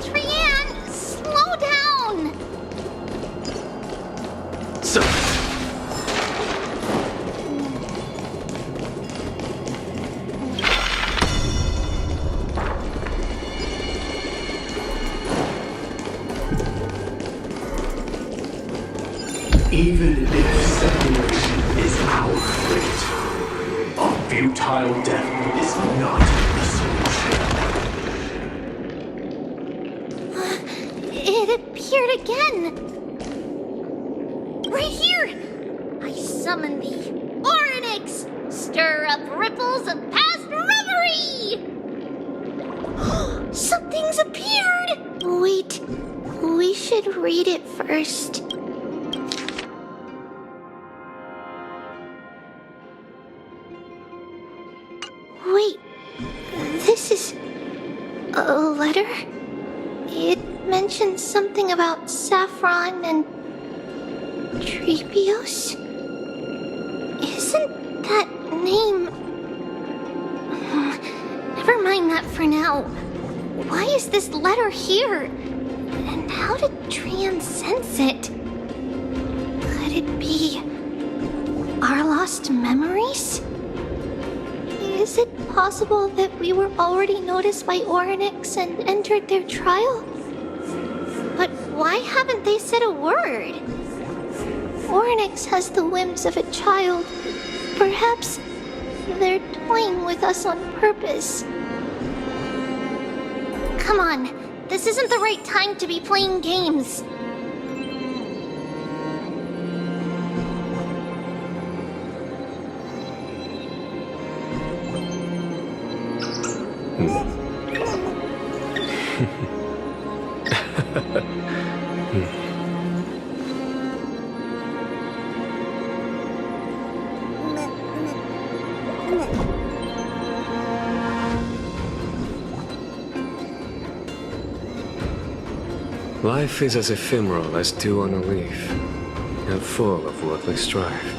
Trian, slow down! So... Even if separation is our fate, a futile death is not the solution. It appeared again! Right here! I summon thee, Oryx! Stir up ripples of past reverie! Something's appeared! Wait, we should read it first. Wait, this is a letter? It mentions something about Saffron and Trepios? Isn't that name... Never mind that for now. Why is this letter here? And how did Tran sense it? Could it be our lost memories? Is it possible that we were already noticed by Orynyx and entered their trial? But why haven't they said a word? Orynyx has the whims of a child. Perhaps they're toying with us on purpose. Come on, this isn't the right time to be playing games. Life is as ephemeral as dew on a leaf, and full of worldly strife.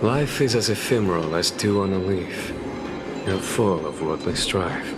Life is as ephemeral as dew on a leaf, and full of worldly strife.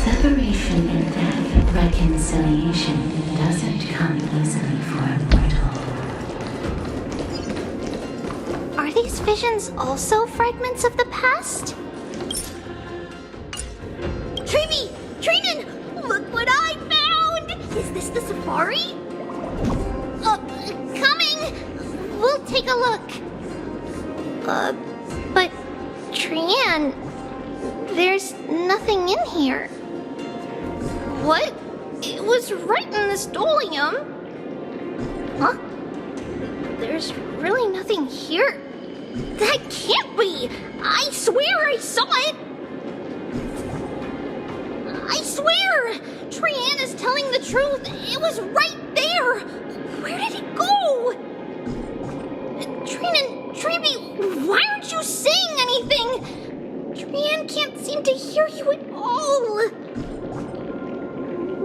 Separation and death, reconciliation doesn't come easily for a mortal. Are these visions also fragments of the past? Trevi! Trinan! Look what I found! Is this the safari? Coming! We'll take a look. But Trian, there's nothing in here. What? It was right in the stolium. Huh? There's really nothing here. That can't be! I swear I saw it! I swear! Trian is telling the truth. It was right there. Where did it go? Trian, Treeby, why aren't you saying anything? Trian can't seem to hear you at all.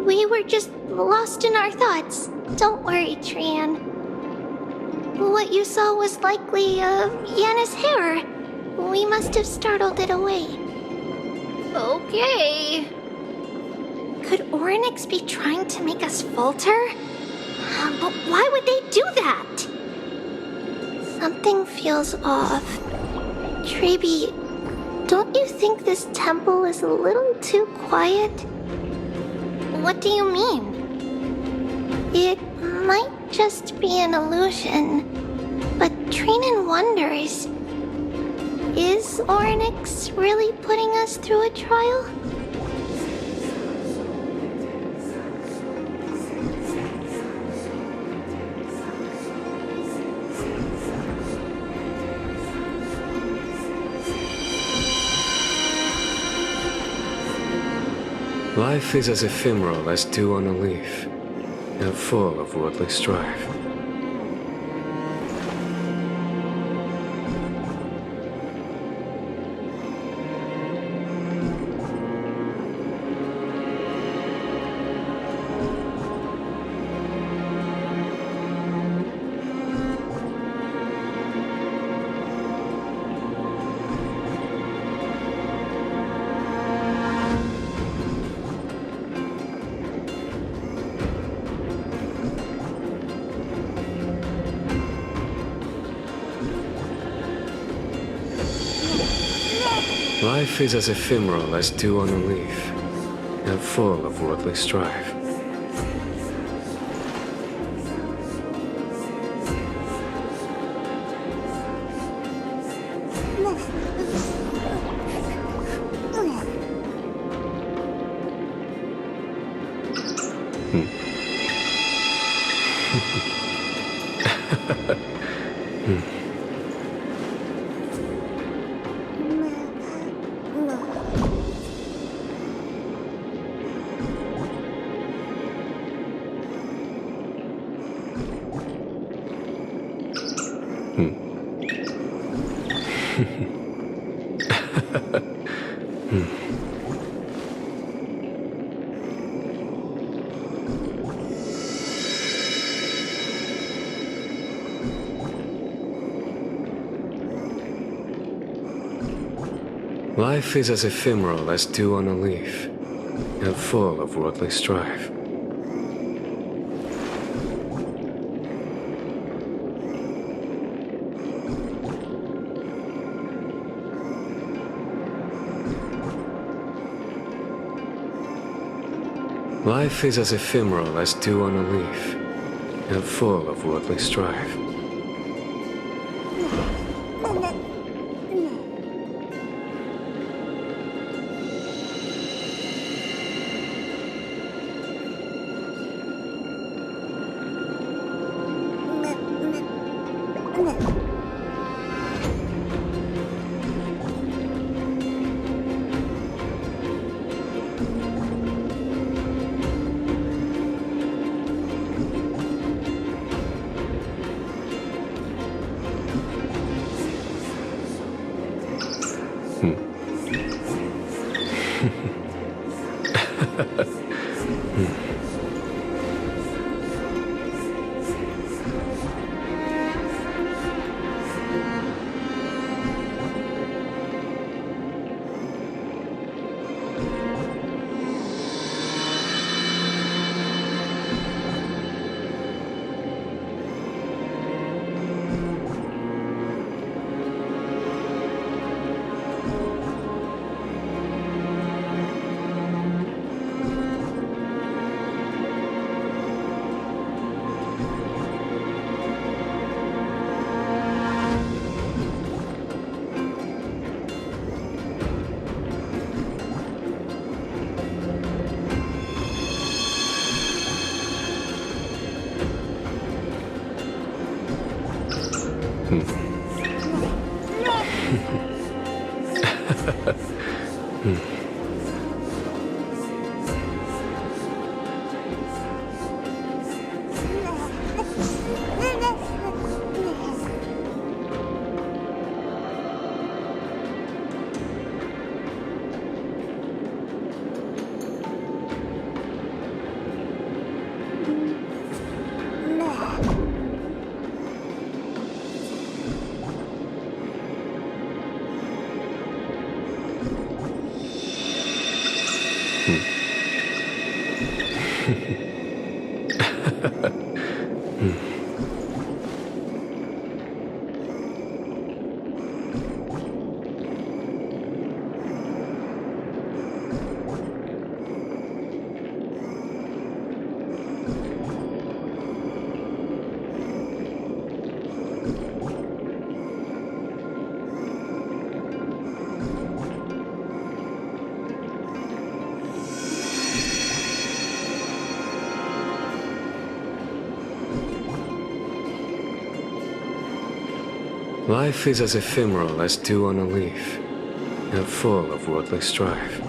We were just lost in our thoughts. Don't worry, Trian. What you saw was likely, Yanna's hair. We must have startled it away. Okay. Could Oryx be trying to make us falter? But why would they do that? Something feels off. Treeby, don't you think this temple is a little too quiet? What do you mean? It might just be an illusion, but Trinan wonders, is Oryx really putting us through a trial? Life is as ephemeral as dew on a leaf, and full of worldly strife. Life is as ephemeral as dew on a leaf, and full of worldly strife. Life is as ephemeral as dew on a leaf, and full of worldly strife. Life is as ephemeral as dew on a leaf, and full of worldly strife. Life is as ephemeral as dew on a leaf, and full of worldly strife.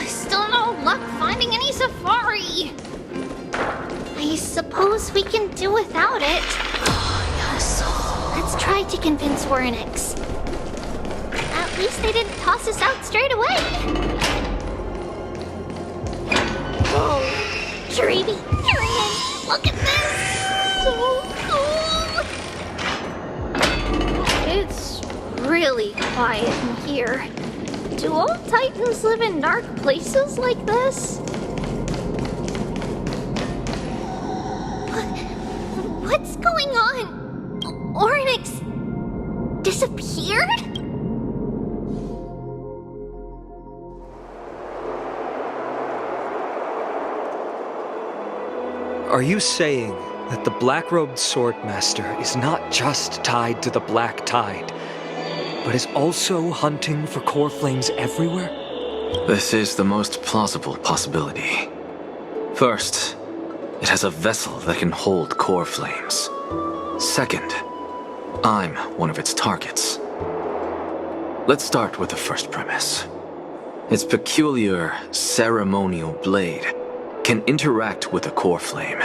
Still no luck finding any safari. I suppose we can do without it. Yes. Let's try to convince Warrenix. At least they didn't toss us out straight away. Whoa, Sharibi, Tyrion, look at this! So cool! It's really quiet in here. Do all Titans live in dark places like this? What's going on? Ornyx disappeared? Are you saying that the black-robed swordmaster is not just tied to the Black Tide, but is also hunting for core flames everywhere? This is the most plausible possibility. First, it has a vessel that can hold core flames. Second, I'm one of its targets. Let's start with the first premise. Its peculiar ceremonial blade can interact with a core flame,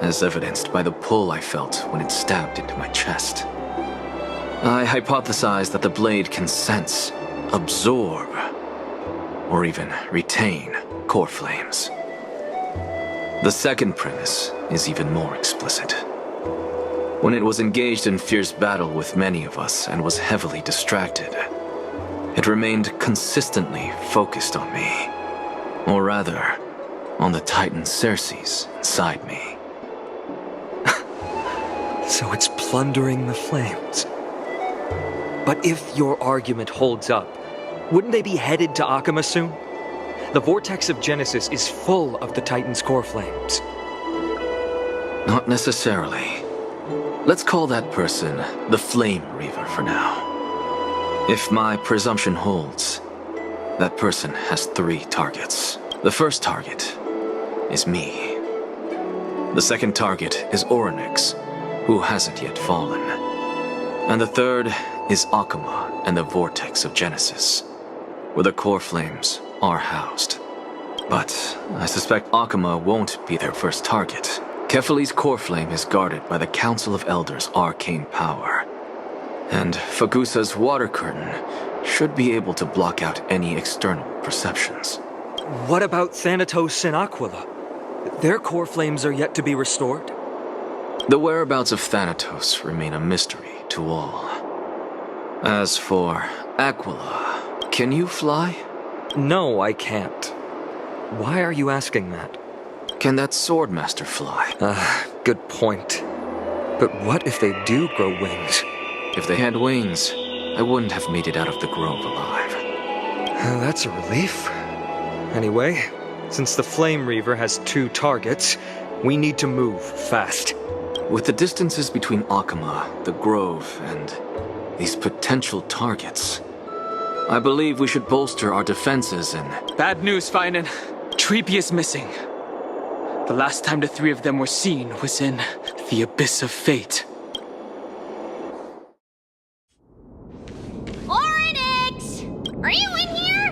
as evidenced by the pull I felt when it stabbed into my chest. I hypothesize that the blade can sense, absorb, or even retain core flames. The second premise is even more explicit. When it was engaged in fierce battle with many of us and was heavily distracted, it remained consistently focused on me. Or rather, on the Titan Circes inside me. So it's plundering the flames. But if your argument holds up, wouldn't they be headed to Akama soon? The vortex of Genesis is full of the Titan's core flames. Not necessarily. Let's call that person the Flame Reaver for now. If my presumption holds, that person has 3 targets. The first target is me. The second target is Ornyx, who hasn't yet fallen. And the third is Akama and the Vortex of Genesis, where the core flames are housed. But I suspect Akama won't be their first target. Kefali's core flame is guarded by the Council of Elders' arcane power. And Fagusa's water curtain should be able to block out any external perceptions. What about Thanatos and Aquila? Their core flames are yet to be restored? The whereabouts of Thanatos remain a mystery to all. As for Aquila, can you fly? No, I can't. Why are you asking that? Can that Swordmaster fly? Good point. But what if they do grow wings? If they had wings, I wouldn't have made it out of the grove alive. That's a relief. Anyway, since the Flame Reaver has 2 targets, we need to move fast. With the distances between Akama, the grove, and these potential targets, I believe we should bolster our defenses and... Bad news, Finan. Treepy is missing. The last time the 3 of them were seen was in the Abyss of Fate. Ornyx! Are you in here?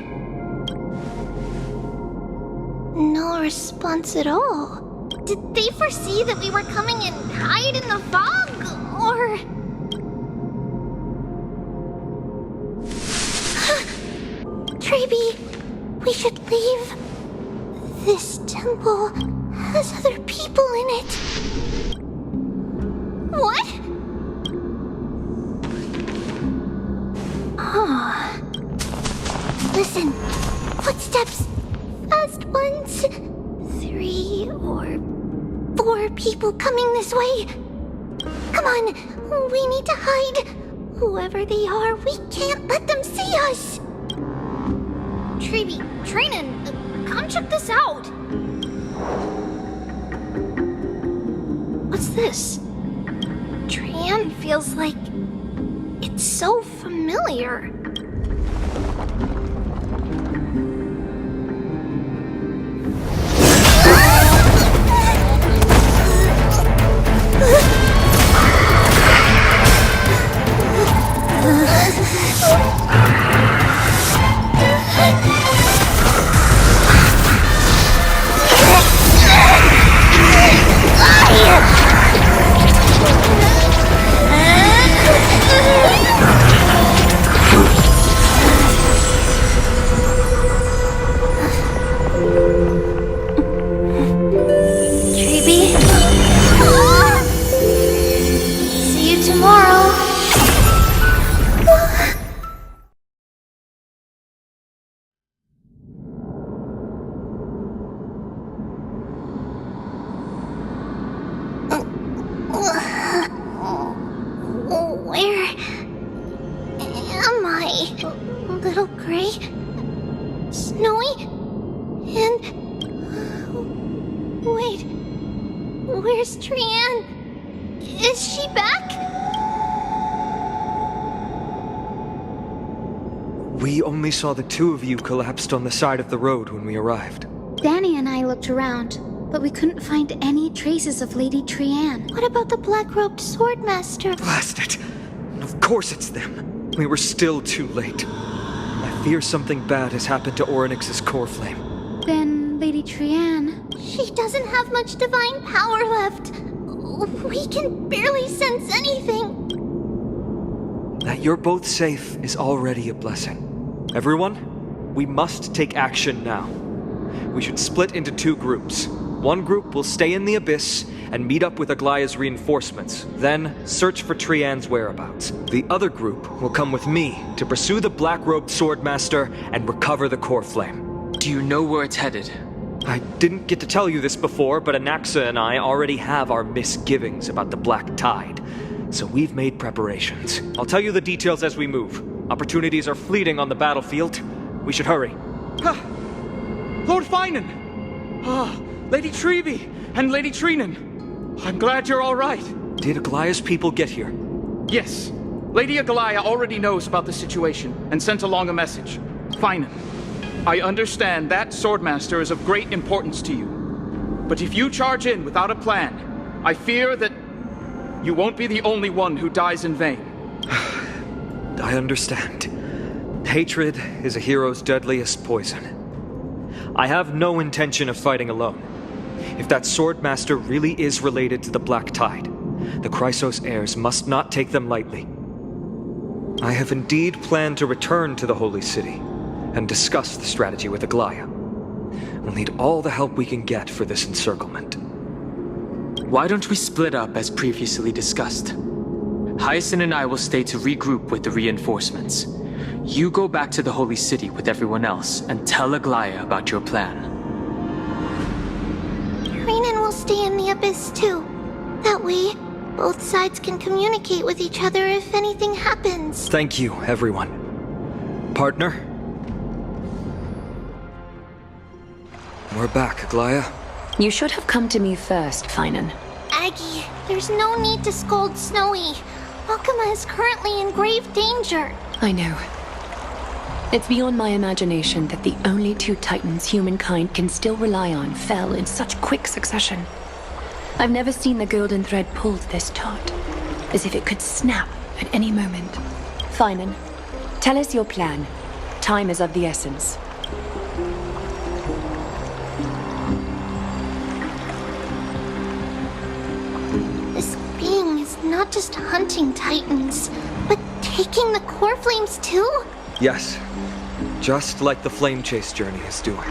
No response. response at all. Did they foresee that we were coming and hide in the fog, or... Treeby, we should leave. This temple has other people in it. What? Oh. Listen, footsteps. Fast ones. 3 or 4 people coming this way. Come on, we need to hide. Whoever they are, we can't let them see us. Treeby, Trainin, come check this out. What's this? Tran feels like it's so familiar. Little Gray, Snowy, and... Wait, where's Trian? Is she back? We only saw the 2 of you collapsed on the side of the road when we arrived. Danny and I looked around, but we couldn't find any traces of Lady Trian. What about the black-robed swordmaster? Blast it! Of course it's them. We were still too late. I fear something bad has happened to Orynyx's core flame. Then Lady Trian... She doesn't have much divine power left. We can barely sense anything. That you're both safe is already a blessing. Everyone, we must take action now. We should split into 2 groups. One group will stay in the Abyss and meet up with Aglaya's reinforcements, then search for Trian's whereabouts. The other group will come with me to pursue the black-robed swordmaster and recover the core flame. Do you know where it's headed? I didn't get to tell you this before, but Anaxa and I already have our misgivings about the Black Tide, so we've made preparations. I'll tell you the details as we move. Opportunities are fleeting on the battlefield. We should hurry. Lord Finan! Lady Treeby and Lady Trinan. I'm glad you're all right. Did Aglaya's people get here? Yes. Lady Aglaya already knows about the situation and sent along a message. Finan, I understand that Swordmaster is of great importance to you. But if you charge in without a plan, I fear that you won't be the only one who dies in vain. I understand. Hatred is a hero's deadliest poison. I have no intention of fighting alone. If that Swordmaster really is related to the Black Tide, the Chrysos heirs must not take them lightly. I have indeed planned to return to the Holy City and discuss the strategy with Aglaya. We'll need all the help we can get for this encirclement. Why don't we split up as previously discussed? Hyacinth and I will stay to regroup with the reinforcements. You go back to the Holy City with everyone else and tell Aglaya about your plan. Trinan will stay in the Abyss too. That way, both sides can communicate with each other if anything happens. Thank you, everyone. Partner? We're back, Aglaya. You should have come to me first, Finan. Aggie, there's no need to scold Snowy. Welcoma is currently in grave danger. I know. It's beyond my imagination that the only 2 titans humankind can still rely on fell in such quick succession. I've never seen the golden thread pulled this taut, as if it could snap at any moment. Finan, tell us your plan. Time is of the essence. This being is not just hunting titans, but taking the core flames too? Yes, just like the Flame Chase journey is doing.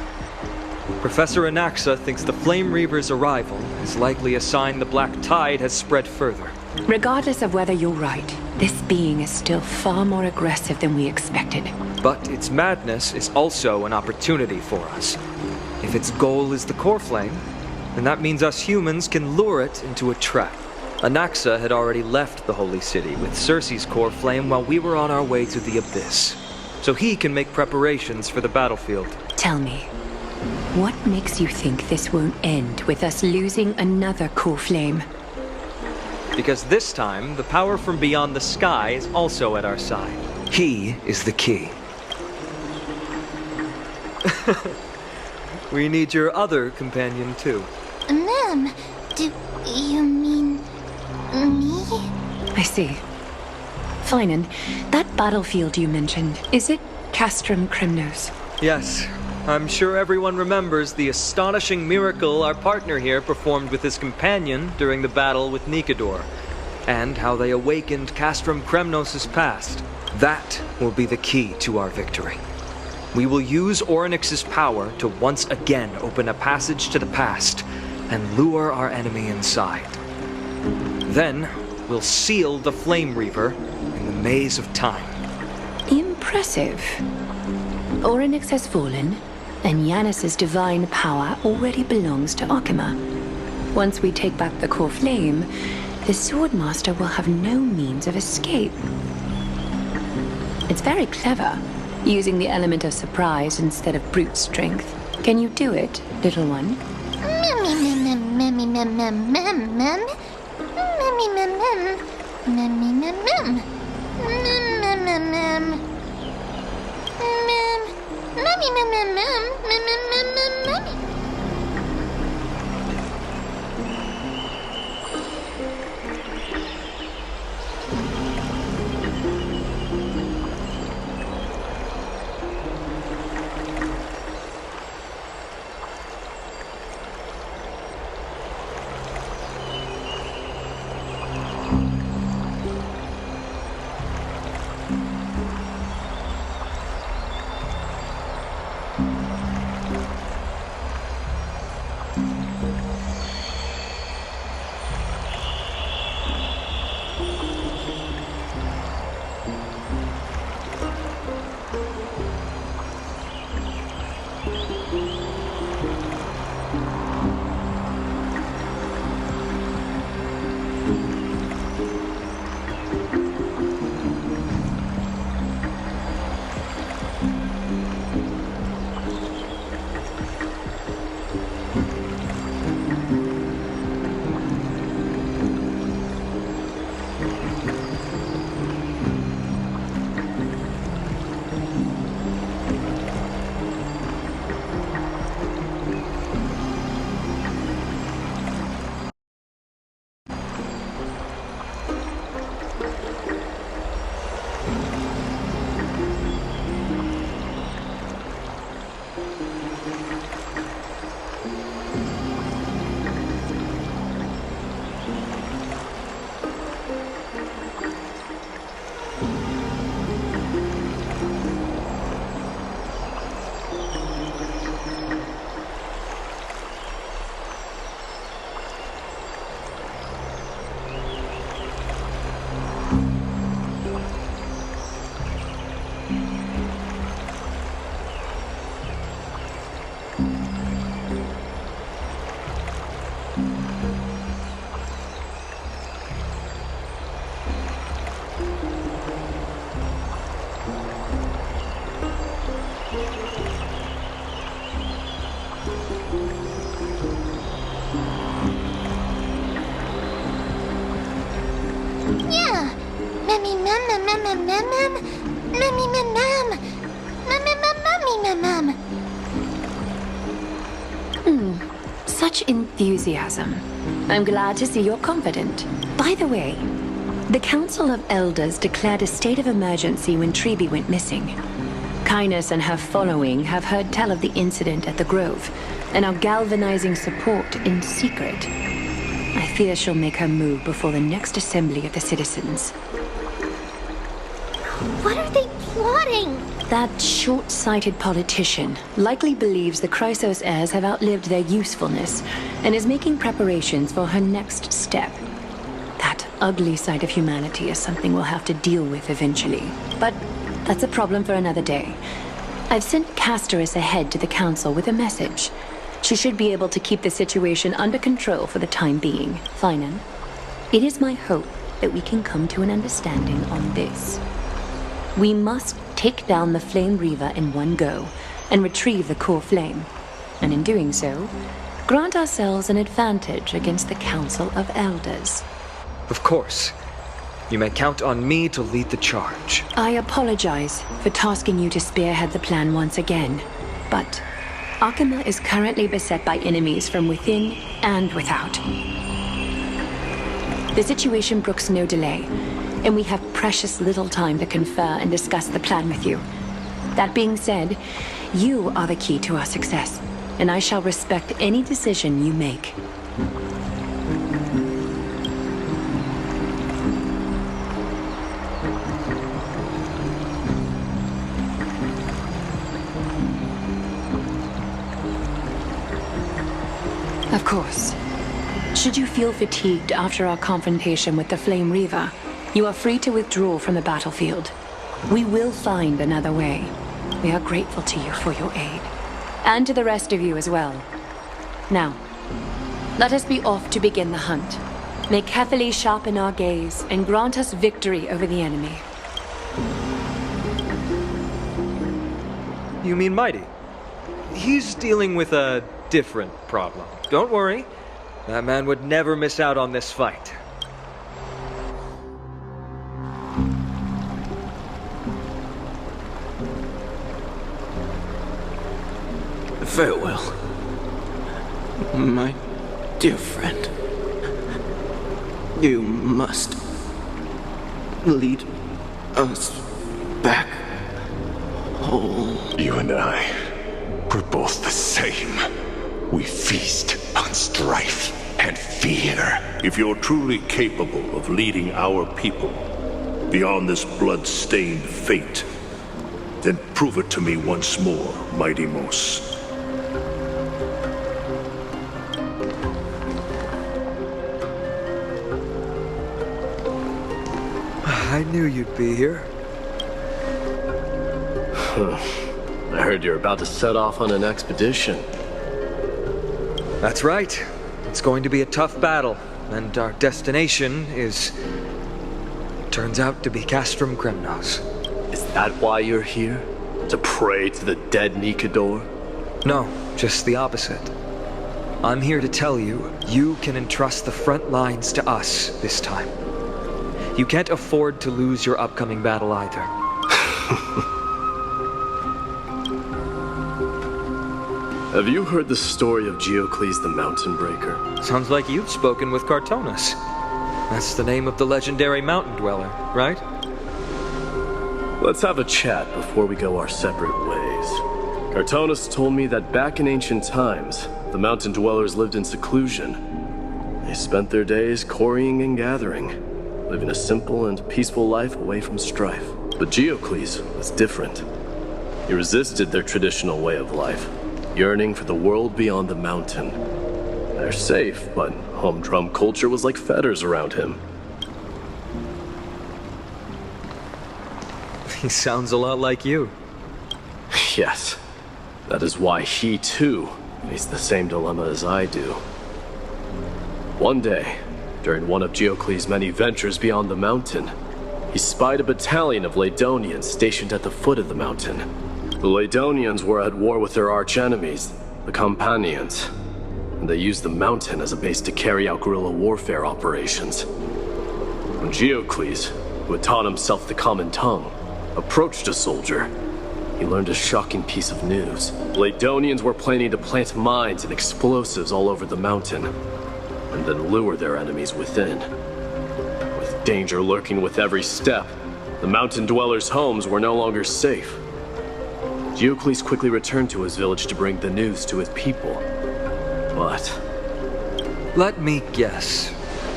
Professor Anaxa thinks the Flame Reaver's arrival is likely a sign the Black Tide has spread further. Regardless of whether you're right, this being is still far more aggressive than we expected. But its madness is also an opportunity for us. If its goal is the core flame, then that means us humans can lure it into a trap. Anaxa had already left the Holy City with Cersei's core flame while we were on our way to the Abyss, so he can make preparations for the battlefield. Tell me, what makes you think this won't end with us losing another core flame? Because this time, the power from beyond the sky is also at our side. He is the key. We need your other companion too. Ma'am, do you mean me? I see. Finan, that battlefield you mentioned, is it Castrum Kremnos? Yes. I'm sure everyone remembers the astonishing miracle our partner here performed with his companion during the battle with Nikador, and how they awakened Castrum Kremnos' past. That will be the key to our victory. We will use Orynyx's power to once again open a passage to the past and lure our enemy inside. Then, we'll seal the Flame Reaver in the maze of time. Impressive. Orynyx has fallen, and Yanis's divine power already belongs to Okima. Once we take back the core flame, the Swordmaster will have no means of escape. It's very clever, using the element of surprise instead of brute strength. Can you do it, little one? Such enthusiasm. I'm glad to see you're confident. By the way, the Council of Elders declared a state of emergency when Treeby went missing. Kynus and her following have heard tell of the incident at the Grove and are galvanizing support in secret. I fear she'll make her move before the next assembly of the citizens. What are they plotting? That short-sighted politician likely believes the Chrysos heirs have outlived their usefulness and is making preparations for her next step. That ugly side of humanity is something we'll have to deal with eventually. But that's a problem for another day. I've sent Castoris ahead to the council with a message. She should be able to keep the situation under control for the time being. Finan, it is my hope that we can come to an understanding on this. We must take down the Flame Reaver in one go and retrieve the core flame. And in doing so, grant ourselves an advantage against the Council of Elders. Of course. You may count on me to lead the charge. I apologize for tasking you to spearhead the plan once again, but Akima is currently beset by enemies from within and without. The situation brooks no delay, and we have precious little time to confer and discuss the plan with you. That being said, you are the key to our success, and I shall respect any decision you make. Of course. Should you feel fatigued after our confrontation with the Flame Reaver, you are free to withdraw from the battlefield. We will find another way. We are grateful to you for your aid. And to the rest of you as well. Now, let us be off to begin the hunt. May carefully sharpen our gaze and grant us victory over the enemy. You mean Mighty? He's dealing with a different problem. Don't worry. That man would never miss out on this fight. Farewell, my dear friend. You must lead us back home. You and I, we're both the same. We feast on strife and fear. If you're truly capable of leading our people beyond this blood-stained fate, then prove it to me once more, Mighty Mos. I knew you'd be here. I heard you're about to set off on an expedition. That's right. It's going to be a tough battle, and our destination turns out to be Castrum Kremnos. Is that why you're here? To pray to the dead Nikador? No, just the opposite. I'm here to tell you, you can entrust the front lines to us this time. You can't afford to lose your upcoming battle either. Have you heard the story of Geocles the Mountain Breaker? Sounds like you've spoken with Cartonus. That's the name of the legendary mountain dweller, right? Let's have a chat before we go our separate ways. Cartonus told me that back in ancient times, the mountain dwellers lived in seclusion. They spent their days quarrying and gathering, living a simple and peaceful life away from strife. But Geocles was different. He resisted their traditional way of life, yearning for the world beyond the mountain. They're safe, but humdrum culture was like fetters around him. He sounds a lot like you. Yes. That is why he, too, faced the same dilemma as I do. One day, during one of Geocles' many ventures beyond the mountain, he spied a battalion of Ladonians stationed at the foot of the mountain. The Ladonians were at war with their arch-enemies, the Companions, and they used the mountain as a base to carry out guerrilla warfare operations. When Geocles, who had taught himself the common tongue, approached a soldier, he learned a shocking piece of news. Ladonians were planning to plant mines and explosives all over the mountain, and then lure their enemies within. With danger lurking with every step, the mountain dwellers' homes were no longer safe. Geocles quickly returned to his village to bring the news to his people. But Let me guess.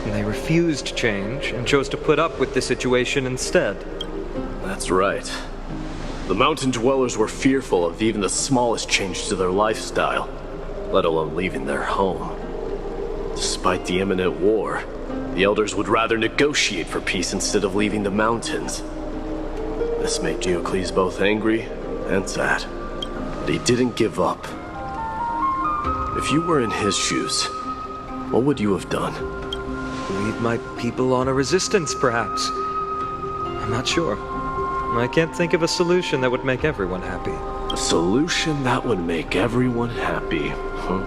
They refused change and chose to put up with the situation instead. That's right. The mountain dwellers were fearful of even the smallest change to their lifestyle, let alone leaving their home. Despite the imminent war, the elders would rather negotiate for peace instead of leaving the mountains. This made Diocles both angry and sad, but he didn't give up. If you were in his shoes, what would you have done? Lead my people on a resistance, perhaps. I'm not sure. I can't think of a solution that would make everyone happy. A solution that would make everyone happy, huh?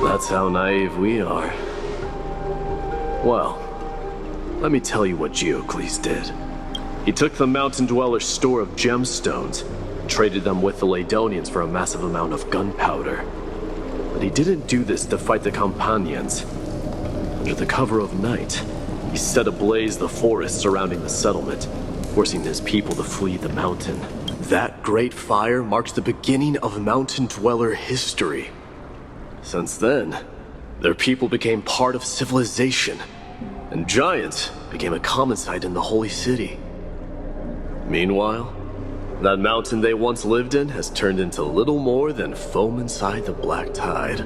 That's how naive we are. Well, let me tell you what Diocles did. He took the mountain dwellers' store of gemstones and traded them with the Ladonians for a massive amount of gunpowder. But he didn't do this to fight the Companions. Under the cover of night, he set ablaze the forest surrounding the settlement, forcing his people to flee the mountain. That great fire marked the beginning of mountain dweller history. Since then, their people became part of civilization, and giants became a common sight in the holy city. Meanwhile, that mountain they once lived in has turned into little more than foam inside the black tide.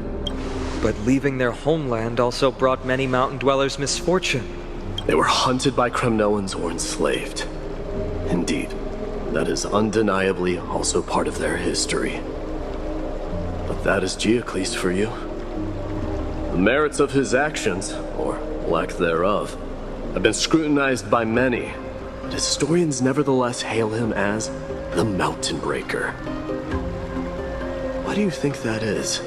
But leaving their homeland also brought many mountain dwellers misfortune. They were hunted by Kremnoans or enslaved. Indeed, that is undeniably also part of their history. But that is Diocles for you. The merits of his actions, or lack thereof, have been scrutinized by many, but historians nevertheless hail him as the Mountain Breaker. Why do you think that is?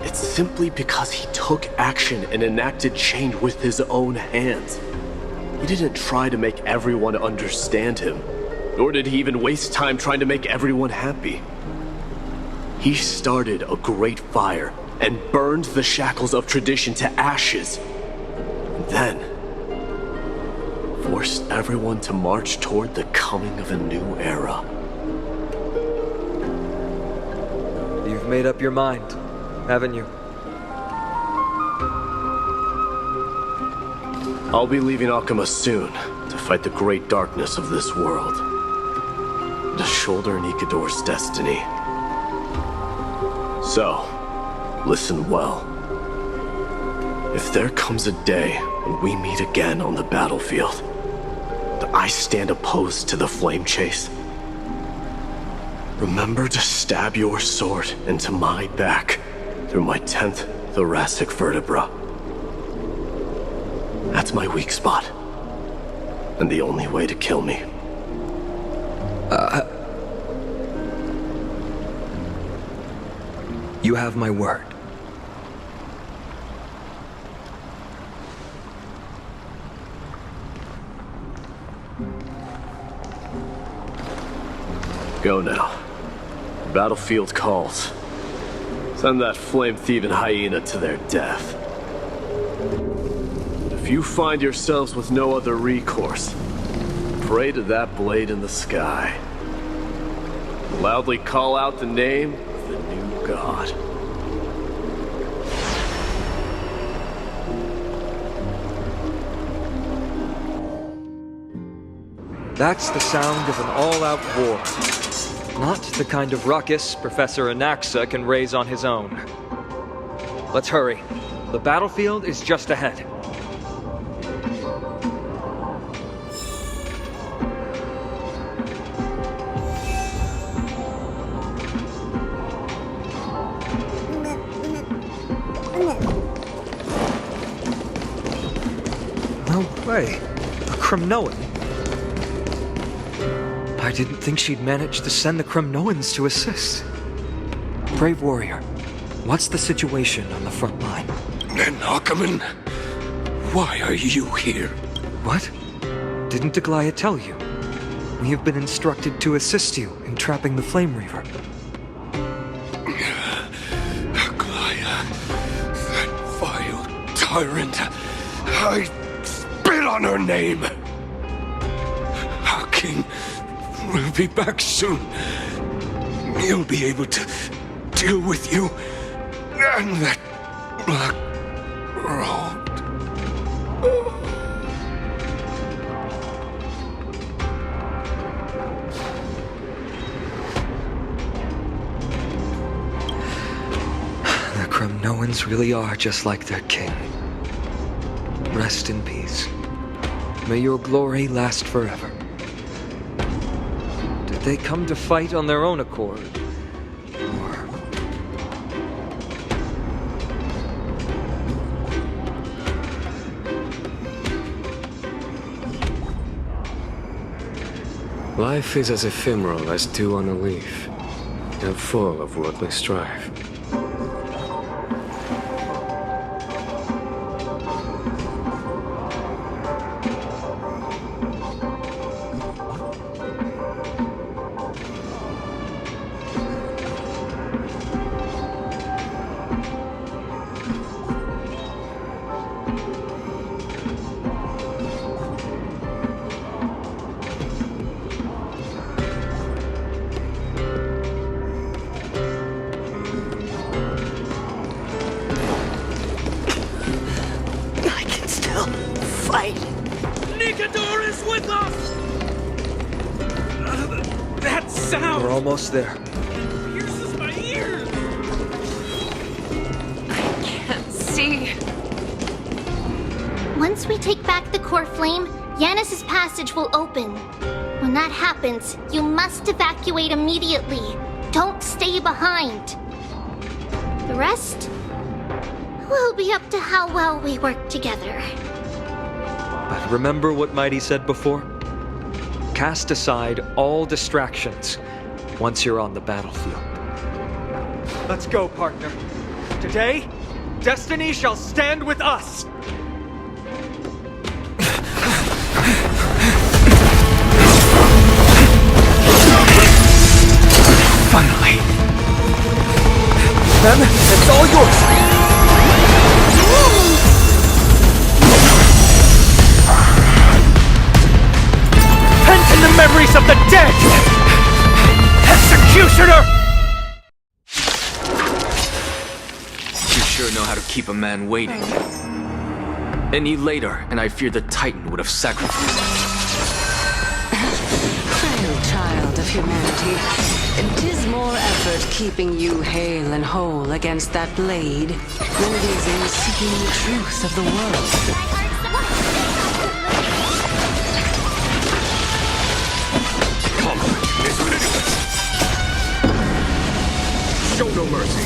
It's simply because he took action and enacted change with his own hands. He didn't try to make everyone understand him, nor did he even waste time trying to make everyone happy. He started a great fire and burned the shackles of tradition to ashes, and then forced everyone to march toward the coming of a new era. You've made up your mind, haven't you? I'll be leaving Akama soon to fight the great darkness of this world, to shoulder Nikador's destiny. So, listen well. If there comes a day when we meet again on the battlefield, that I stand opposed to the flame chase, remember to stab your sword into my back through my 10th thoracic vertebra. That's my weak spot, and the only way to kill me. You have my word. Go now. The battlefield calls. Send that flame-thieving hyena to their death. If you find yourselves with no other recourse, pray to that blade in the sky. Loudly call out the name of the new god. That's the sound of an all-out war. Not the kind of ruckus Professor Anaxa can raise on his own. Let's hurry. The battlefield is just ahead. No way. A Kremnoan. I didn't think she'd manage to send the Kremnoans to assist. Brave warrior, what's the situation on the front line? Nakaman, why are you here? What? Didn't Aglaya tell you? We have been instructed to assist you in trapping the Flame Reaver. Aglaya, that vile tyrant. I spit on her name. Our king will be back soon. He'll be able to deal with you and that black road. The Kremnoans really are just like their king. Rest in peace. May your glory last forever. Did they come to fight on their own accord? Or... Life is as ephemeral as dew on a leaf, and full of worldly strife. We're almost there. Pierces my ears! Can't see. Once we take back the core flame, Yanis's passage will open. When that happens, you must evacuate immediately. Don't stay behind. The rest will be up to how well we work together. But remember what Mighty said before? Cast aside all distractions once you're on the battlefield. Let's go, partner. Today, destiny shall stand with us! Finally! Then, it's all yours! In the memories of the dead! Executioner! You sure know how to keep a man waiting. Any later, and I fear the Titan would have sacrificed. Frail child of humanity, 'tis more effort keeping you hale and whole against that blade than it is in seeking the truth of the world. Show no mercy.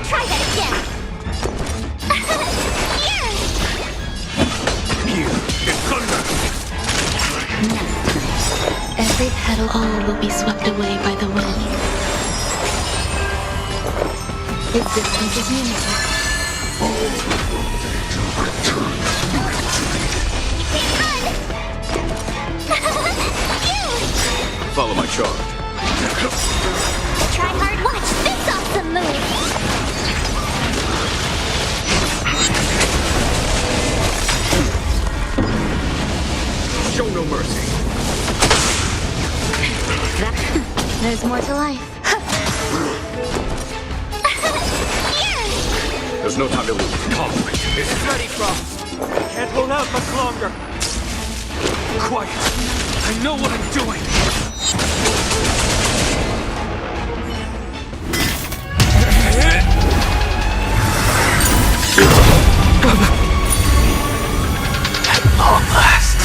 Try that again. Here is thunder. Every petal all will be swept away by the wind. Existence is unity. Follow my charge. Try hard. Watch this awesome move. Show no mercy. There's more to life. There's no time to lose. Conflict is Ready, Frost. Can't hold out much longer. quiet. I know what I'm doing. At long last.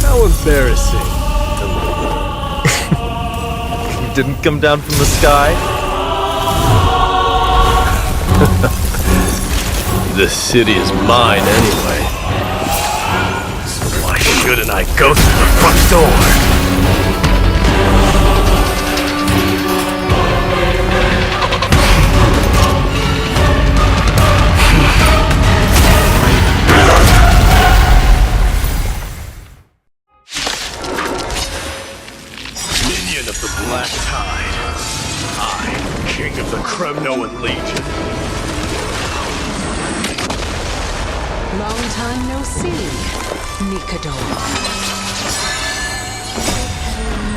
How embarrassing. You didn't come down from the sky? The city is mine anyway. So why shouldn't I go through the front door? king of the Kremnoan Legion. Long time no see, Mikador.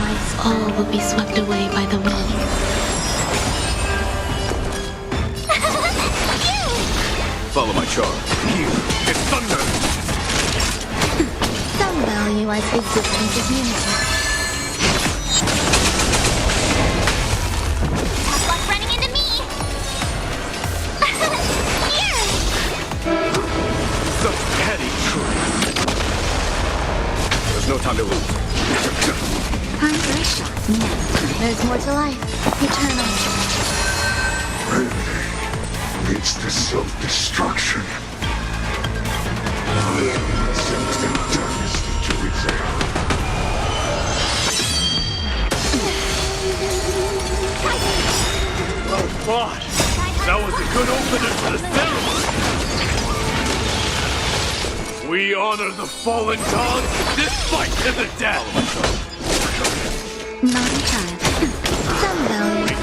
Lights all will be swept away by the wind. Follow my charm. Here, it's thunder! Some value as existence is unity. Tough luck running into me! Here! Such petty tricks. There's no time to lose. Time for a shot. Now, there's more to life. Eternal. Brevity leads to self-destruction. Something done to examine. Oh God! That was a good opener to the ceremony! We honor the fallen gods with this fight to the death! Not a child. Some value.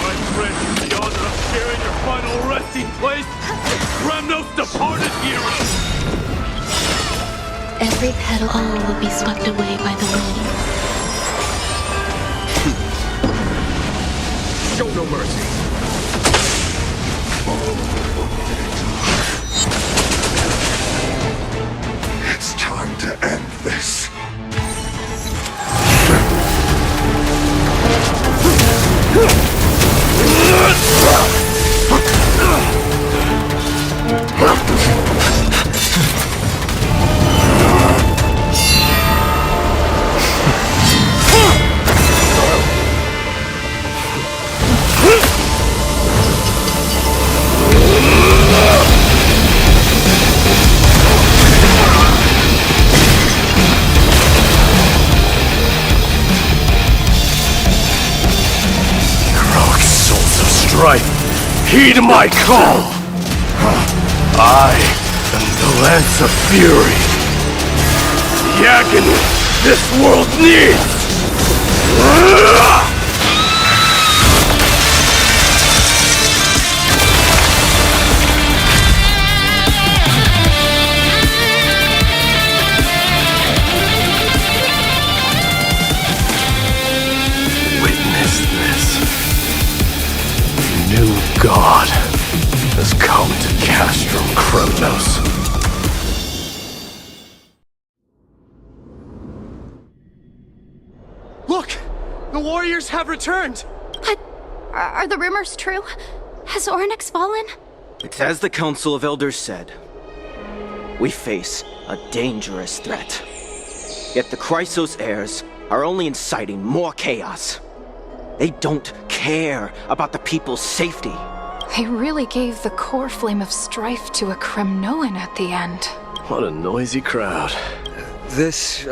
I grant you the honor of sharing your final resting place with Kremnos' departed heroes! Every petal all will be swept away by the wind. Show no mercy! It's time to end this. Heed my call! I am the Lance of Fury. The agony this world needs! Witness this. New God has come to Castrum Kremnos. Look! The warriors have returned! But are the rumors true? Has Ornyx fallen? It's as the Council of Elders said. We face a dangerous threat. Yet the Chrysos heirs are only inciting more chaos. They don't care about the people's safety. They really gave the core flame of strife to a Kremnoan at the end. What a noisy crowd. This,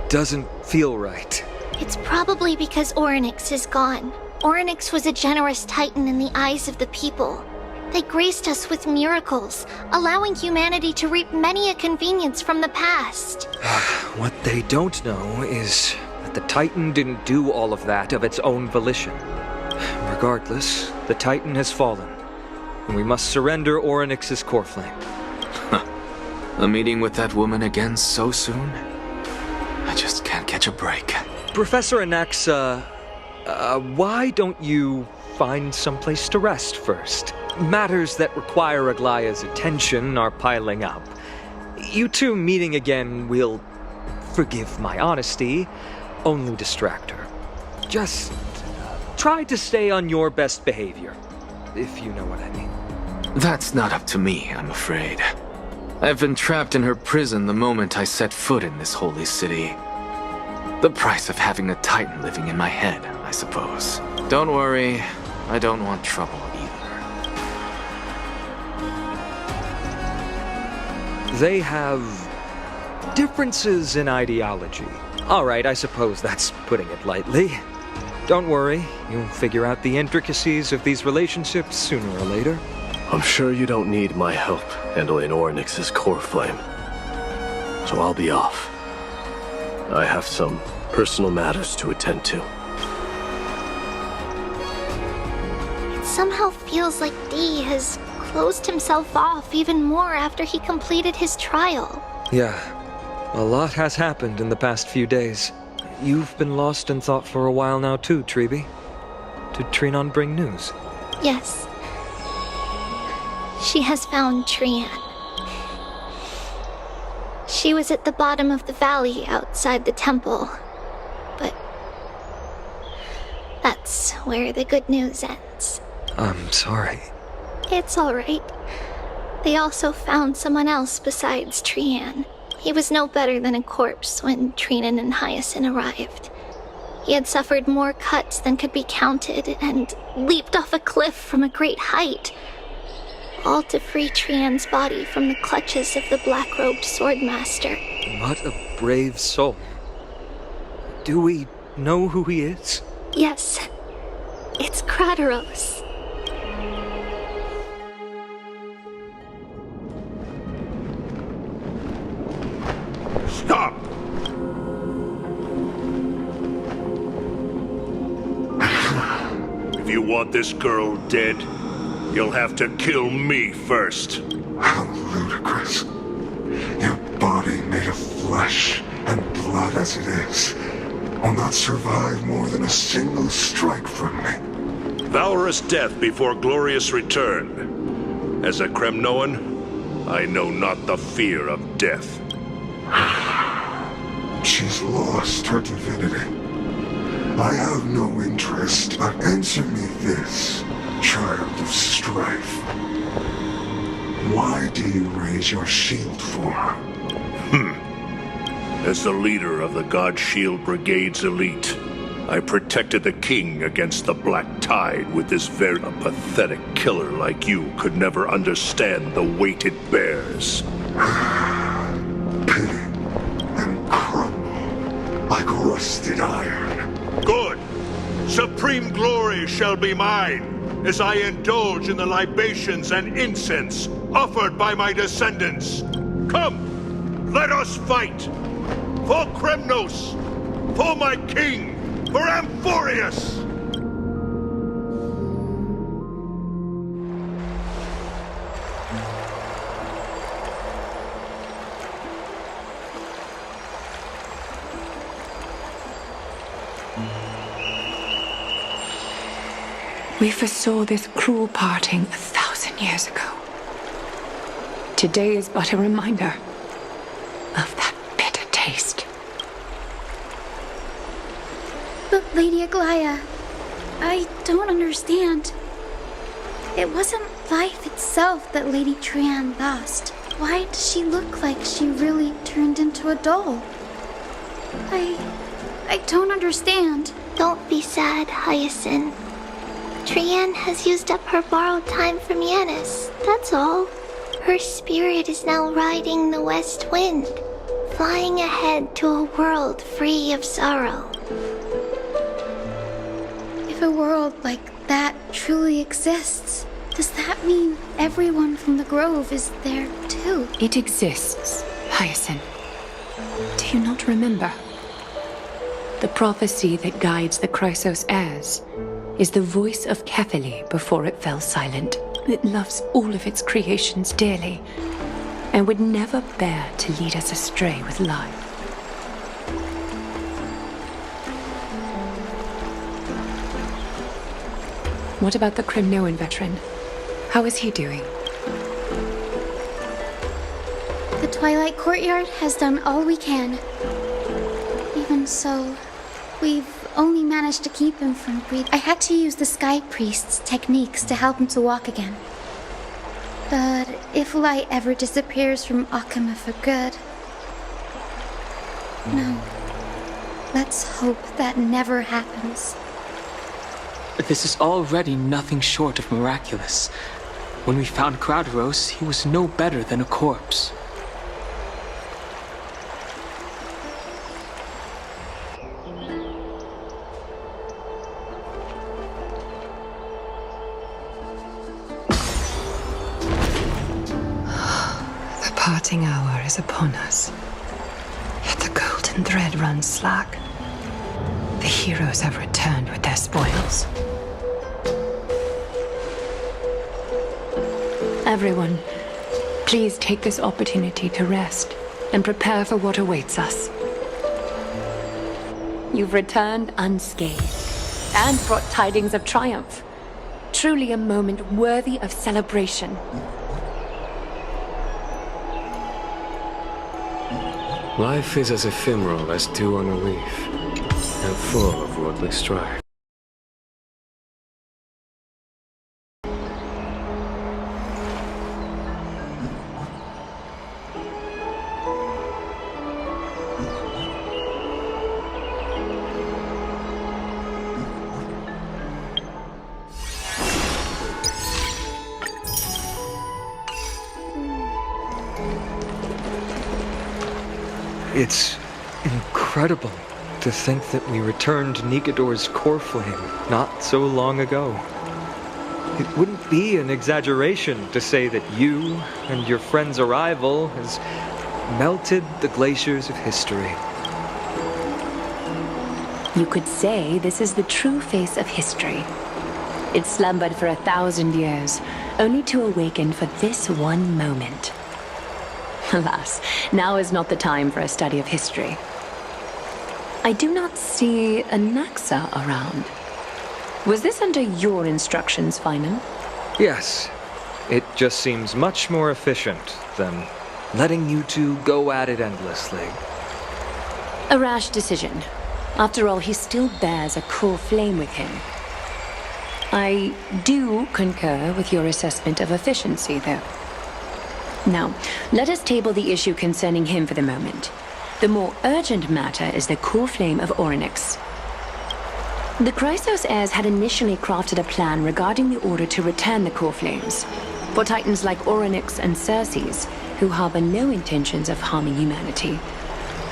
doesn't feel right. It's probably because Ornyx is gone. Ornyx was a generous titan in the eyes of the people. They graced us with miracles, allowing humanity to reap many a convenience from the past. What they don't know is that the Titan didn't do all of that of its own volition. Regardless, the Titan has fallen, and we must surrender Ornyx's core flame. A meeting with that woman again so soon? I just can't catch a break. Professor Anaxa, why don't you find someplace to rest first? Matters that require Aglaya's attention are piling up. You two meeting again will, forgive my honesty, only distract her. Just try to stay on your best behavior, if you know what I mean. That's not up to me, I'm afraid. I've been trapped in her prison the moment I set foot in this holy city. The price of having a Titan living in my head, I suppose. Don't worry, I don't want trouble either. They have differences in ideology. All right, I suppose that's putting it lightly. Don't worry, you'll figure out the intricacies of these relationships sooner or later. I'm sure you don't need my help handling Ornyx's core flame. So I'll be off. I have some personal matters to attend to. somehow feels like D has closed himself off even more after he completed his trial. Yeah, a lot has happened in the past few days. You've been lost in thought for a while now too, Treeby. Did Trinon bring news? Yes. She has found Trian. She was at the bottom of the valley outside the temple. But that's where the good news ends. I'm sorry. It's alright. They also found someone else besides Trian. He was no better than a corpse when Trinan and Hyacinth arrived. He had suffered more cuts than could be counted and leaped off a cliff from a great height, all to free Trian's body from the clutches of the black-robed swordmaster. What a brave soul. Do we know who he is? Yes, it's Krateros. Stop! If you want this girl dead, you'll have to kill me first. How ludicrous. Your body made of flesh and blood as it is will not survive more than a single strike from me. Valorous death before glorious return. As a Kremnoan, I know not the fear of death. She's lost her divinity. I have no interest, but answer me this, child of strife. Why do you raise your shield for her? As the leader of the God Shield Brigade's elite, I protected the king against the Black Tide with this very pathetic killer like you could never understand the weight it bears. Pity and crumble like rusted iron. Good! Supreme glory shall be mine, as I indulge in the libations and incense offered by my descendants. Come, let us fight! For Kremnos! For my king! For Amphoreous! We foresaw this cruel parting 1,000 years ago. Today is but a reminder of that bitter taste. But Lady Aglaya, I don't understand. It wasn't life itself that Lady Trian lost. Why does she look like she really turned into a doll? I don't understand. Don't be sad, Hyacinth. Trian has used up her borrowed time from Yanis, that's all. Her spirit is now riding the west wind, flying ahead to a world free of sorrow. If a world like that truly exists, does that mean everyone from the Grove is there too? It exists, Hyacinth. Do you not remember? The prophecy that guides the Chrysos heirs is the voice of Kefili before it fell silent. It loves all of its creations dearly and would never bear to lead us astray with lies. What about the Kremnoan veteran? How is he doing? The Twilight Courtyard has done all we can. Even so, we've only managed to keep him from breathing. I had to use the Sky Priest's techniques to help him to walk again. But if light ever disappears from Akama for good... No. Let's hope that never happens. This is already nothing short of miraculous. When we found Krateros, he was no better than a corpse. The parting hour is upon us. Yet the golden thread runs slack. The heroes have returned with their spoils. Everyone, please take this opportunity to rest and prepare for what awaits us. You've returned unscathed and brought tidings of triumph. Truly a moment worthy of celebration. Life is as ephemeral as dew on a leaf, and full of worldly strife. It's incredible to think that we returned Nikador's core flame not so long ago. It wouldn't be an exaggeration to say that you and your friend's arrival has melted the glaciers of history. You could say this is the true face of history. It slumbered for 1,000 years, only to awaken for this one moment. Alas, now is not the time for a study of history. I do not see a Naxa around. Was this under your instructions, Finan? Yes. It just seems much more efficient than letting you two go at it endlessly. A rash decision. After all, he still bears a core flame with him. I do concur with your assessment of efficiency, though. Now, let us table the issue concerning him for the moment. The more urgent matter is the core flame of Orynyx. The Chrysos heirs had initially crafted a plan regarding the order to return the core flames. For titans like Orynyx and Circes, who harbor no intentions of harming humanity,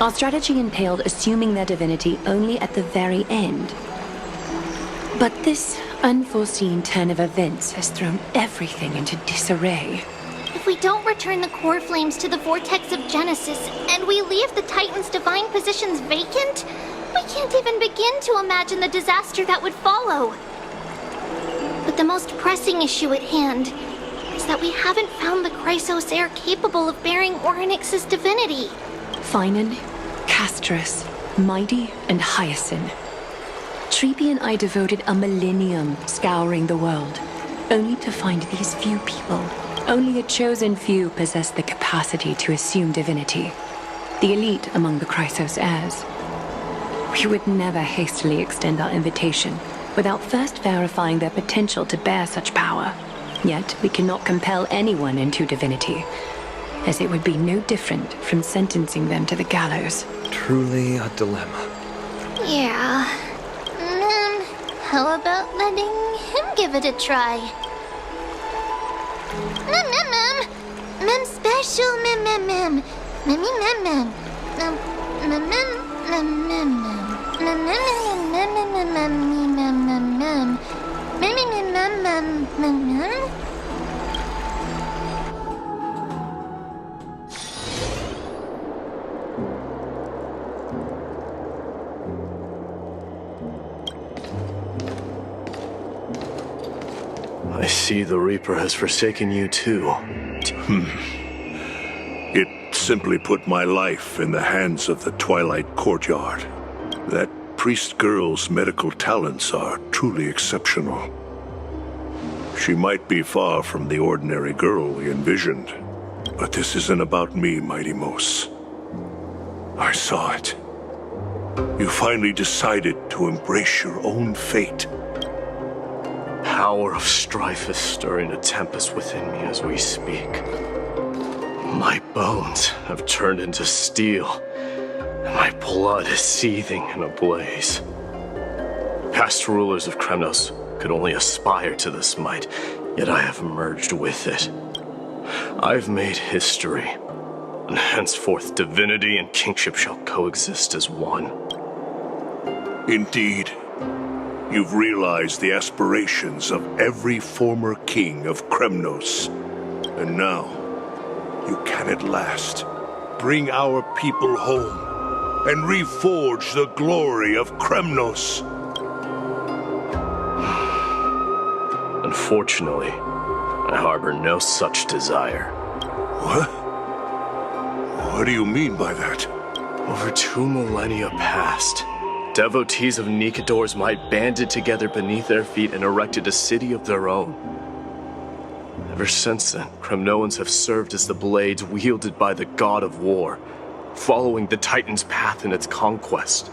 our strategy entailed assuming their divinity only at the very end. But this unforeseen turn of events has thrown everything into disarray. If we don't return the core flames to the vortex of Genesis, and we leave the Titan's divine positions vacant, we can't even begin to imagine the disaster that would follow. But the most pressing issue at hand is that we haven't found the Chrysos heir capable of bearing Orynyx's divinity. Finan, Castrus, Mighty, and Hyacinth. Treepy and I devoted a millennium scouring the world, only to find these few people. Only a chosen few possess the capacity to assume divinity. The elite among the Chrysos heirs. We would never hastily extend our invitation without first verifying their potential to bear such power. Yet we cannot compel anyone into divinity, as it would be no different from sentencing them to the gallows. Truly a dilemma. Yeah. How about letting him give it a try? Mem special mem. Mem. I see the Reaper has forsaken you too. It simply put my life in the hands of the Twilight Courtyard. That priest girl's medical talents are truly exceptional. She might be far from the ordinary girl we envisioned, but this isn't about me, Mighty Mos. I saw it. You finally decided to embrace your own fate. Power of strife is stirring a tempest within me as we speak. My bones have turned into steel, and my blood is seething in a blaze. Past rulers of Kremnos could only aspire to this might, yet I have merged with it. I've made history, and henceforth divinity and kingship shall coexist as one. Indeed. You've realized the aspirations of every former king of Kremnos. And now, you can at last bring our people home and reforge the glory of Kremnos. Unfortunately, I harbor no such desire. What? What do you mean by that? Over 2 millennia past, devotees of Nikador's might banded together beneath their feet and erected a city of their own. Ever since then, Kremnoans have served as the blades wielded by the god of war, following the Titan's path in its conquest.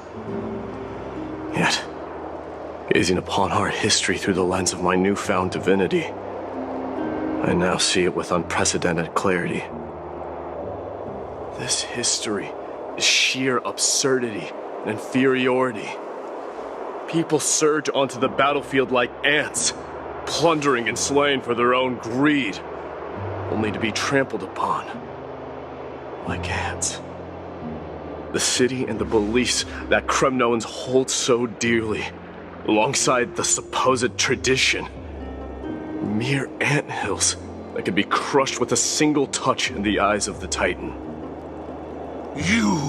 Yet, gazing upon our history through the lens of my newfound divinity, I now see it with unprecedented clarity. This history is sheer absurdity and inferiority. People surge onto the battlefield like ants, plundering and slaying for their own greed, only to be trampled upon like ants. The city and the beliefs that Kremnoans hold so dearly, alongside the supposed tradition, mere anthills that could be crushed with a single touch in the eyes of the Titan. You!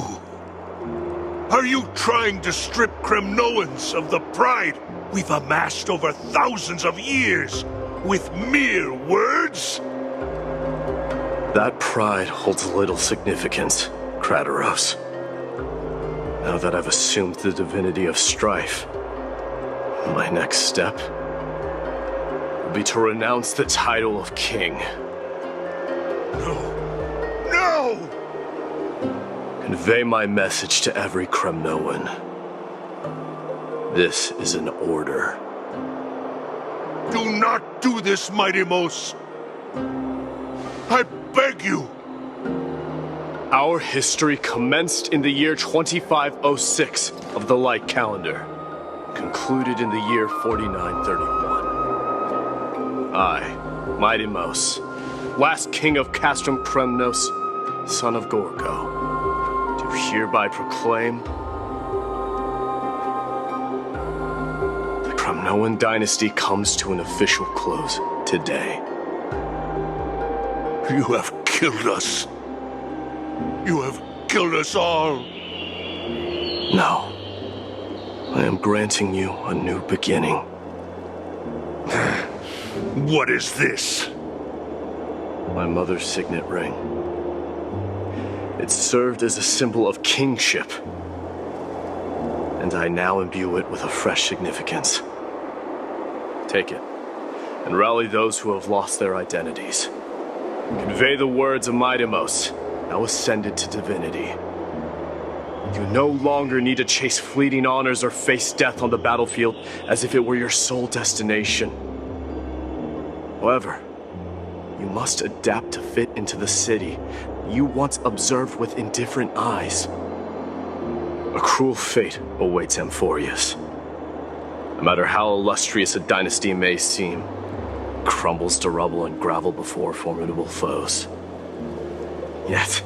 Are you trying to strip Kremnoans of the pride we've amassed over thousands of years with mere words? That pride holds little significance, Krateros. Now that I've assumed the divinity of strife, my next step will be to renounce the title of king. No! Convey my message to every Kremnoan. This is an order. Do not do this, Mighty Mos. I beg you. Our history commenced in the year 2506 of the Light Calendar, concluded in the year 4931. I, Mighty Mos, last king of Castrum Kremnos, son of Gorgo, do hereby proclaim the Kremnoan dynasty comes to an official close today. You have killed us. You have killed us all. No. I am granting you a new beginning. What is this? My mother's signet ring. It served as a symbol of kingship, and I now imbue it with a fresh significance. Take it, and rally those who have lost their identities. Convey the words of Mighty Mos, now ascended to divinity. You no longer need to chase fleeting honors or face death on the battlefield as if it were your sole destination. However, you must adapt to fit into the city you once observed with indifferent eyes. A cruel fate awaits Amphoreous. No matter how illustrious a dynasty may seem, it crumbles to rubble and gravel before formidable foes. Yet,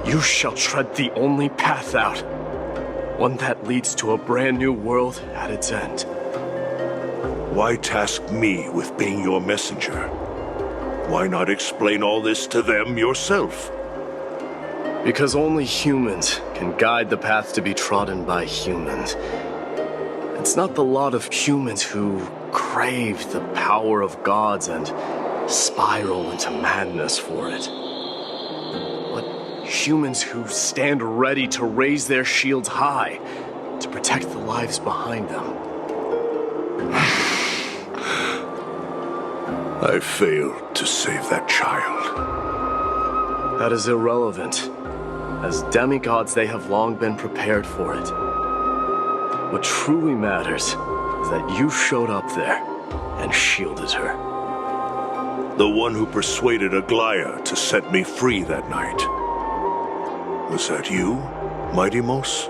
you shall tread the only path out, one that leads to a brand new world at its end. Why task me with being your messenger? Why not explain all this to them yourself? Because only humans can guide the path to be trodden by humans. It's not the lot of humans who crave the power of gods and spiral into madness for it. Humans who stand ready to raise their shields high to protect the lives behind them. I failed to save that child. That is irrelevant. As demigods, they have long been prepared for it. What truly matters is that you showed up there and shielded her. The one who persuaded Aglaya to set me free that night. Was that you, Mighty Mos?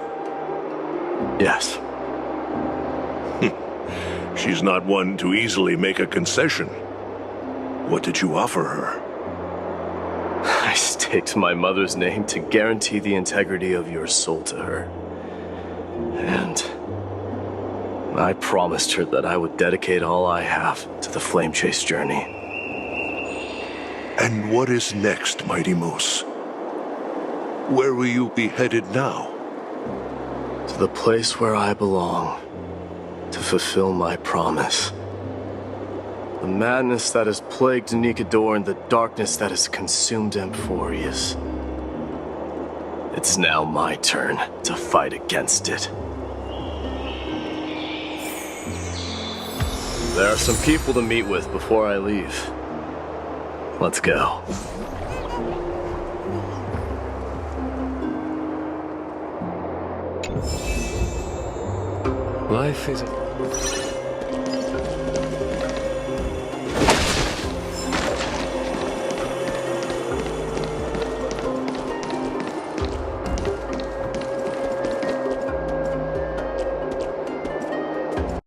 Yes. She's not one to easily make a concession. What did you offer her? I staked my mother's name to guarantee the integrity of your soul to her. And I promised her that I would dedicate all I have to the Flame Chase journey. And what is next, Mighty Mos? Where will you be headed now? To the place where I belong, to fulfill my promise. The madness that has plagued Nikador and the darkness that has consumed Amphoreous. It's now my turn to fight against it. There are some people to meet with before I leave. Let's go. Life is a...